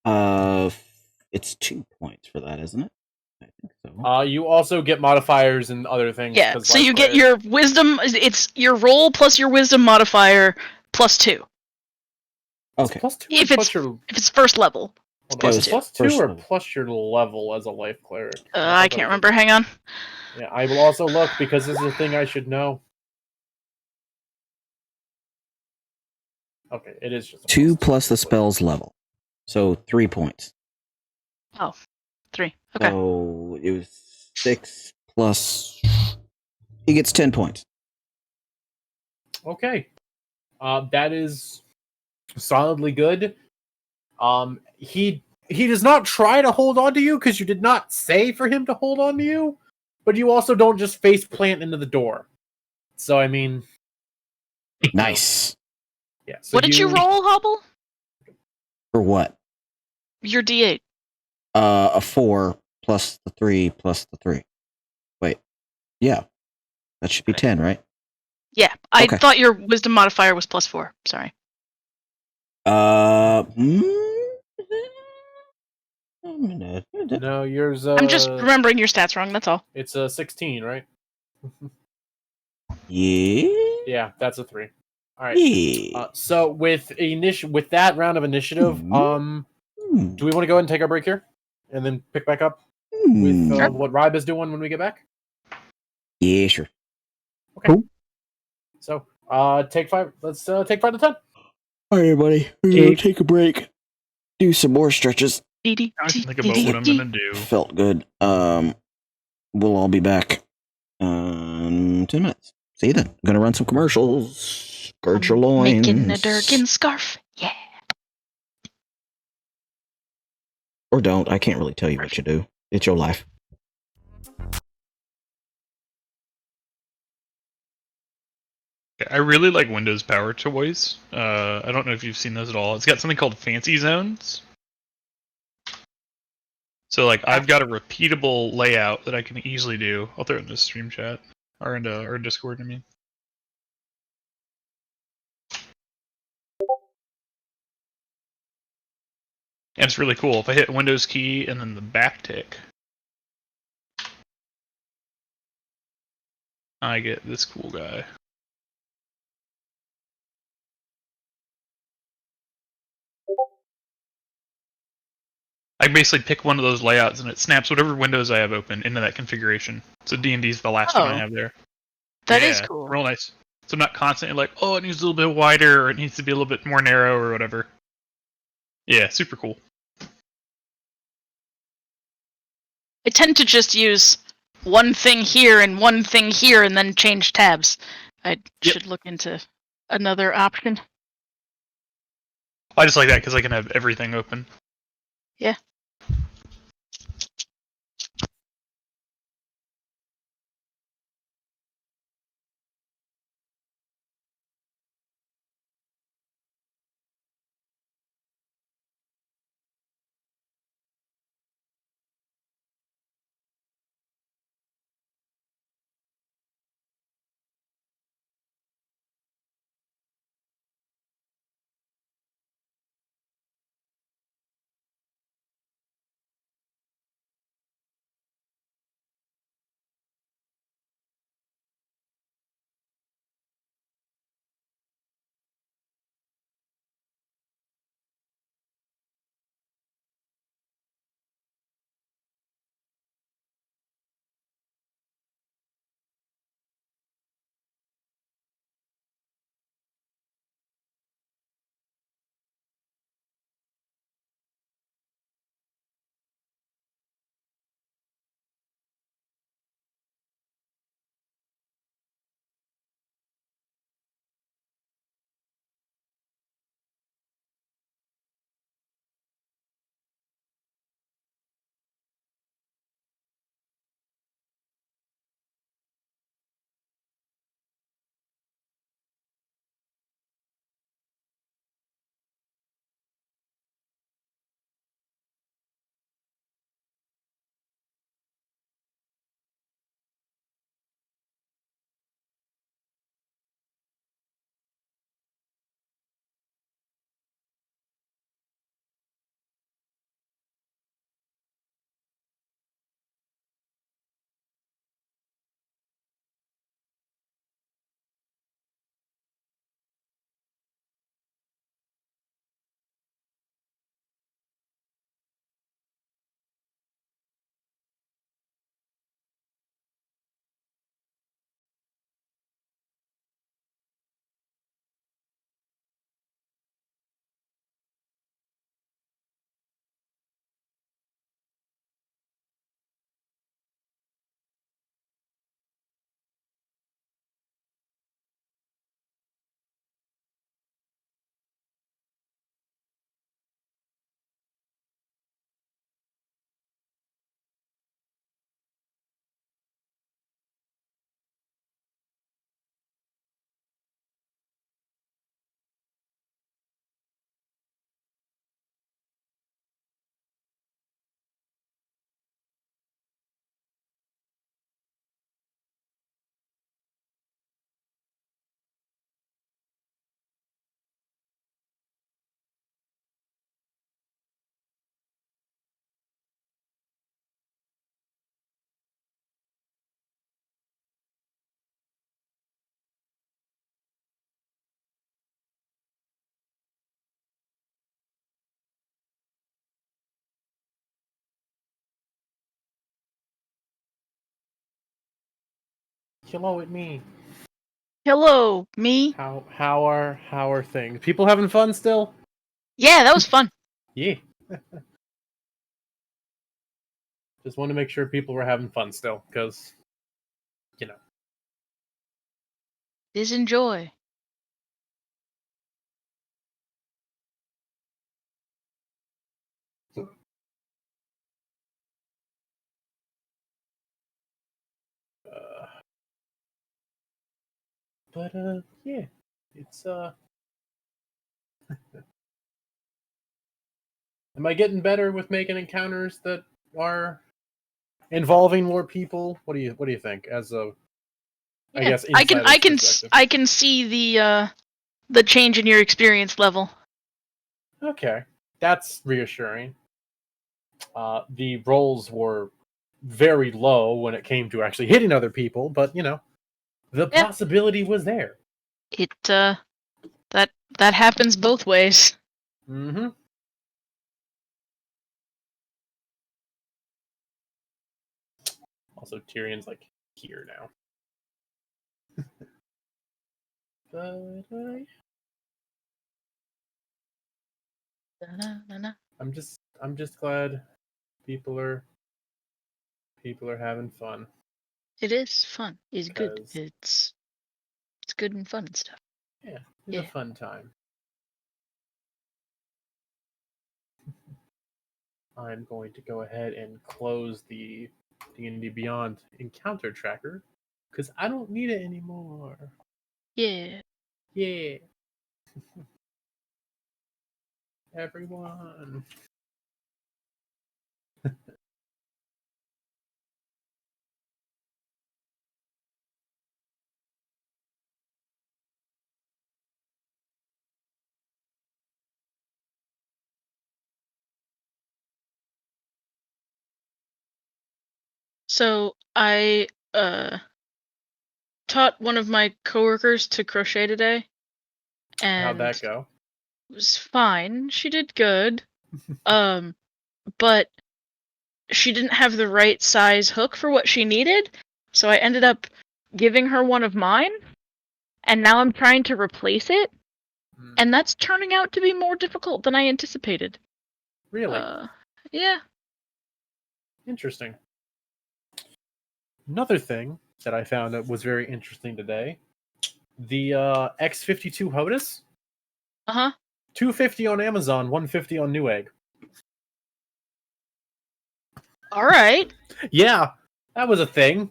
It's 2 points for that, isn't it? I think so. You also get modifiers and other things. Yeah, so you get your wisdom. It's your roll plus your wisdom modifier plus 2. Okay. Plus 2 If it's first level. Plus 2 First or level. plus your level as a life cleric? I can't remember. Hang on. Yeah, I will also look because this is a thing I should know. Okay, it is just 2 plus the spell's level. So 3 points. Oh, 3. Okay. So it was 6 plus. He gets 10 points. Okay. That is solidly good. He does not try to hold on to you because you did not say for him to hold on to you, but you also don't just face plant into the door. So I mean, Nice. yeah. So What did you roll, Hobble? For what? Your D8. A 4 plus the 3 plus the 3. Wait. Yeah. That should be 10, right? Yeah, I Okay. thought your wisdom modifier was plus 4. Sorry. No, No, yours. I'm just remembering your stats wrong. That's all. It's a 16, right? Yeah. Yeah, that's a 3. All right. Yeah. So with that round of initiative, do we want to go ahead and take our break here, and then pick back up with what Rybe is doing when we get back? Yeah, sure. Okay. Cool. So, take 5. Let's take 5 to 10. All right, everybody. We're gonna take a break. Do some more stretches. I think about what I'm gonna do. Felt good. We'll all be back in 10 minutes. See you then. I'm gonna run some commercials. Gird your loins. Making a Durkin scarf. Yeah. Or don't. I can't really tell you what you do. It's your life. I really like Windows Power Choice. I don't know if you've seen those at all. It's got something called Fancy Zones. So, like, I've got a repeatable layout that I can easily do. I'll throw it in the stream chat. Or into our Discord, I mean. And it's really cool. If I hit Windows key and then the back tick, I get this cool guy. I basically pick one of those layouts and it snaps whatever windows I have open into that configuration. So D&D's the last one I have there. That is cool. Real nice. So I'm not constantly like, oh, it needs a little bit wider or it needs to be a little bit more narrow or whatever. Yeah, super cool. I tend to just use one thing here and one thing here and then change tabs. I should look into another option. I just like that because I can have everything open. Yeah. hello at me. Hello, me. How are things? People having fun still? Yeah, that was fun. Yeah. Just want to make sure people were having fun still, because, you know. Just enjoy. But yeah, it's Am I getting better with making encounters that are involving more people? What do you think? As a, Yeah, I guess I can insider's perspective. I can see the change in your experience level. Okay, that's reassuring. The rolls were very low when it came to actually hitting other people, but you know, the Yeah. possibility was there. It that happens both ways. Mm-hmm. Also, Tyrion's like here now. But I'm just glad people are having fun. It is fun. It's good. 'Cause- It's good and fun and stuff. Yeah, it's a fun time. I'm going to go ahead and close the D&D Beyond encounter tracker because I don't need it anymore. Yeah. Yeah. Everyone. So I taught one of my coworkers to crochet today, and How'd that go? it was fine. She did good. But she didn't have the right size hook for what she needed, so I ended up giving her one of mine, and now I'm trying to replace it, and that's turning out to be more difficult than I anticipated. Really? Yeah. Interesting. Another thing that I found that was very interesting today, the X52 HOTUS. Uh-huh. $250 on Amazon, $150 on Newegg. All right. Yeah, that was a thing.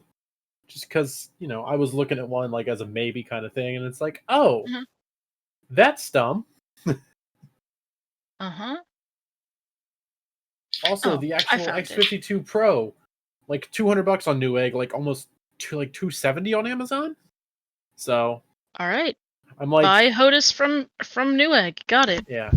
Just because, you know, I was looking at one like as a maybe kind of thing, and it's like, oh, that's dumb. Uh-huh. Also, Oh, the I actual found X52 Pro, like $200 on Newegg, like almost $270 on Amazon. So, all right. I'm like, buy HOTUS from Newegg. Got it. yeah.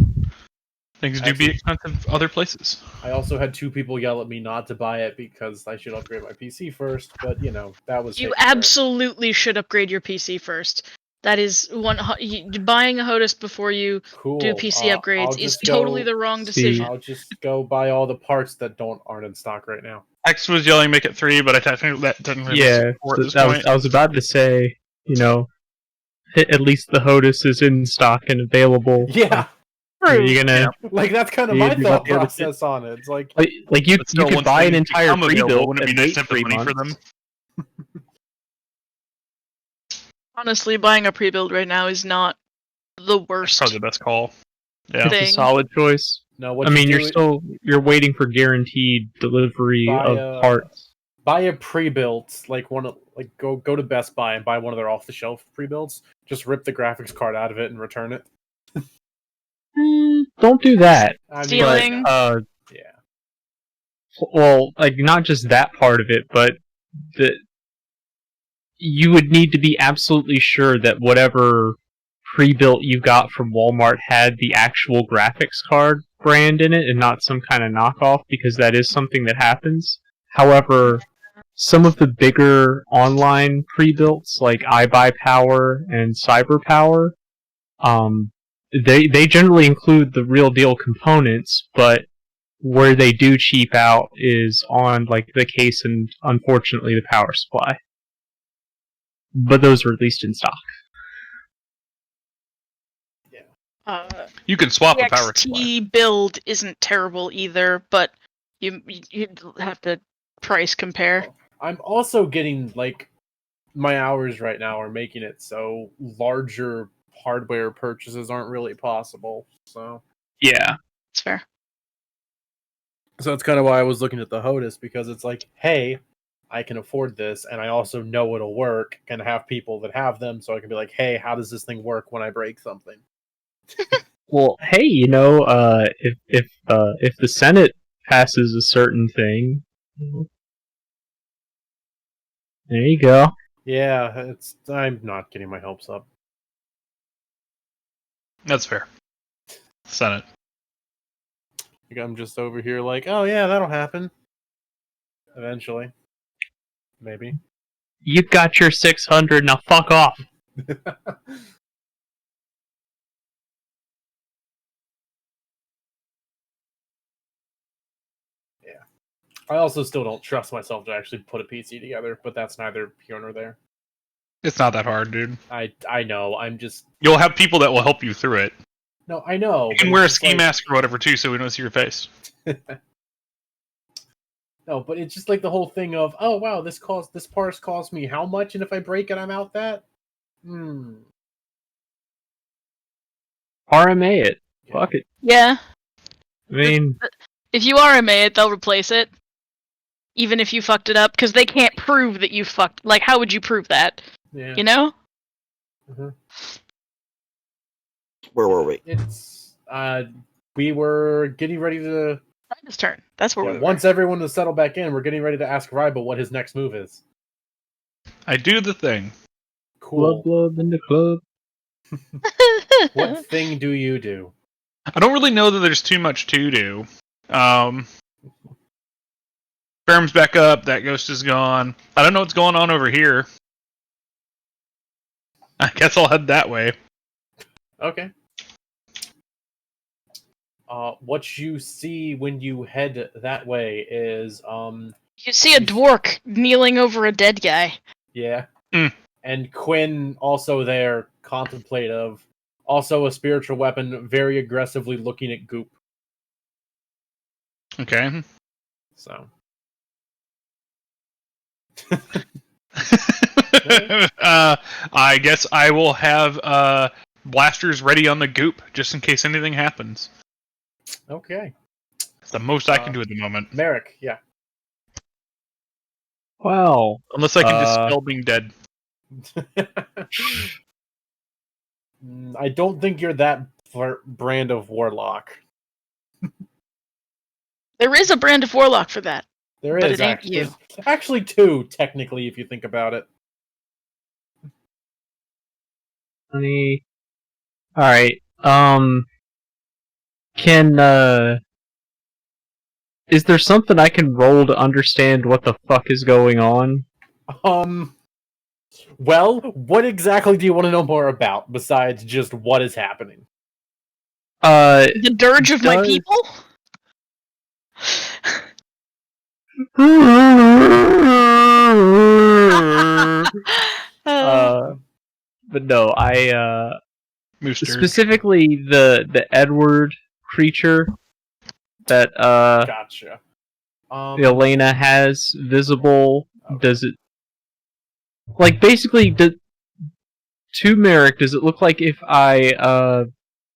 Things do be expensive other places. I also had two people yell at me not to buy it because I should upgrade my PC first, but you know, that was You taken care of. absolutely should upgrade your PC first. That is buying a HOTUS before you do PC upgrades is totally the wrong decision. I'll just go buy all the parts that aren't in stock right now. X was yelling make it 3, but I technically Yeah, support this I point. was about to say, you know, at least the HOTUS is in stock and available. Yeah. You're gonna like that's kind of my thought process on it. It's like you could buy an entire pre-built wouldn't it and be nice wait to have the 3 money months. for them? Honestly, buying a pre-build right now is not the worst. Probably the best call. Yeah, It's a solid choice. No, what I mean, you you're waiting for guaranteed delivery of parts. Buy a pre-built, like go to Best Buy and buy one of their off-the-shelf pre-builds. Just rip the graphics card out of it and return it. Don't do that. Stealing. But, yeah. Well, like not just that part of it, but you would need to be absolutely sure that whatever pre-built you got from Walmart had the actual graphics card brand in it and not some kind of knockoff, because that is something that happens. However, some of the bigger online pre-builts like iBuyPower and CyberPower, they generally include the real deal components, but where they do cheap out is on like the case and unfortunately the power supply. but those were at least in stock. You can swap the a power supply. XT build isn't terrible either, but you'd have to price compare. I'm also getting, like, my hours right now are making it so larger hardware purchases aren't really possible. So Yeah. It's fair. So that's kind of why I was looking at the HOTUS, because it's like, hey, I can afford this, and I also know it'll work, and have people that have them, so I can be like, hey, how does this thing work when I break something? Well, hey, if the Senate passes a certain thing, there you go. Yeah, I'm not getting my hopes up. That's fair. Senate. Like, I'm just over here like, oh yeah, that'll happen. Eventually. Maybe. You got your 600, now fuck off. I also still don't trust myself to actually put a PC together, but that's neither here nor there. It's not that hard, dude. I know, I'm just... You'll have people that will help you through it. No, I know. You can wear a ski mask or whatever, too, so we don't see your face. No, but it's just like the whole thing of, oh wow, this parse cost me how much, and if I break it, I'm out that? RMA it. Fuck it. Yeah. I mean... If you RMA it, they'll replace it. Even if you fucked it up, because they can't prove that you fucked... Like, how would you prove that? Yeah. You know? Mm-hmm. Where were we? It's, we were getting ready to... Ryba's turn. That's where we were. Once everyone is settled back in, we're getting ready to ask Ryba what his next move is. I do the thing. Cool. Club in the club. What thing do you do? I don't really know that there's too much to do. Ferm's back up, that ghost is gone. I don't know what's going on over here. I guess I'll head that way. Okay. What you see when you head that way is, You see a dwarf kneeling over a dead guy. Yeah. Mm. And Quinn also there, contemplative. Also a spiritual weapon, very aggressively looking at Goop. Okay. So. I guess I will have blasters ready on the Goop, just in case anything happens. Okay. It's the most I can do at the moment. Merrick, yeah. Well... Unless I can dispel being dead. I don't think you're that brand of warlock. There is a brand of warlock for that. There but is, it ain't actually. you. There's actually two, technically, if you think about it. Honey... Alright, is there something I can roll to understand what the fuck is going on? Well, what exactly do you want to know more about, besides just what is happening? The dirge of my people? But no, Moose dirge. specifically the Edward creature that Gotcha. Elena has visible. Okay. Does it like basically to Merrick? Does it look like if I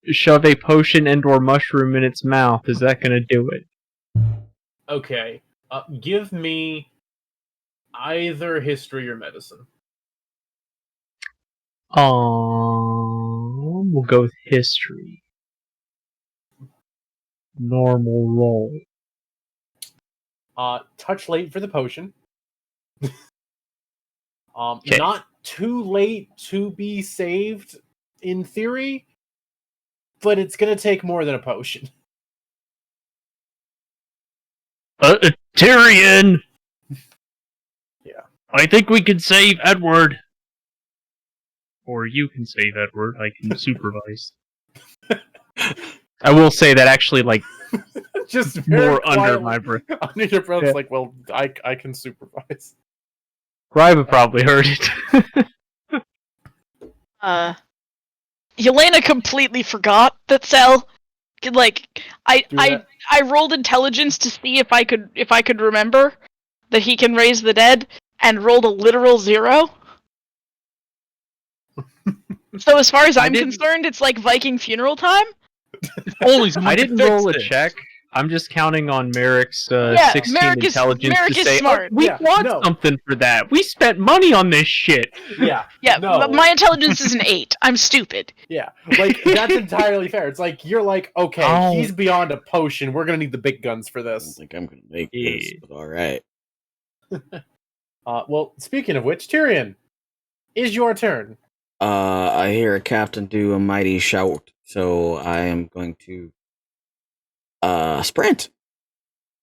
shove a potion and/or mushroom in its mouth, is that going to do it? Okay. Give me either history or medicine. We'll go with history. Normal roll. Touch late for the potion. Okay. Not too late to be saved, in theory, but it's gonna take more than a potion. Tyrion! Yeah. I think we can save Edward. Or you can save Edward. I can supervise. I will say that actually, like, Just very more under quietly, my breath. under your breath, Yeah. it's like, well, I can supervise. Ryba probably heard it. Yelena completely forgot that Cell. Like, Do that. I rolled intelligence to see if I could remember that he can raise the dead, and rolled a literal 0. So as far as I'm concerned, it's like Viking funeral time. Only I didn't roll a check. I'm just counting on Merrick's 16 Merrick intelligence Merrick to is say, smart. "Oh, we Yeah, want no. something for that. We spent money on this shit." Yeah. Yeah, No. but my intelligence is an 8. I'm stupid. Yeah, like that's entirely fair. It's like you're like, okay, Oh. he's beyond a potion. We're gonna need the big guns for I don't this. think I'm gonna make Yeah. this, but alright. Well, speaking of which, Tyrion, is your turn. I hear a captain do a mighty shout, so I am going to sprint.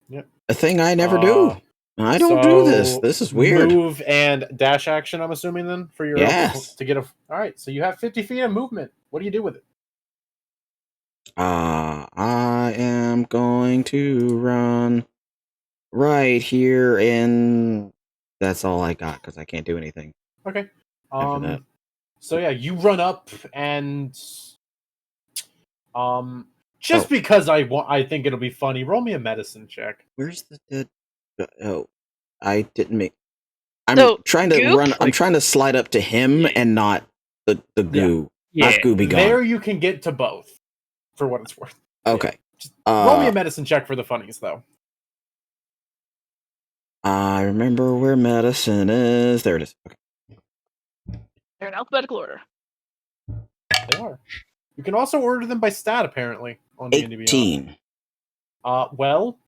Yep. A thing I never do. I don't do this. So, This is weird. Move and dash action, I'm assuming then for your Yes. to get a. All right, so you have 50 feet of movement. What do you do with it? I am going to run right here in. That's all I got because I can't do anything. Okay. After that. So yeah, you run up and just because I think it'll be funny, roll me a medicine check. Where's the dead? Oh, I didn't make. I'm So, trying to Goop? run. I'm trying to slide up to him and not the goo. Yeah. Not Gooby Gone. There you can get to both, for what it's worth. Okay. Roll me a medicine check for the funnies, though. I remember where medicine is. There it is. Okay. They're in alphabetical order. They are. You can also order them by stat, apparently, on D&D Beyond. 18. Well,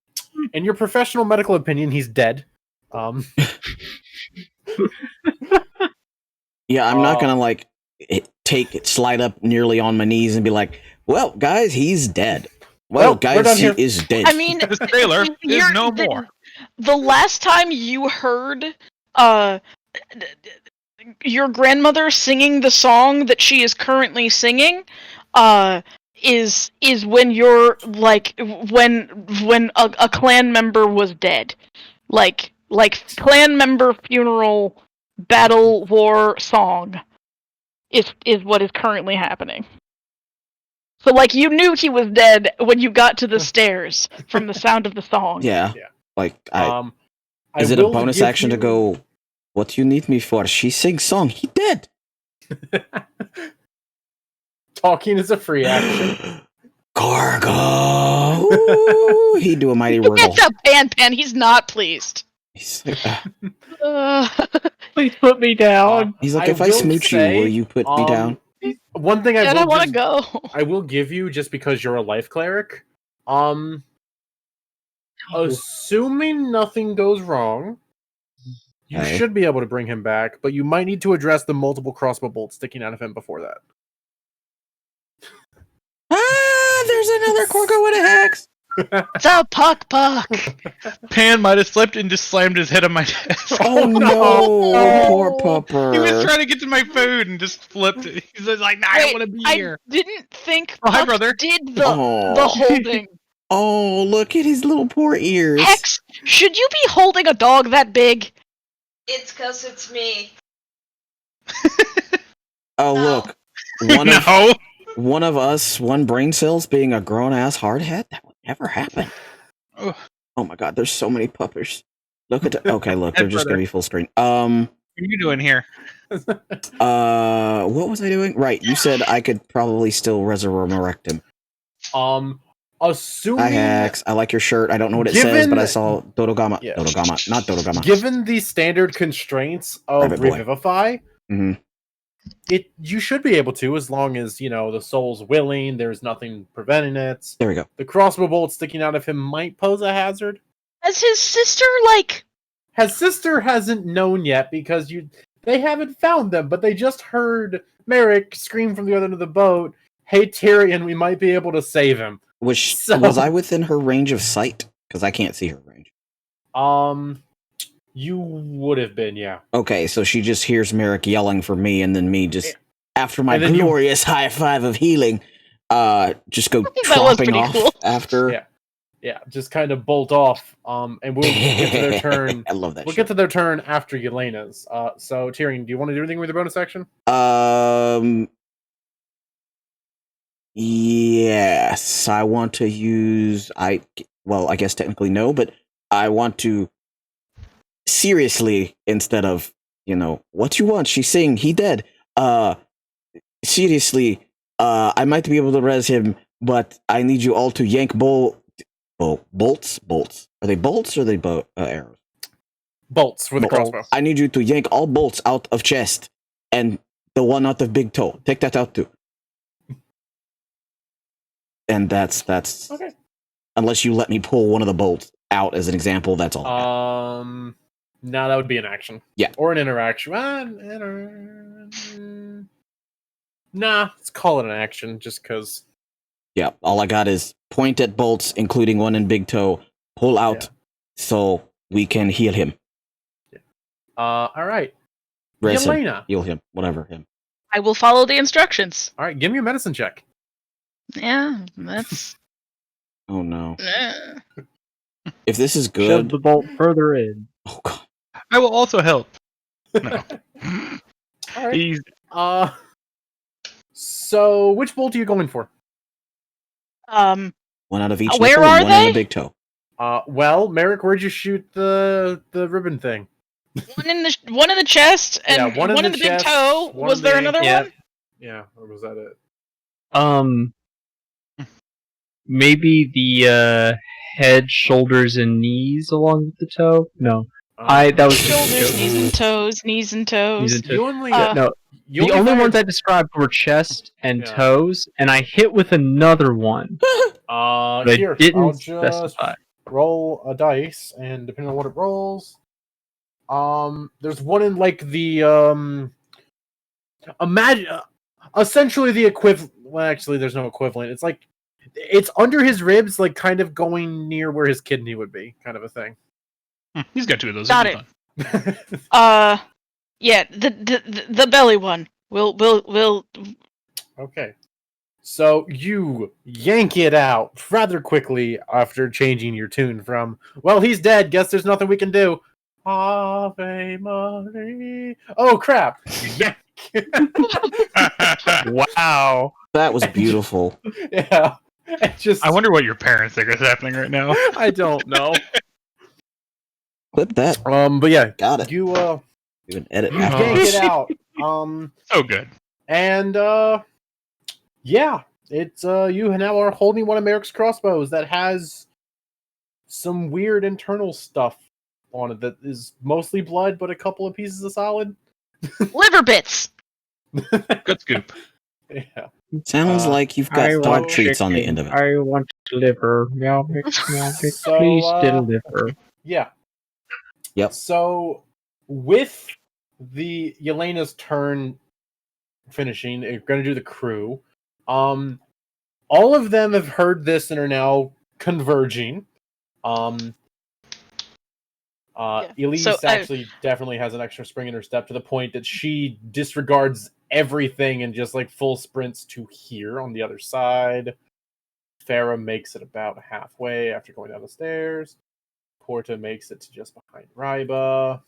in your professional medical opinion, he's dead. Yeah, I'm not gonna like slide up nearly on my knees and be like, "Well, guys, he's dead." Well, Well, we're done guys, he here. is dead. I mean, This trailer is you're- no more. The last time you heard your grandmother singing the song that she is currently singing is when you're like when a clan member was dead, like clan member funeral battle war song is what is currently happening. So like you knew he was dead when you got to the stairs from the sound of the song. Yeah. Yeah. Like, is it a bonus action to go, "What you need me for?" She sings song. He dead. Talking is a free action. Cargo. Ooh, he do a mighty wordle. It's a pan. He's not pleased. He's Please put me down. like, if I will smooch say, you, will you put me down? One thing I want to go. I will give you, just because you're a life cleric. Assuming nothing goes wrong, you Okay. should be able to bring him back, but you might need to address the multiple crossbow bolts sticking out of him before that. There's another Corgo with a hex. It's a puck. Pan might have slipped and just slammed his head on my desk. Oh no, poor pupper. He was trying to get to my food and just flipped it. He's just like, "Nah, I don't want to be here." I didn't think Oh, hi, Puck brother. did Oh. the holding. Oh, look at his little poor ears. Hex, should you be holding a dog that big? It's 'cause it's me. Oh, No. look. No. One of us, one brain cells being a grown-ass hardhead? That would never happen. Ugh. Oh my god, there's so many puppers. Look at the... Okay, look, they're just brother. gonna be full screen. What are you doing here? What was I doing? Right, you said I could probably still resurrect him. Assuming... Hi, Hex. I like your shirt. I don't know what it says, but I saw Dodogama. Yeah. Dodogama, not Dodogama. Given the standard constraints of Private boy. Revivify, Mhm. you should be able to, as long as, the soul's willing, there's nothing preventing it. There we go. The crossbow bolt sticking out of him might pose a hazard. As his sister, His sister hasn't known yet because they haven't found them, but they just heard Merrick scream from the other end of the boat, "Hey Tyrion, we might be able to save him." Was I within her range of sight? Because I can't see her range. You would have been, yeah. Okay, so she just hears Merrick yelling for me, and then me just, after my And then you- glorious high five of healing, just go that was tromping pretty off cool. after. Yeah. just kind of bolt off. And we'll get to their turn. I love that. We'll get to their turn after Yelena's. So Tyrion, do you want to do anything with your bonus action? Yes, I want to use. I guess technically no, but I want to seriously, instead of what you want. She's saying he dead. Seriously, I might be able to res him, but I need you all to yank bolts. Are they bolts or are they arrows? Bolts with the crossbow. I need you to yank all bolts out of chest and the one out of big toe. Take that out too. And that's okay. Unless you let me pull one of the bolts out as an example, that's all. No, that would be an action. Yeah, or an interaction. Nah, let's call it an action, just because. Yeah, all I got is point at bolts, including one in big toe. Pull out, so we can heal him. Yeah. All right. Res Yelena. him, heal him, whatever him. I will follow the instructions. All right, give me a medicine check. Yeah, that's. Oh no. If this is good, shove the bolt further in. Oh god. I will also help. No. All right. So which bolt are you going for? One out of each. Where nipple are and one they? in the big toe. Well, Merrick, where'd you shoot the ribbon thing? One in the chest and one in the big chest, toe. one Was in there the another ankle. one? Yeah, or was that it? Maybe the head, shoulders, and knees along the toe. No, that was shoulders, knees and toes, knees and toes. Knees and toes. You only no. You the only fired... ones I described were chest and Yeah. toes, and I hit with another one. But Here, I didn't I'll just specify. roll a dice, and depending on what it rolls, there's one in like the imagine essentially the equivalent. Well, actually, there's no equivalent. It's like it's under his ribs, like kind of going near where his kidney would be, kind of a thing. He's got two of those. Got it. Yeah, the belly one. We'll. Okay. So you yank it out rather quickly after changing your tune from, well, he's dead, guess there's nothing we can do. Ave Maria. Oh, crap. Yank. Wow. That was beautiful. Yeah. I wonder what your parents think is happening right now. I don't know. Clip that. But yeah. Got it. You can edit you after yank this. it out. So good. And yeah, it's you now are holding one of Merrick's crossbows that has some weird internal stuff on it that is mostly blood, but a couple of pieces of solid liver bits. Good scoop. Yeah. Sounds like you've got dog treats on the end of it. I want liver. Meow, meow, So, please deliver. Yeah. Yep. So with the Yelena's turn finishing, you're going to do the crew. All of them have heard this and are now converging. Elise actually definitely has an extra spring in her step to the point that she disregards everything and just like full sprints to here on the other side. Farah makes it about halfway after going down the stairs. Porta makes it to just behind Ryba.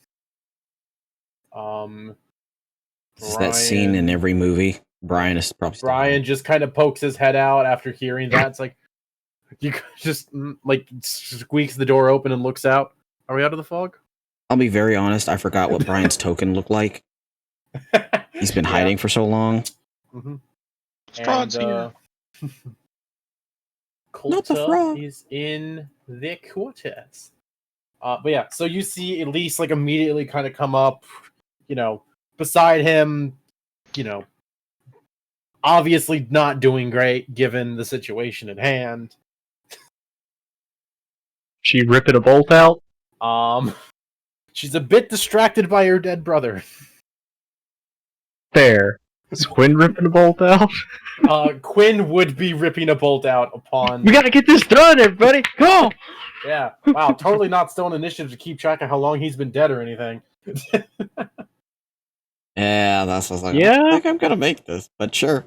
Is that scene in every movie? Brian is probably Brian just kind of pokes his head out after hearing that. It's like you just like squeaks the door open and looks out. Are we out of the fog? I'll be very honest. I forgot what Brian's token looked like. He's been hiding for so long. Mm-hmm. Fraud's here. Colta is in the quarters. But yeah, so you see Elise like immediately kind of come up, beside him, obviously not doing great given the situation at hand. She ripping a bolt out? She's a bit distracted by her dead brother. Fair. Is Quinn ripping a bolt out? Quinn would be ripping a bolt out upon... We gotta get this done, everybody! Go! Yeah. Wow, totally not still an initiative to keep track of how long he's been dead or anything. Yeah, that's what I was like. Yeah? I think I'm gonna make this, but sure.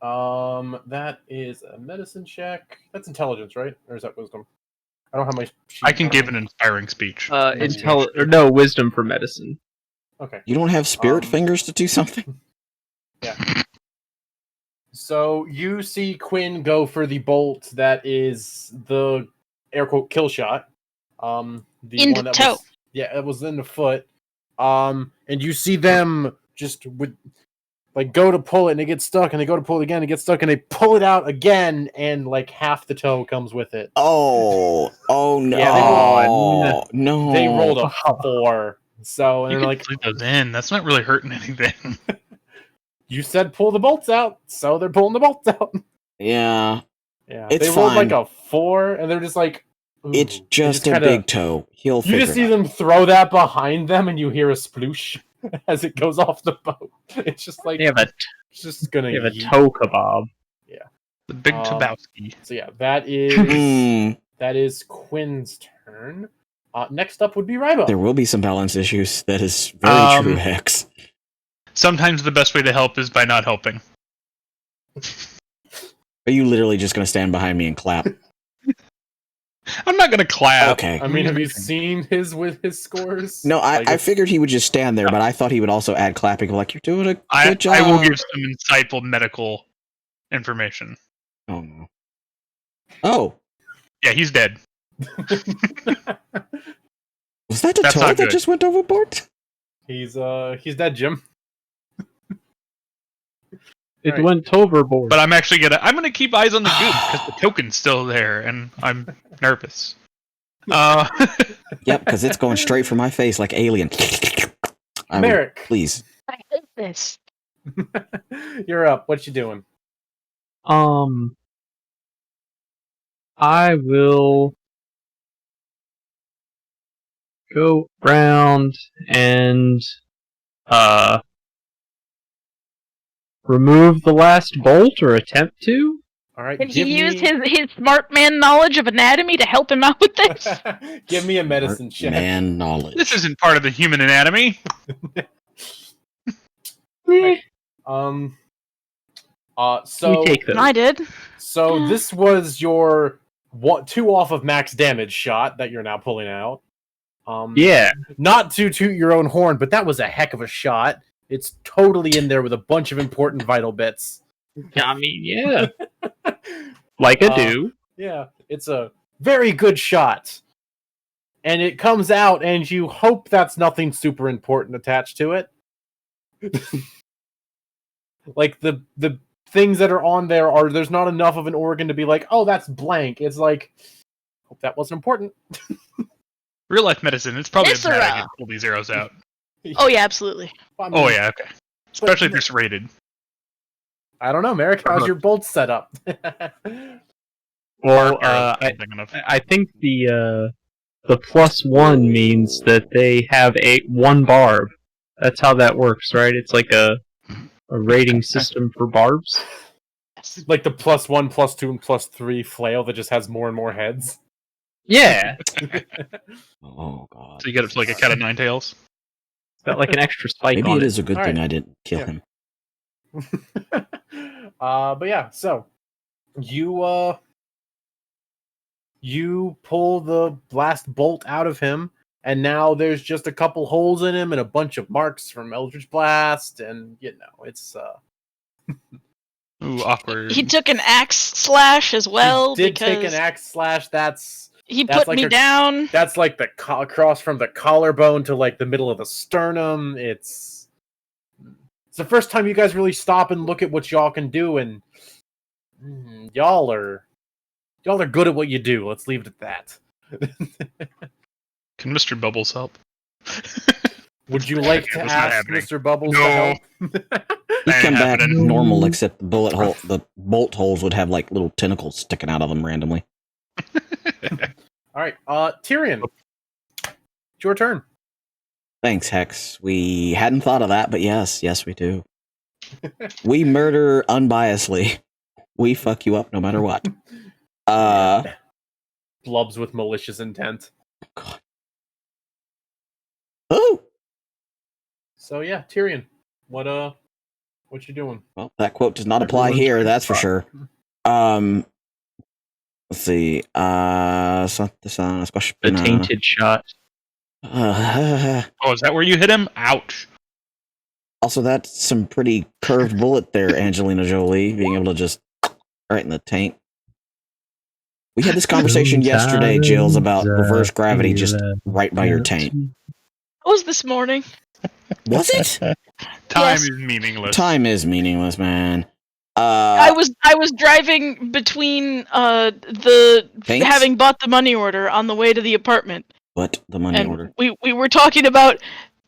That is a medicine check. That's intelligence, right? Or is that wisdom? I don't have my. I can give an inspiring speech. Wisdom for medicine. Okay. You don't have spirit fingers to do something? Yeah. So you see Quinn go for the bolt that is the air quote kill shot. The In one the that toe. was it was in the foot. And you see them just with like go to pull it and they get stuck, and they go to pull it again and get stuck, and they pull it out again, and like half the toe comes with it. Oh no! Yeah, no! They rolled a 4. So and You they're can like, leave those in. That's not really hurting anything. you said pull the bolts out, so they're pulling the bolts out. Yeah. Yeah, It's they rolled fine. like a 4, and they're just like, ooh. It's just a kinda, big toe. He'll You figure just see it out. them throw that behind them, and you hear a sploosh as it goes off the boat. It's just like it's just gonna. They have a yeet. toe kebab. Yeah, The big Tabowski. So yeah, that is Quinn's turn. Next up would be Rybo. There will be some balance issues. That is very true, Hex. Sometimes the best way to help is by not helping. Are you literally just going to stand behind me and clap? I'm not going to clap. Okay. I mean, have you seen his scores? No, I figured he would just stand there, but I thought he would also add clapping. Like, you're doing a good job. I will give some insightful medical information. Oh no. Oh. Yeah, he's dead. Was that a toe that just went overboard? He's dead, Jim. It went overboard. But I'm actually gonna keep eyes on the goop because the token's still there, and I'm nervous. Yep, because it's going straight for my face like Alien. Merrick, please. I hate this. You're up. What you doing? I will go round and remove the last bolt, or attempt to. All right. Can he use his smart man knowledge of anatomy to help him out with this? Give me a medicine check. Man knowledge. This isn't part of the human anatomy. Right. So we take those. I did. So this was your 2 off of max damage shot that you're now pulling out. Yeah. Not to toot your own horn, but that was a heck of a shot. It's totally in there with a bunch of important vital bits. I mean, yeah. Like I do. Yeah, it's a very good shot. And it comes out, and you hope that's nothing super important attached to it. Like, the things that are on there's not enough of an organ to be like, oh, that's blank. It's like, hope that wasn't important. Real life medicine, it's probably Viscera. a bad to pull these arrows out. Oh yeah, absolutely. I mean, Oh yeah, okay. Especially if they're serrated. I don't know, Merrick. How's your bolt set up? Well, I think the +1 means that they have 1 barb. That's how that works, right? It's like a rating system for barbs. Like the +1, +2, and +3 flail that just has more and more heads. Yeah. Oh god. So you get it to like a cat of 9 tails. It's got like an extra spike Maybe on it it. is a good thing I didn't kill him. But yeah, so you pull the blast bolt out of him, and now there's just a couple holes in him and a bunch of marks from Eldritch Blast, and it's Ooh, awkward. He took an axe slash as well. He did because take an axe slash. He that's put like me down. That's like the across from the collarbone to like the middle of the sternum. It's the first time you guys really stop and look at what y'all can do, and y'all are good at what you do. Let's leave it at that. Can Mr. Bubbles help? Would you like to ask Mr. Bubbles to help? He'd come back normal, except the bolt holes would have like little tentacles sticking out of them randomly. All right, Tyrion, it's your turn. Thanks, Hex. We hadn't thought of that, but yes, we do. We murder unbiasedly. We fuck you up no matter what. Blubs with malicious intent. God. Oh. So yeah, Tyrion, what you doing? Well, that quote does not apply here, that's for sure. Let's see. The tainted shot. Uh, Oh, is that where you hit him? Ouch. also, that's some pretty curved bullet there, Angelina Jolie, being able to just right in the taint. We had this conversation yesterday, Jills, about reverse gravity just right by your taint. What was this morning? Was it? Time Yes. is meaningless. Time is meaningless, man. I was driving between the Taints? having bought the money order on the way to the apartment. What the money And order? we were talking about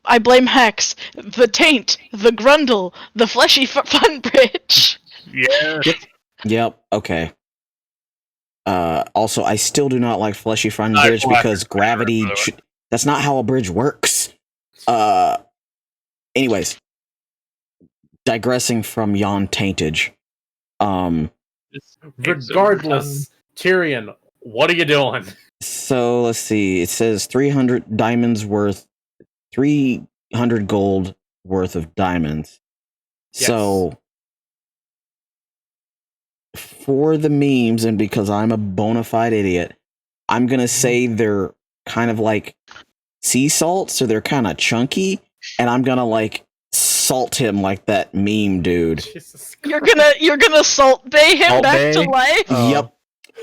I blame Hex, the taint, the grundle, the fleshy fun bridge. Yeah. Yep. Okay. Also, I still do not like fleshy fun bridge because gravity. That's not how a bridge works. Anyways, digressing from yon taintage. Regardless, Tyrion, what are you doing? So let's see. It says 300 diamonds worth, 300 gold worth of diamonds. Yes. So for the memes, and because I'm a bona fide idiot, I'm gonna say they're kind of like sea salt, so they're kind of chunky, and I'm gonna like salt him like that meme dude. You're gonna salt bay him Salt back Bae? to life. Yep.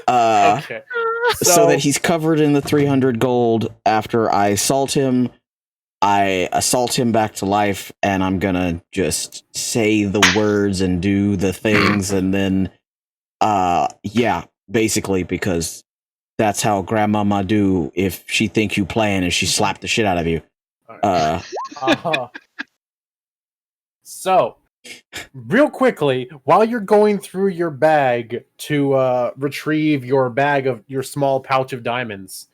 Okay. So that he's covered in the 300 gold. After I salt him, I assault him back to life, and I'm gonna just say the words and do the things, and then, yeah, basically, because that's how Grandmama do if she think you playing and she slap the shit out of you. So, real quickly, while you're going through your bag to retrieve your bag of your small pouch of diamonds,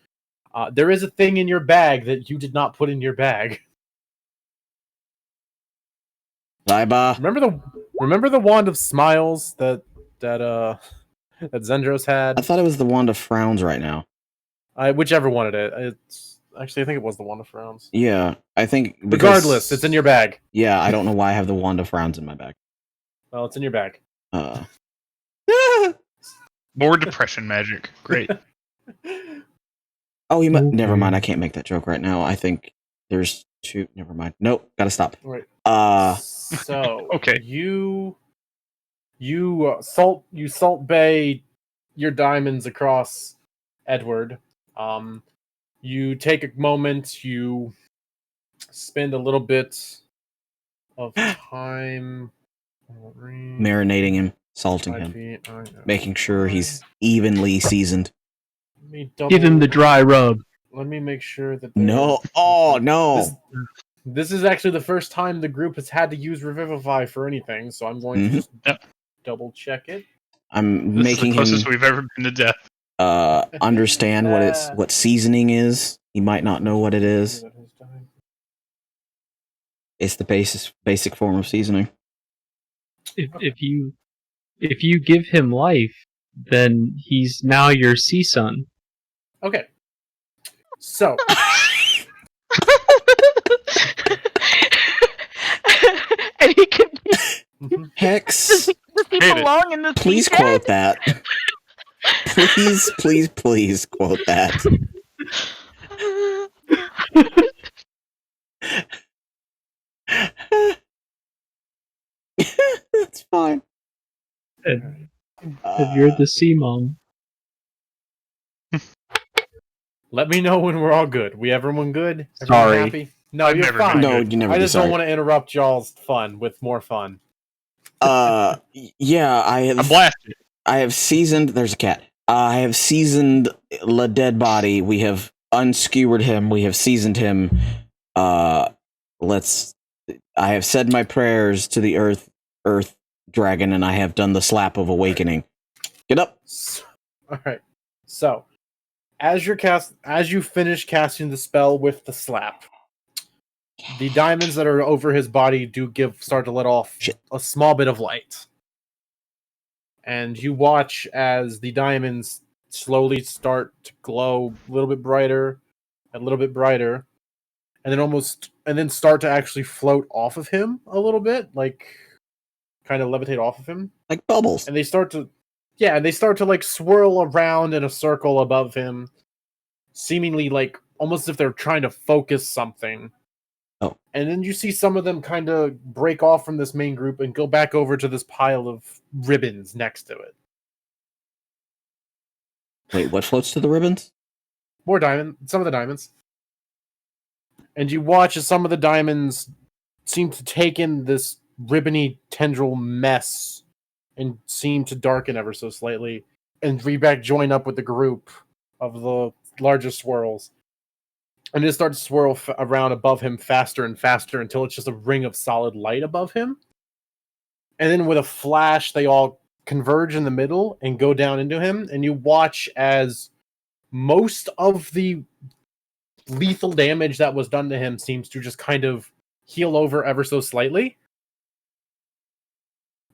there is a thing in your bag that you did not put in your bag. Laiba. Remember the wand of smiles that Zendros had? I thought it was the wand of frowns right now. Whichever one it is. It's actually, I think it was the wand of frowns. Yeah, I think. Regardless, it's in your bag. Yeah, I don't know why I have the wand of frowns in my bag. Well, it's in your bag. More depression magic. Great. Oh, never mind. I can't make that joke right now. I think there's two. Never mind. Nope. Gotta stop. Right. So okay. You salt bay your diamonds across Edward. You take a moment. You spend a little bit of time marinating him, salting him, making sure he's evenly seasoned. Give him the dry rub. Let me make sure that. No. Oh no. This is actually the first time the group has had to use Revivify for anything, so I'm going to just double check it. I'm This making is the closest him we've ever been to death. Understand what seasoning is. He might not know what it is. It's the basic form of seasoning. If you give him life, then he's now your sea son. Okay. So and he can Hex. Does he belong in the Please sea quote that. Please quote that. That's fine. And you're the sea mom. let me know when we're all good. We everyone good? Everyone Sorry. happy? No, you're never fine. been No, you never. I be just sorry. don't want to interrupt y'all's fun with more fun. Yeah, I'm blasted. I have seasoned. There's a cat. I have seasoned the dead body. We have unskewered him. We have seasoned him. I have said my prayers to the earth dragon, and I have done the slap of awakening. Get up. All right. So, as you finish casting the spell with the slap, the diamonds that are over his body do start to let off a small bit of light. And you watch as the diamonds slowly start to glow a little bit brighter, a little bit brighter, and then start to actually float off of him a little bit, like kind of levitate off of him. Like bubbles. And they start to Yeah, and they start to like swirl around in a circle above him, seemingly like almost if they're trying to focus something. Oh. And then you see some of them kind of break off from this main group and go back over to this pile of ribbons next to it. Wait, what floats to the ribbons? Some of the diamonds. And you watch as some of the diamonds seem to take in this ribbony tendril mess and seem to darken ever so slightly, and Reback join up with the group of the larger swirls. And it starts to swirl around above him faster and faster until it's just a ring of solid light above him. And then with a flash, they all converge in the middle and go down into him, and you watch as most of the lethal damage that was done to him seems to just kind of heal over ever so slightly.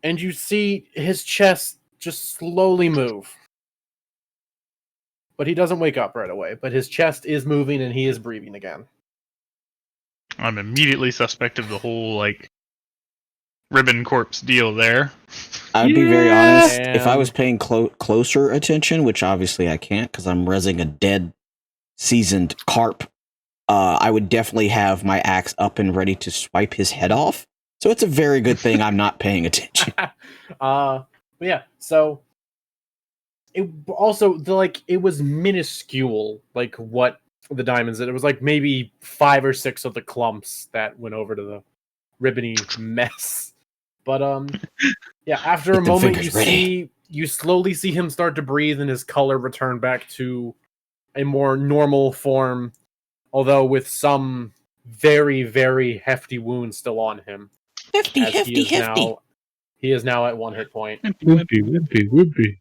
And you see his chest just slowly move. But he doesn't wake up right away. But his chest is moving and he is breathing again. I'm immediately suspect of the whole, like, ribbon corpse deal there. I would be very honest. If I was paying closer attention, which obviously I can't because I'm rezzing a dead, seasoned carp, I would definitely have my axe up and ready to swipe his head off. So it's a very good thing I'm not paying attention. But yeah, so it also it was minuscule, like what the diamonds did. It was like maybe 5 or 6 of the clumps that went over to the ribbony mess. But yeah, after a moment you slowly see him start to breathe and his color return back to a more normal form, although with some very, very hefty wounds still on him. Hefty. He is now at 1 hit point. Wimpy.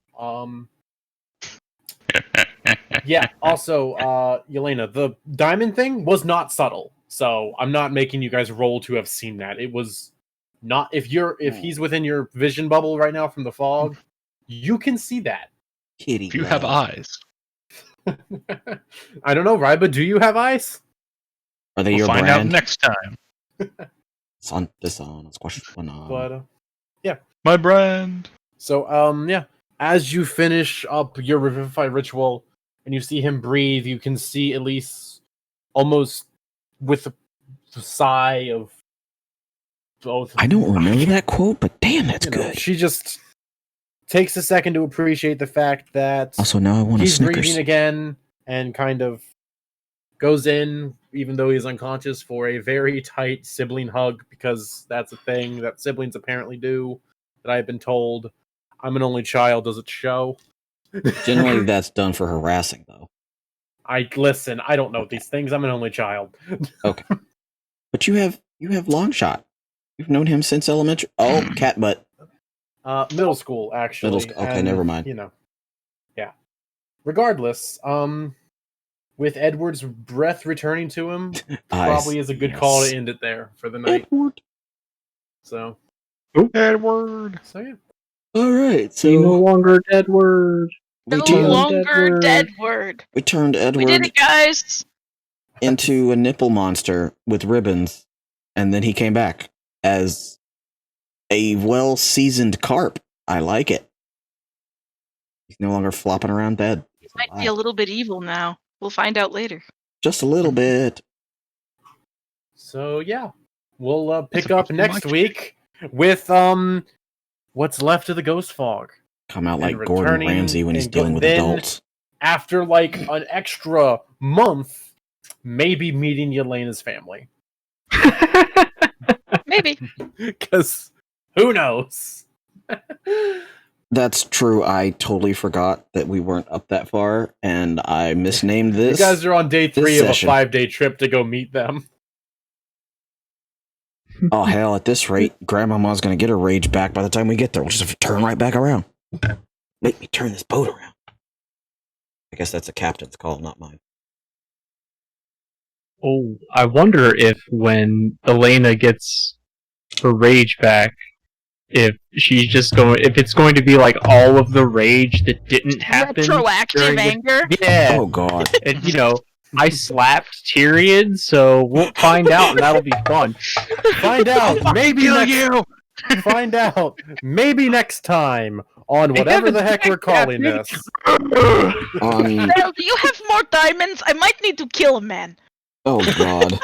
Yeah, also, Yelena, the diamond thing was not subtle, so I'm not making you guys roll to have seen that. It was not, if he's within your vision bubble right now from the fog, you can see that. Kitty. Do you have eyes? I don't know, Ryba, do you have eyes? Are they We'll your find brand? out next time. But, yeah. My brand. So, yeah, as you finish up your Revivify ritual and you see him breathe, you can see at least almost with a sigh of both. I don't remember that quote, but damn, that's good. She just takes a second to appreciate the fact that Also, now I want a he's Snickers. breathing again and kind of goes in, even though he's unconscious, for a very tight sibling hug, because that's a thing that siblings apparently do, that I've been told. I'm an only child, does it show? Generally, that's done for harassing, though. I don't know these things. I'm an only child. Okay. But you have Longshot. You've known him since elementary. Oh, cat butt. Middle school, actually. Middle school. Okay, and, never mind. Yeah. Regardless, with Edward's breath returning to him, probably is a good call to end it there for the night. Edward. So. Edward. So yeah. All right. So no longer Edward. No longer dead word. We turned Edward. We did it, guys. Into a nipple monster with ribbons, and then he came back as a well-seasoned carp. I like it. He's no longer flopping around dead. He might be a little bit evil now. We'll find out later. Just a little bit. So yeah, we'll pick up next week with what's left of the ghost fog. Come out like Gordon Ramsay when he's dealing with adults. After like an extra month, maybe meeting Yelena's family. Maybe. Because who knows? That's true. I totally forgot that we weren't up that far, and I misnamed this. You guys are on day 3 of a 5-day trip to go meet them. Oh, hell, at this rate, Grandmama's going to get her rage back by the time we get there. We'll just have to turn right back around. Make me turn this boat around. I guess that's a captain's call, not mine. Oh, I wonder if when Elena gets her rage back, if it's going to be like all of the rage that didn't happen. Retroactive anger? Yeah. Oh, God. And, I slapped Tyrion, so we'll find out, and that'll be fun. Find out. Maybe Kill next, you. find out maybe next time on whatever the heck we're calling this. On Well, do you have more diamonds? I might need to kill a man. oh god.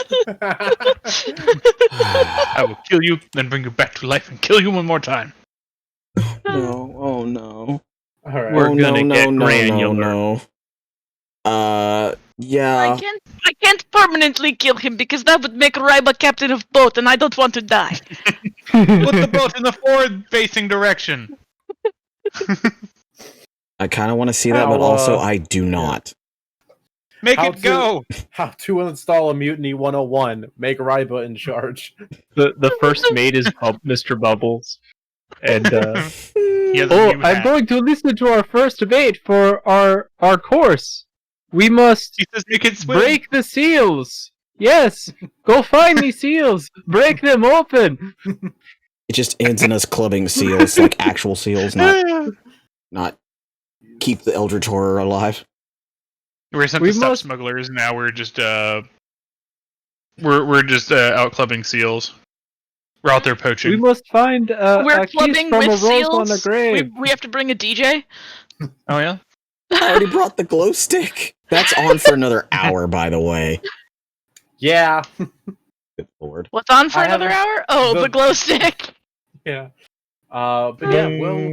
I will kill you, then bring you back to life and kill you one more time. No, oh no. All right. We're Oh, gonna no, get no, granular. no, no. Yeah. I can't permanently kill him because that would make Raiba captain of boat, and I don't want to die. Put the boat in the forward-facing direction. I kind of want to see that, but also I do not. Make How it go. How to install a Mutiny 101. Make Raiba in charge. The first mate is Mr. Bubbles, and He has a new I'm hat. going to listen to our first mate for our course. We must He says we can swim. break the seals. Yes, go find me seals. Break them open. It just ends in us clubbing seals, like actual seals, not keep the Eldritch Horror alive. We're sent to stop smugglers. Now we're just we're just out clubbing seals. We're out there poaching. We must find We're a kiss clubbing from with a rose on seals. a grave. We have to bring a DJ. Oh yeah. I already brought the glow stick. That's on for another hour, by the way. Yeah. Good lord. What's on for I another haven't- hour? Oh, the glow stick. Yeah. But yeah,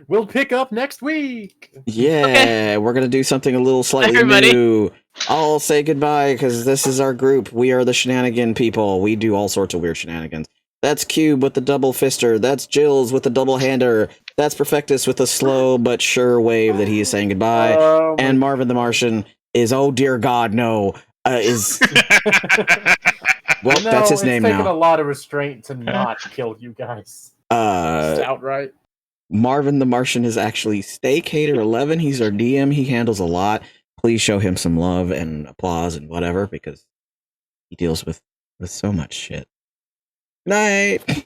we'll pick up next week. Yeah, we're gonna do something a little slightly Everybody. new. I'll say goodbye because this is our group. We are the shenanigan people. We do all sorts of weird shenanigans. That's Cube with the double fister. That's Jills with the double hander. That's Perfectus with a slow but sure wave that he is saying goodbye. And Marvin the Martian is, oh dear God, no. Is well, No, that's his name It's taken now. a lot of restraint to not kill you guys. Just outright. Marvin the Martian is actually Steakhater11. He's our DM. He handles a lot. Please show him some love and applause and whatever because he deals with so much shit. Night.